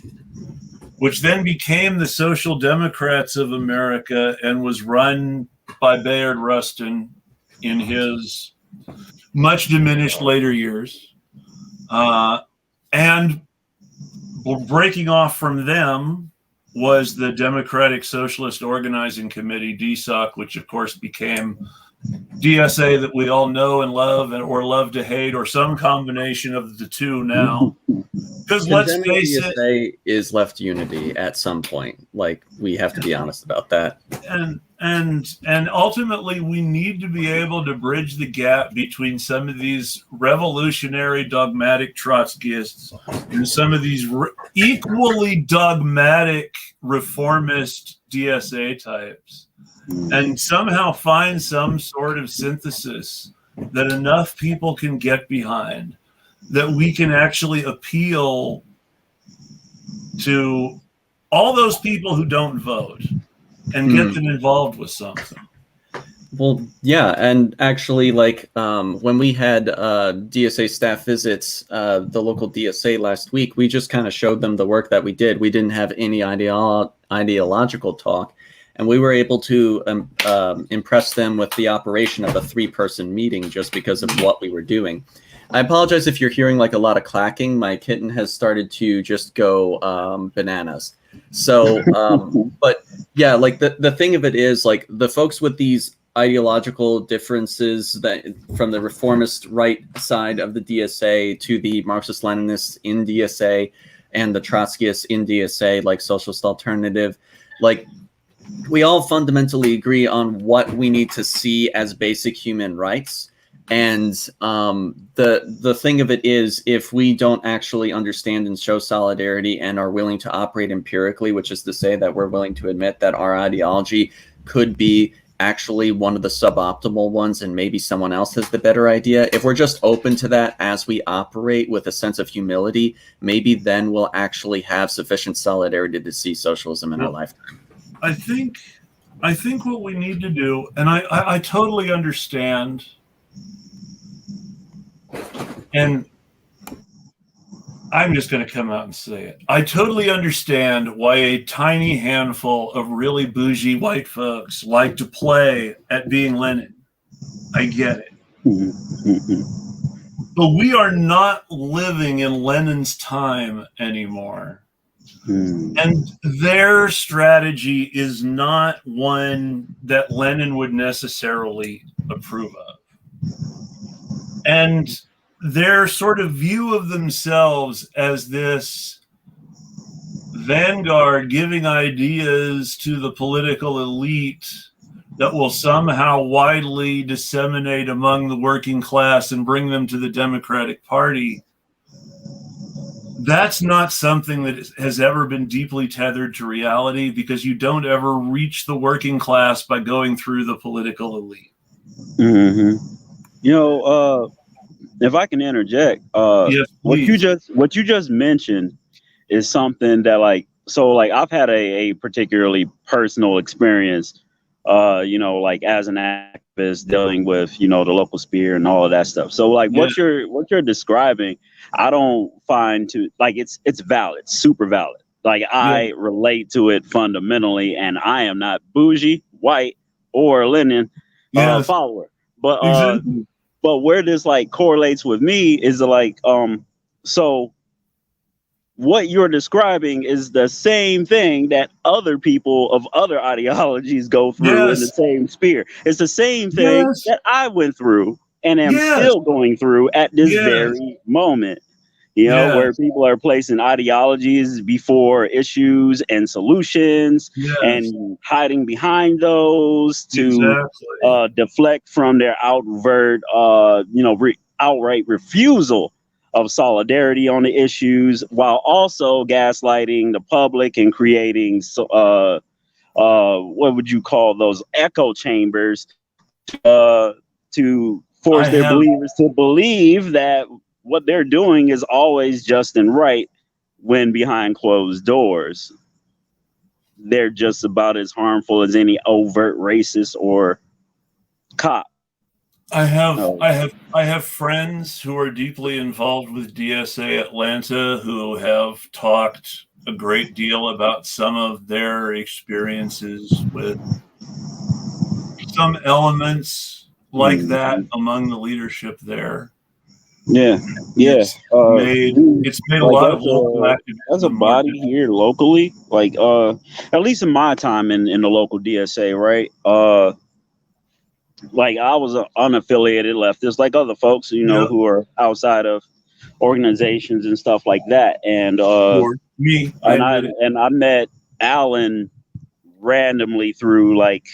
A: which then became the Social Democrats of America and was run by Bayard Rustin in his much diminished later years. And breaking off from them was the Democratic Socialist Organizing Committee, DSOC, which of course became DSA that we all know and love, or love to hate, or some combination of the two now. Because let's face it,
D: DSA is left unity at some point. Like, we have to be honest about that.
A: And ultimately, we need to be able to bridge the gap between some of these revolutionary dogmatic Trotskyists and some of these equally dogmatic reformist DSA types, and somehow find some sort of synthesis that enough people can get behind, that we can actually appeal to all those people who don't vote and get them involved with something.
D: Well, yeah, and actually, like, when we had DSA staff visits, the local DSA last week, we just kind of showed them the work that we did. We didn't have any ideological talk, and we were able to impress them with the operation of a 3-person meeting just because of what we were doing. I apologize if you're hearing like a lot of clacking. My kitten has started to just go bananas. So, but yeah, like the thing of it is, like, the folks with these ideological differences, that from the reformist right side of the DSA to the Marxist-Leninists in DSA and the Trotskyists in DSA, like Socialist Alternative, like, we all fundamentally agree on what we need to see as basic human rights. And the thing of it is, if we don't actually understand and show solidarity and are willing to operate empirically, which is to say that we're willing to admit that our ideology could be actually one of the suboptimal ones and maybe someone else has the better idea, if we're just open to that as we operate with a sense of humility, maybe then we'll actually have sufficient solidarity to see socialism in our lifetime.
A: I think what we need to do, and I totally understand, and I'm just going to come out and say it. I totally understand why a tiny handful of really bougie white folks like to play at being Lenin. I get it. But we are not living in Lenin's time anymore. And their strategy is not one that Lenin would necessarily approve of. And their sort of view of themselves as this vanguard giving ideas to the political elite that will somehow widely disseminate among the working class and bring them to the Democratic Party That's not something that has ever been deeply tethered to reality, because you don't ever reach the working class by going through the political elite.
E: Mm-hmm. You know, if I can interject,
A: Yes,
E: what you
A: please.
E: just mentioned is something that like I've had a particularly personal experience, like as an activist dealing with, the local sphere and all of that stuff. So like
A: Yeah.
E: what you're describing, I don't find to like it's valid, super valid. Like I relate to it fundamentally, and I am not bougie, white, or Lenin
A: Yes.
E: follower. But
A: Exactly.
E: but where this like correlates with me is so what you're describing is the same thing that other people of other ideologies go through in the
A: Yes.
E: same sphere. It's the same thing
A: Yes.
E: that I went through and am
A: Yes.
E: still going through at this
A: Yes.
E: very moment. Where
A: Yes.
E: people are placing ideologies before issues and solutions
A: Yes.
E: and hiding behind those to
A: Exactly.
E: deflect from their outright refusal of solidarity on the issues, while also gaslighting the public and creating what would you call those echo chambers to
A: I
E: force their
A: have
E: believers to believe that what they're doing is always just and right, when behind closed doors they're just about as harmful as any overt racist or cop.
A: I have
E: Oh,
A: I have friends who are deeply involved with DSA Atlanta who have talked a great deal about some of their experiences with some elements like that among the leadership there.
E: yeah,
A: And
E: yeah.
A: it's made a
E: Like
A: lot of local
E: as a
A: activism more
E: body here locally, like at least in my time in the local DSA, right? Like I was an unaffiliated leftist, like other folks,
A: yeah,
E: who are outside of organizations and stuff like that. And
A: for me, I admit it.
E: I met Allan randomly through like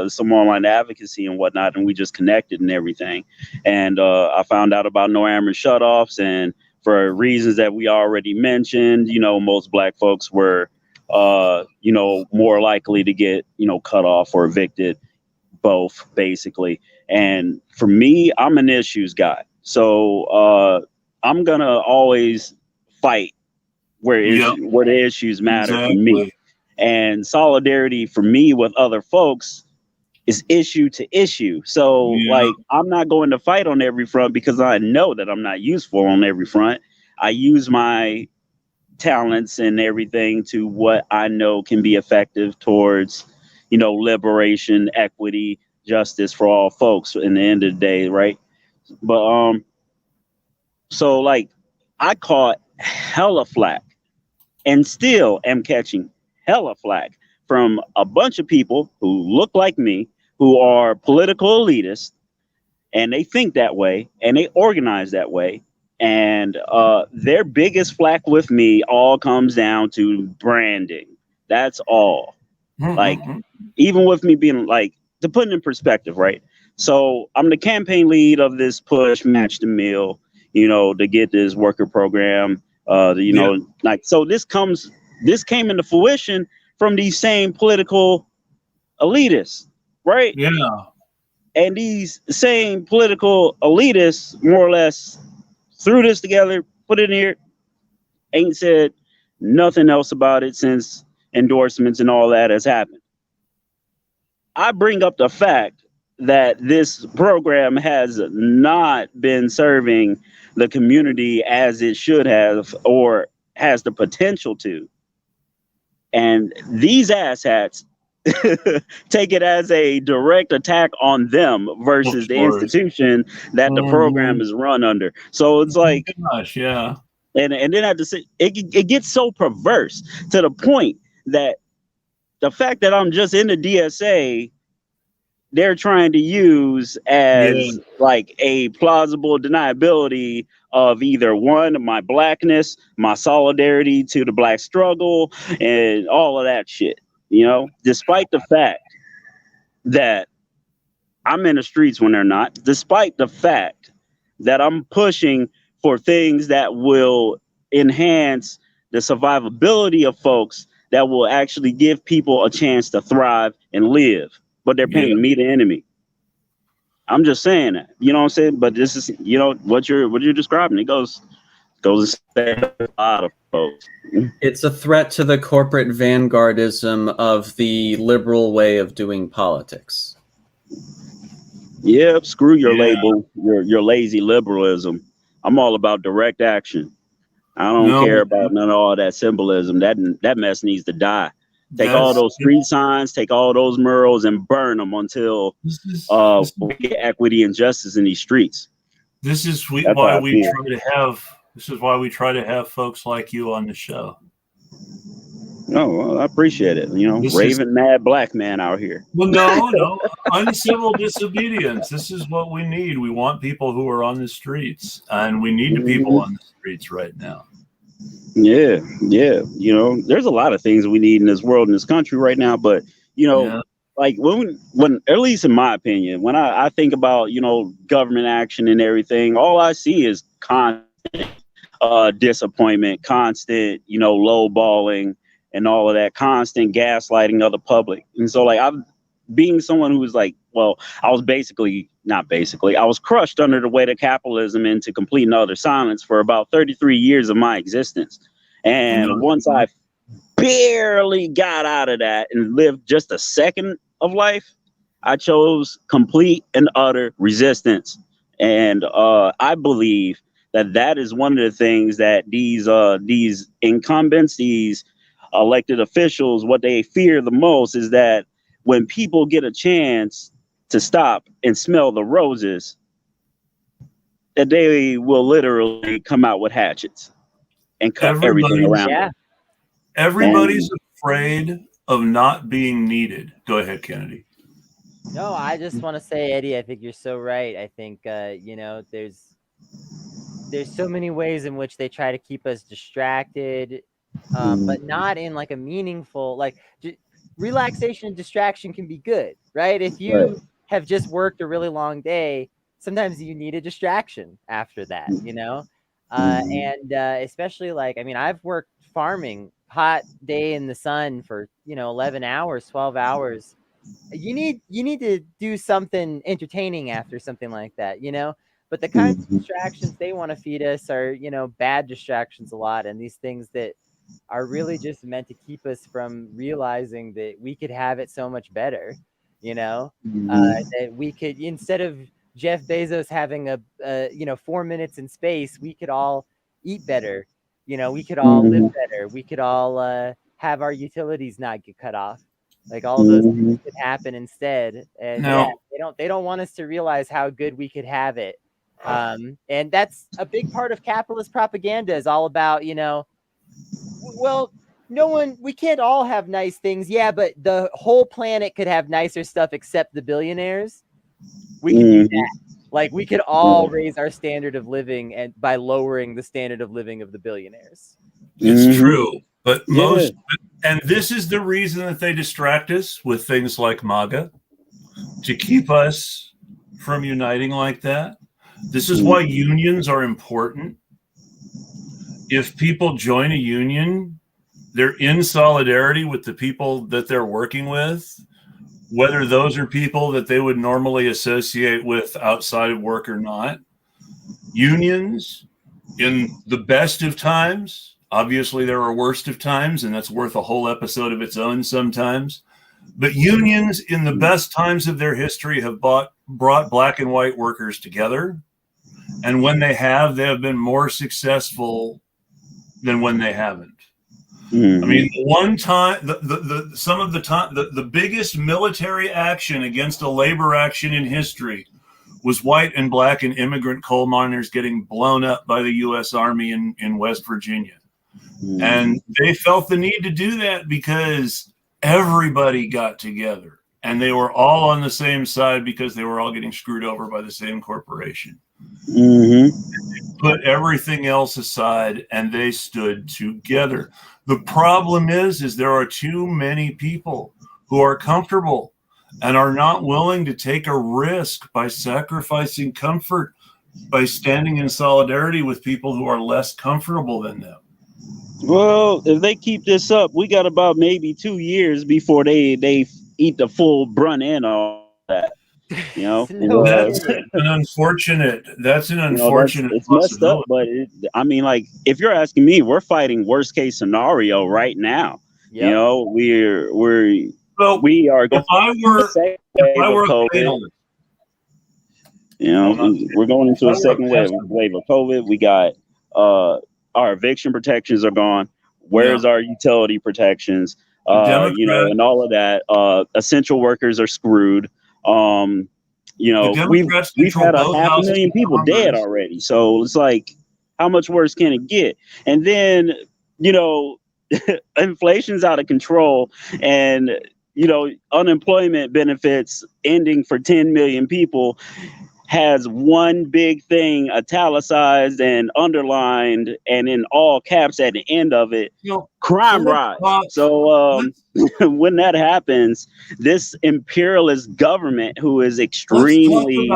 E: some online advocacy and whatnot, and we just connected and everything. And I found out about no armor shutoffs, and for reasons that we already mentioned, most black folks were more likely to get cut off or evicted, both basically. And for me, I'm an issues guy, so I'm gonna always fight
A: Yep,
E: where the issues matter for me.
A: exactly.
E: And solidarity for me with other folks is issue to issue. So
A: Yeah,
E: like I'm not going to fight on every front because I know that I'm not useful on every front. I use my talents and everything to what I know can be effective towards, liberation, equity, justice for all folks in the end of the day, right? But so like I caught hella flack and still am catching hella flack from a bunch of people who look like me, who are political elitists, and they think that way and they organize that way. And their biggest flack with me all comes down to branding. That's all. Like, even with me being like, to put it in perspective, right? So I'm the campaign lead of this push, match the meal, to get this worker program.
A: yeah,
E: Like, so this came into fruition from these same political elitists, right?
A: yeah.
E: And these same political elitists, more or less, threw this together, put it in here, ain't said nothing else about it since endorsements and all that has happened. I bring up the fact that this program has not been serving the community as it should have or has the potential to. And these asshats take it as a direct attack on them
A: Of
E: versus the
A: course.
E: institution that the program is run under. So it's like,
A: Gosh, yeah.
E: and then at the it gets so perverse to the point that the fact that I'm just in the DSA, they're trying to use
A: Yeah.
E: as like a plausible deniability of either one, my blackness, my solidarity to the black struggle, and all of that shit. Despite the fact that I'm in the streets when they're not, despite the fact that I'm pushing for things that will enhance the survivability of folks that will actually give people a chance to thrive and live. But they're painting me the enemy. I'm just saying that, you know what I'm saying? But this is, you know, what you're describing. It goes to say a lot of folks.
D: It's a threat to the corporate vanguardism of the liberal way of doing politics.
E: Yeah, screw your label, your lazy liberalism. I'm all about direct action. I don't care about none of all that symbolism. That mess needs to die. Take all those street signs, take all those murals, and burn them until we get equity and justice in these streets.
A: This is why we try to have folks like you on the show.
E: Oh, well, I appreciate it. You know, mad black man out here.
A: Well, no, uncivil disobedience. This is what we need. We want people who are on the streets, and we need people on the streets right now.
E: Yeah. You know, there's a lot of things we need in this world, in this country right now. But, you know, like when, at least in my opinion, when I think about, you know, government action and everything, all I see is constant disappointment, constant, you know, lowballing and all of that, constant gaslighting of the public. And so, like, I'm being someone who was like, well, I was I was crushed under the weight of capitalism into complete and utter silence for about 33 years of my existence. And once I barely got out of that and lived just a second of life, I chose complete and utter resistance. And I believe that is one of the things that these incumbents, these elected officials, what they fear the most is that when people get a chance to stop and smell the roses, that they will literally come out with hatchets and cut everything around.
C: Yeah.
A: Everybody's afraid of not being needed. Go ahead, Kennedy.
C: No, I just want to say, Eddie, I think you're so right. I think, you know, there's so many ways in which they try to keep us distracted, but not in like a meaningful, like relaxation and distraction can be good, right? If you have just worked a really long day, sometimes you need a distraction after that, you know? And especially like, I mean, I've worked farming, hot day in the sun for, you know, 11 hours, 12 hours. You need to do something entertaining after something like that, you know? But the kinds of distractions they want to feed us are, you know, bad distractions a lot. And these things that are really just meant to keep us from realizing that we could have it so much better, you know, that we could, instead of Jeff Bezos having you know, 4 minutes in space, we could all eat better. You know, we could all live better. We could all have our utilities not get cut off. Like all of those things could happen instead. And they don't want us to realize how good we could have it. And that's a big part of capitalist propaganda, is all about, you know, well, we can't all have nice things. Yeah, but the whole planet could have nicer stuff except the billionaires. We can do that. Like, we could all raise our standard of living and by lowering the standard of living of the billionaires.
A: It's true. But and this is the reason that they distract us with things like MAGA, to keep us from uniting like that. This is why unions are important. If people join a union, they're in solidarity with the people that they're working with, whether those are people that they would normally associate with outside of work or not. Unions, in the best of times, obviously there are worst of times, and that's worth a whole episode of its own sometimes. But unions in the best times of their history have brought black and white workers together. And when they have been more successful than when they haven't. I mean, one time, the biggest military action against a labor action in history was white and black and immigrant coal miners getting blown up by the U.S. Army in West Virginia. And they felt the need to do that because everybody got together and they were all on the same side because they were all getting screwed over by the same corporation. They put everything else aside and they stood together. The problem is there are too many people who are comfortable and are not willing to take a risk by sacrificing comfort by standing in solidarity with people who are less comfortable than them.
E: Well, if they keep this up, we got about maybe 2 years before they eat the full brunt end of all that. You know,
A: That's an unfortunate. That's an unfortunate.
E: It's messed up, but I mean, like, if you're asking me, we're fighting worst case scenario right now.
C: Yep.
E: You know, we are going.
A: If I were a
E: COVID.
A: panelist,
E: You know, we're going into a second wave of COVID. We got our eviction protections are gone. Where's our utility protections? You know, and all of that. Essential workers are screwed. You know, we've had 500,000 people dead already. So it's like, how much worse can it get? And then, you know, inflation's out of control, and, you know, unemployment benefits ending for 10 million people has one big thing italicized and underlined and in all caps at the end of it. Crime rise. So when that happens, this imperialist government, who is extremely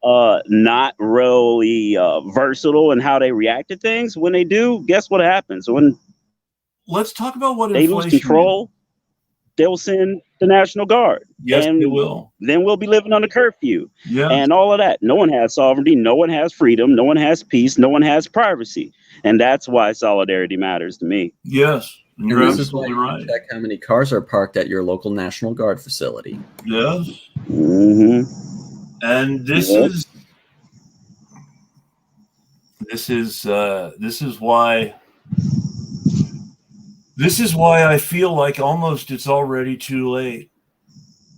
E: not really versatile in how they react to things, when they do, guess what happens? When
A: let's talk about what
E: they lose control, they will send the National Guard.
A: Yes,
E: and
A: they will.
E: Then we'll be living under curfew.
A: Yeah.
E: And all of that. No one has sovereignty. No one has freedom. No one has peace. No one has privacy. And that's why solidarity matters to me.
A: Yes.
D: And
A: you're
D: this
A: absolutely
D: is why
A: right.
D: You check how many cars are parked at your local National Guard facility.
A: Yes.
E: Mm-hmm.
A: And this is why I feel like almost it's already too late,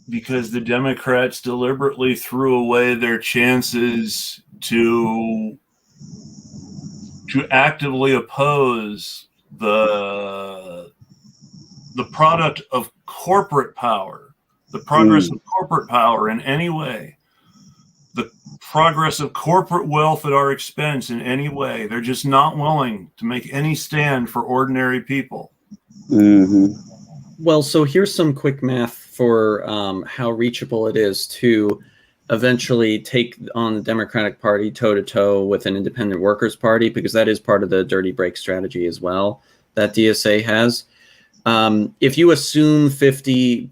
A: because the Democrats deliberately threw away their chances to actively oppose the product of corporate power, the progress of corporate power in any way, the progress of corporate wealth at our expense in any way. They're just not willing to make any stand for ordinary people.
E: Mm-hmm.
D: Well, so here's some quick math for how reachable it is to eventually take on the Democratic Party toe-to-toe with an independent workers' party, because that is part of the dirty break strategy as well that DSA has. If you assume 50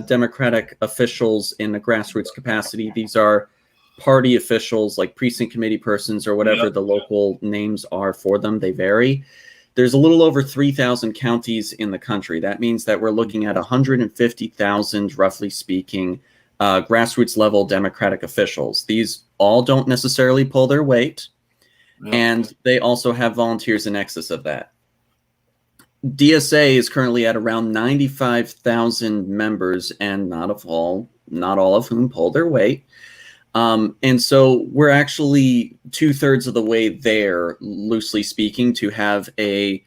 D: Democratic officials in the grassroots capacity, these are party officials like precinct committee persons or whatever the local names are for them. They vary. There's a little over 3,000 counties in the country. That means that we're looking at 150,000, roughly speaking, grassroots level Democratic officials. These all don't necessarily pull their weight, and they also have volunteers in excess of that. DSA is currently at around 95,000 members, and not all of whom pull their weight. And so we're actually 2/3 of the way there, loosely speaking, to have a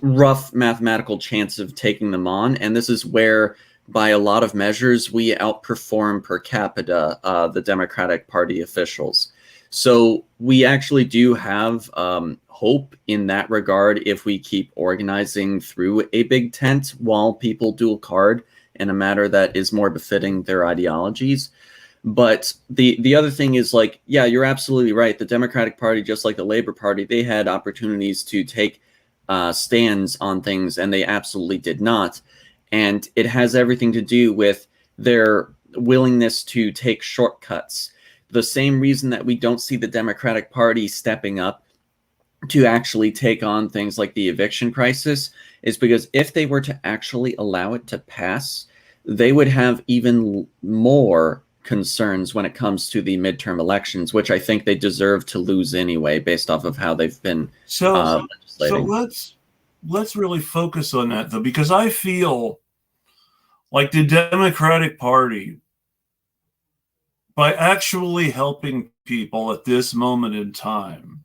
D: rough mathematical chance of taking them on. And this is where, by a lot of measures, we outperform per capita the Democratic Party officials. So we actually do have hope in that regard if we keep organizing through a big tent while people dual card in a manner that is more befitting their ideologies. But the other thing is, like, yeah, you're absolutely right. The Democratic Party, just like the Labor Party, they had opportunities to take stands on things, and they absolutely did not. And it has everything to do with their willingness to take shortcuts. The same reason that we don't see the Democratic Party stepping up to actually take on things like the eviction crisis is because if they were to actually allow it to pass, they would have even more concerns when it comes to the midterm elections, which I think they deserve to lose anyway, based off of how they've been legislating.
A: So let's really focus on that, though, because I feel like the Democratic Party, by actually helping people at this moment in time,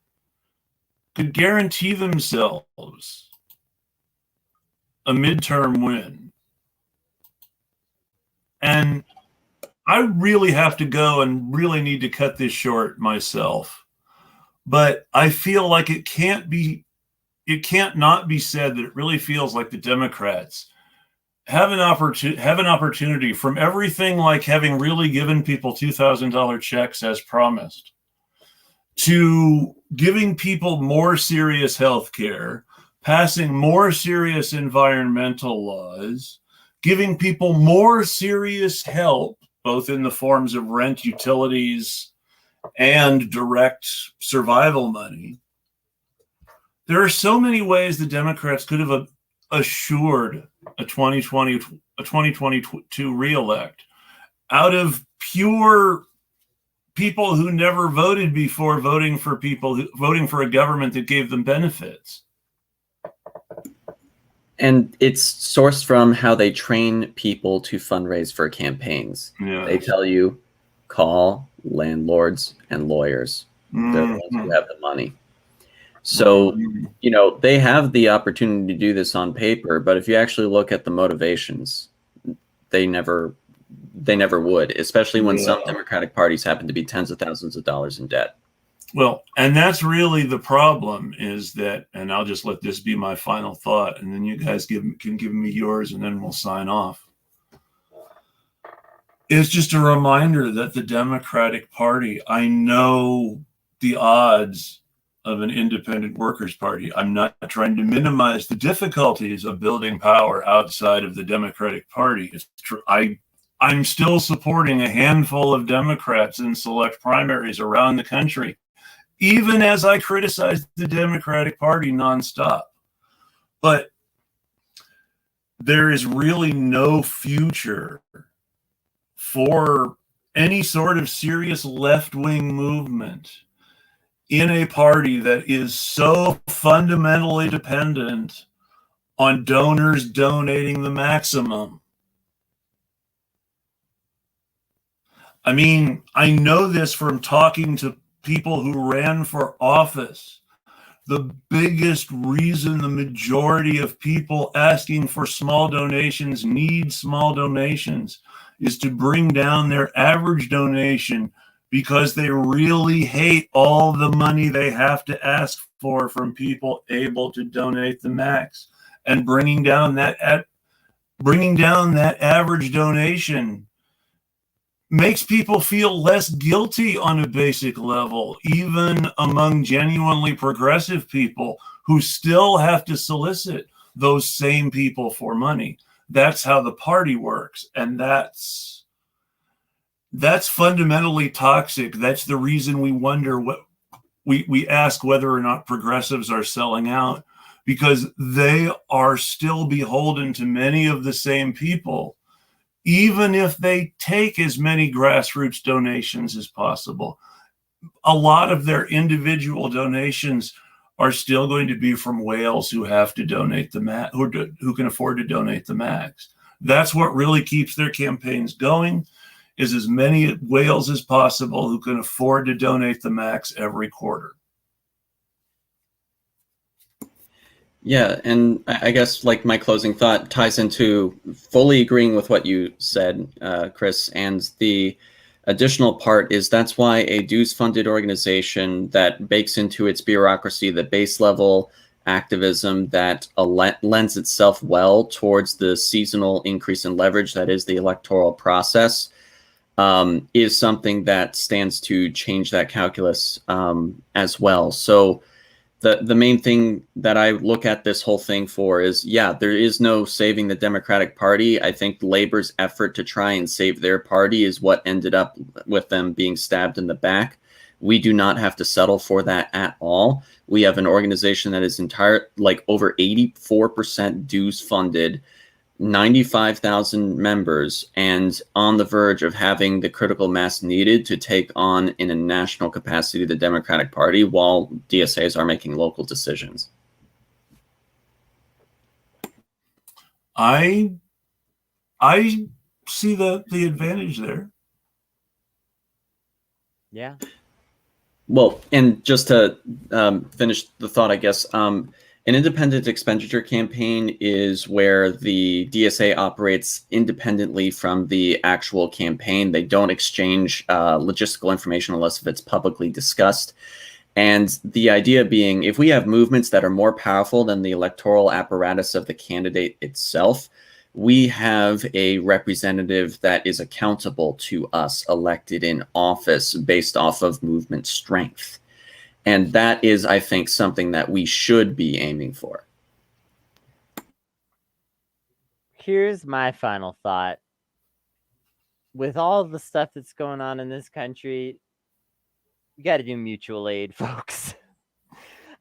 A: could guarantee themselves a midterm win. And I really have to go and really need to cut this short myself. But I feel like it can't not be said that it really feels like the Democrats have an opportunity from everything, like having really given people $2,000 checks as promised, to giving people more serious health care, passing more serious environmental laws, giving people more serious help, both in the forms of rent, utilities, and direct survival money. There are so many ways the Democrats could have assured a 2022 reelect out of pure people who never voted before voting for a government that gave them benefits.
D: And it's sourced from how they train people to fundraise for campaigns.
A: Yeah.
D: They tell you, call landlords and lawyers. They're the ones who have the money. So, you know, they have the opportunity to do this on paper, but if you actually look at the motivations, they never would, especially when some Democratic parties happen to be tens of thousands of dollars in debt.
A: Well, and that's really the problem, is that, and I'll just let this be my final thought, and then you guys can give me yours, and then we'll sign off. It's just a reminder that the Democratic Party, I know the odds of an independent workers' party. I'm not trying to minimize the difficulties of building power outside of the Democratic Party. It's true. I'm still supporting a handful of Democrats in select primaries around the country, even as I criticize the Democratic Party nonstop. But there is really no future for any sort of serious left-wing movement in a party that is so fundamentally dependent on donors donating the maximum. I mean, I know this from talking to people who ran for office. The biggest reason the majority of people asking for small donations need small donations is to bring down their average donation, because they really hate all the money they have to ask for from people able to donate the max. And bringing down that average donation makes people feel less guilty on a basic level, even among genuinely progressive people who still have to solicit those same people for money. That's how the party works, and that's fundamentally toxic. That's the reason we wonder what we ask whether or not progressives are selling out, because they are still beholden to many of the same people, even if they take as many grassroots donations as possible. A lot of their individual donations are still going to be from whales who have to donate the max, who can afford to donate the max. That's what really keeps their campaigns going, is as many whales as possible who can afford to donate the max every quarter.
D: Yeah, and I guess like my closing thought ties into fully agreeing with what you said, Chris, and the additional part is that's why a dues-funded organization that bakes into its bureaucracy the base level activism that lends itself well towards the seasonal increase in leverage that is the electoral process is something that stands to change that calculus as well. So the main thing that I look at this whole thing for is, yeah, there is no saving the Democratic Party. I think Labor's effort to try and save their party is what ended up with them being stabbed in the back. We do not have to settle for that at all. We have an organization that is over 84% dues funded, 95,000 members, and on the verge of having the critical mass needed to take on in a national capacity the Democratic Party while DSAs are making local decisions.
A: I see the advantage there.
C: Yeah.
D: Well, and just to finish the thought, I guess, an independent expenditure campaign is where the DSA operates independently from the actual campaign. They don't exchange logistical information unless if it's publicly discussed. And the idea being, if we have movements that are more powerful than the electoral apparatus of the candidate itself, we have a representative that is accountable to us, elected in office based off of movement strength. And that is, I think, something that we should be aiming for.
C: Here's my final thought. With all the stuff that's going on in this country, we got to do mutual aid, folks.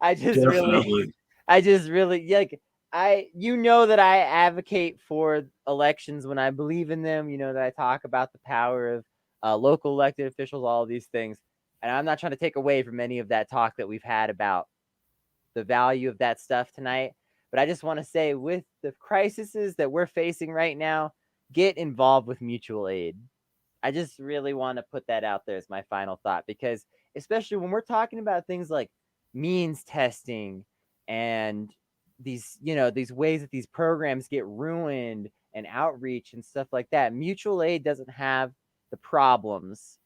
C: I just really, like, you know that I advocate for elections when I believe in them. You know that I talk about the power of local elected officials, all of these things. And I'm not trying to take away from any of that talk that we've had about the value of that stuff tonight. But I just want to say, with the crises that we're facing right now, get involved with mutual aid. I just really want to put that out there as my final thought, because especially when we're talking about things like means testing and these, you know, these ways that these programs get ruined and outreach and stuff like that, mutual aid doesn't have the problems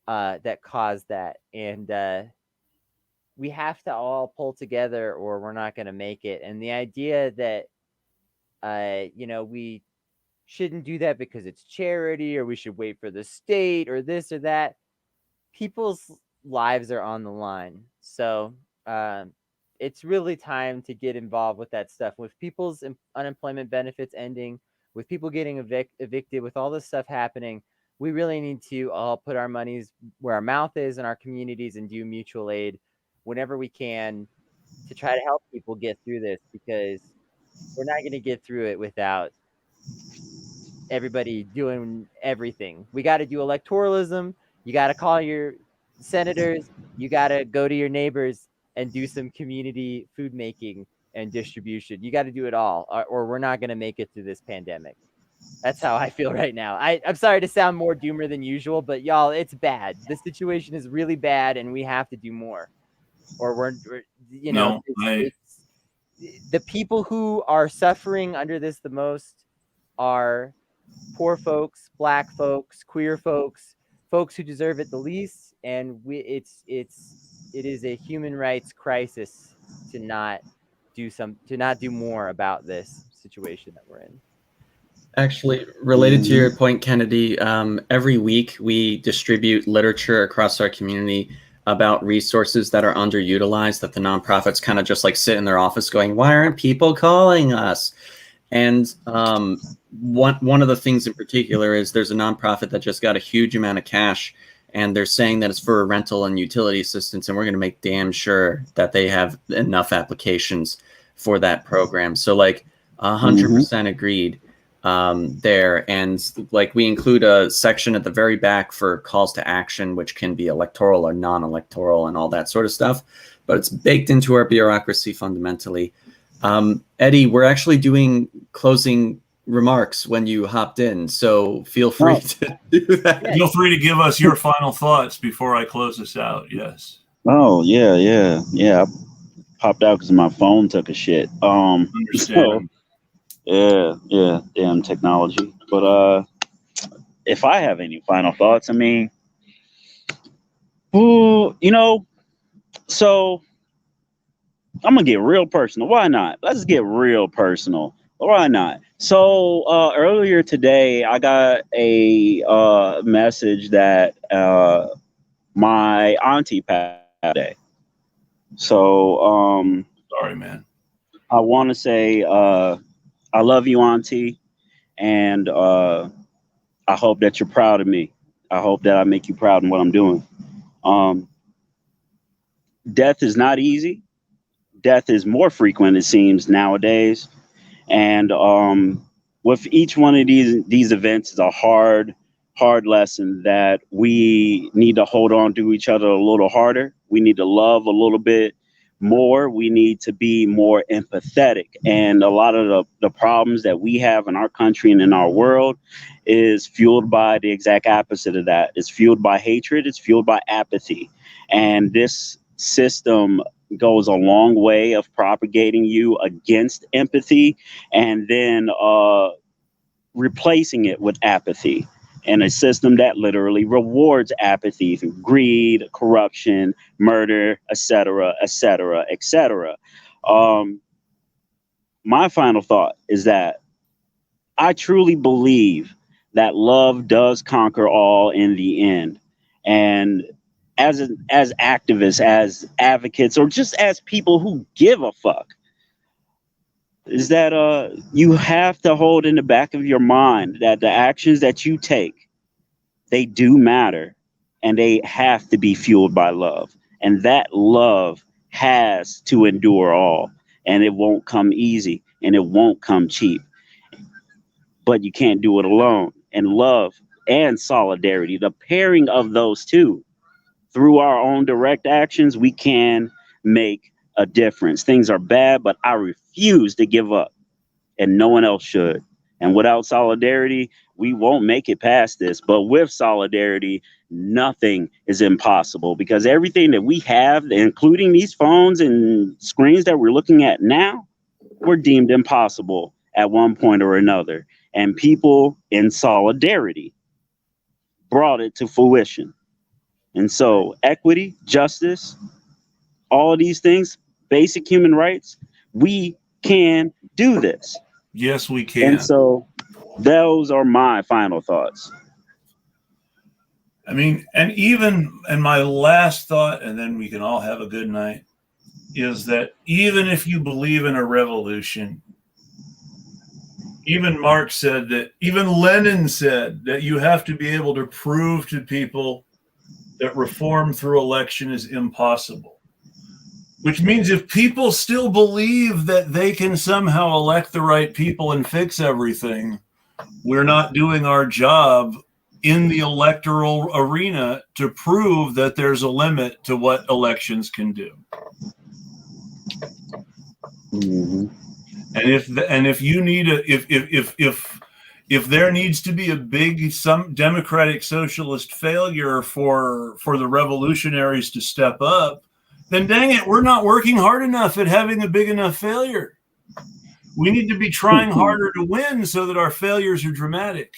C: that cause that. And we have to all pull together or we're not going to make it. And the idea that, you know, we shouldn't do that because it's charity, or we should wait for the state or this or that. People's lives are on the line. So it's really time to get involved with that stuff. With people's unemployment benefits ending, with people getting evicted, with all this stuff happening, we really need to all put our monies where our mouth is in our communities and do mutual aid whenever we can to try to help people get through this, because we're not going to get through it without everybody doing everything. We got to do electoralism. You got to call your senators. You got to go to your neighbors and do some community food making and distribution. You got to do it all, or we're not going to make it through this pandemic. That's how I feel right now. I'm sorry to sound more doomer than usual, but y'all, it's bad. The situation is really bad, and we have to do more. Or we're you know, it's the people who are suffering under this the most are poor folks, black folks, queer folks, folks who deserve it the least. And it is a human rights crisis to not do more about this situation that we're in.
D: Actually, related to your point, Kennedy, every week we distribute literature across our community about resources that are underutilized, that the nonprofits kind of just like sit in their office going, why aren't people calling us? And one of the things in particular is there's a nonprofit that just got a huge amount of cash, and they're saying that it's for rental and utility assistance, and we're going to make damn sure that they have enough applications for that program. So like 100% agreed there. And like we include a section at the very back for calls to action, which can be electoral or non-electoral and all that sort of stuff, but it's baked into our bureaucracy fundamentally. Eddie, we're actually doing closing remarks when you hopped in, so feel free to do that.
A: Feel free to give us your final thoughts before I close this out. Yes.
E: Oh, yeah. I popped out because my phone took a shit.
A: Understand.
E: So, yeah, damn technology. But if I have any final thoughts, I mean, you know, so I'm gonna get real personal. Why not? Let's get real personal. Why not? So earlier today, I got a message that my auntie passed today. So
A: sorry, man.
E: I want to say I love you, auntie, and I hope that you're proud of me. I hope that I make you proud in what I'm doing. Death is not easy. Death is more frequent, it seems, nowadays. And with each one of these events is a hard lesson that we need to hold on to each other a little harder. We need to love a little bit more. We need to be more empathetic. And a lot of the problems that we have in our country and in our world is fueled by the exact opposite of that. It's fueled by hatred. It's fueled by apathy. And this system goes a long way of propagating you against empathy and then replacing it with apathy, and a system that literally rewards apathy through greed, corruption, murder, etc. My final thought is that I truly believe that love does conquer all in the end. And as activists, as advocates, or just as people who give a fuck, is that you have to hold in the back of your mind that the actions that you take, they do matter, and they have to be fueled by love. And that love has to endure all, and it won't come easy, and it won't come cheap. But you can't do it alone. And love and solidarity, the pairing of those two, through our own direct actions, we can make a difference. Things are bad, but I refuse to give up, and no one else should. And without solidarity, we won't make it past this. But with solidarity, nothing is impossible, because everything that we have, including these phones and screens that we're looking at now, were deemed impossible at one point or another. And people in solidarity brought it to fruition. And so equity, justice, all of these things, basic human rights, we can do this.
A: Yes, we can.
E: And so those are my final thoughts.
A: I mean, and my last thought, and then we can all have a good night, is that even if you believe in a revolution, even Marx said that, even Lenin said that you have to be able to prove to people that reform through election is impossible. Which means if people still believe that they can somehow elect the right people and fix everything, we're not doing our job in the electoral arena to prove that there's a limit to what elections can do.
E: Mm-hmm.
A: And if you need if there needs to be a big some democratic socialist failure for the revolutionaries to step up, then dang it, we're not working hard enough at having a big enough failure. We need to be trying harder to win so that our failures are dramatic.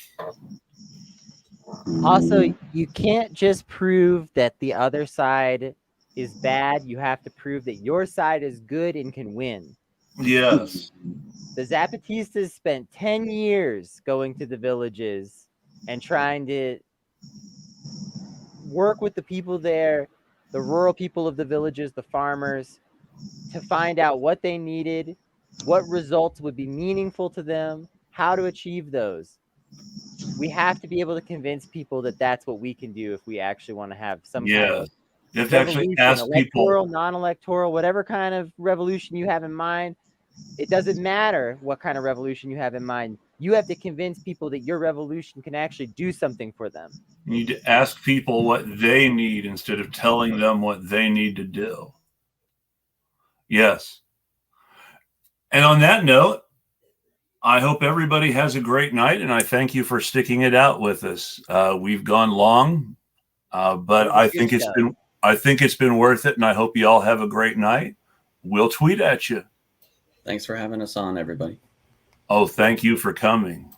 C: Also, you can't just prove that the other side is bad. You have to prove that your side is good and can win.
A: Yes.
C: The Zapatistas spent 10 years going to the villages and trying to work with the people there, the rural people of the villages, the farmers, to find out what they needed, what results would be meaningful to them, how to achieve those. We have to be able to convince people that that's what we can do if we actually want to have some kind of
A: you have to actually ask
C: electoral,
A: people,
C: non-electoral, whatever kind of revolution you have in mind. It doesn't matter what kind of revolution you have in mind. You have to convince people that your revolution can actually do something for them.
A: you need to ask people what they need instead of telling them what they need to do. Yes. And on that note, I hope everybody has a great night, and I thank you for sticking it out with us. We've gone long, but I think it's been worth it, and I hope you all have a great night. We'll tweet at you.
D: Thanks for having us on, everybody.
A: Oh, thank you for coming.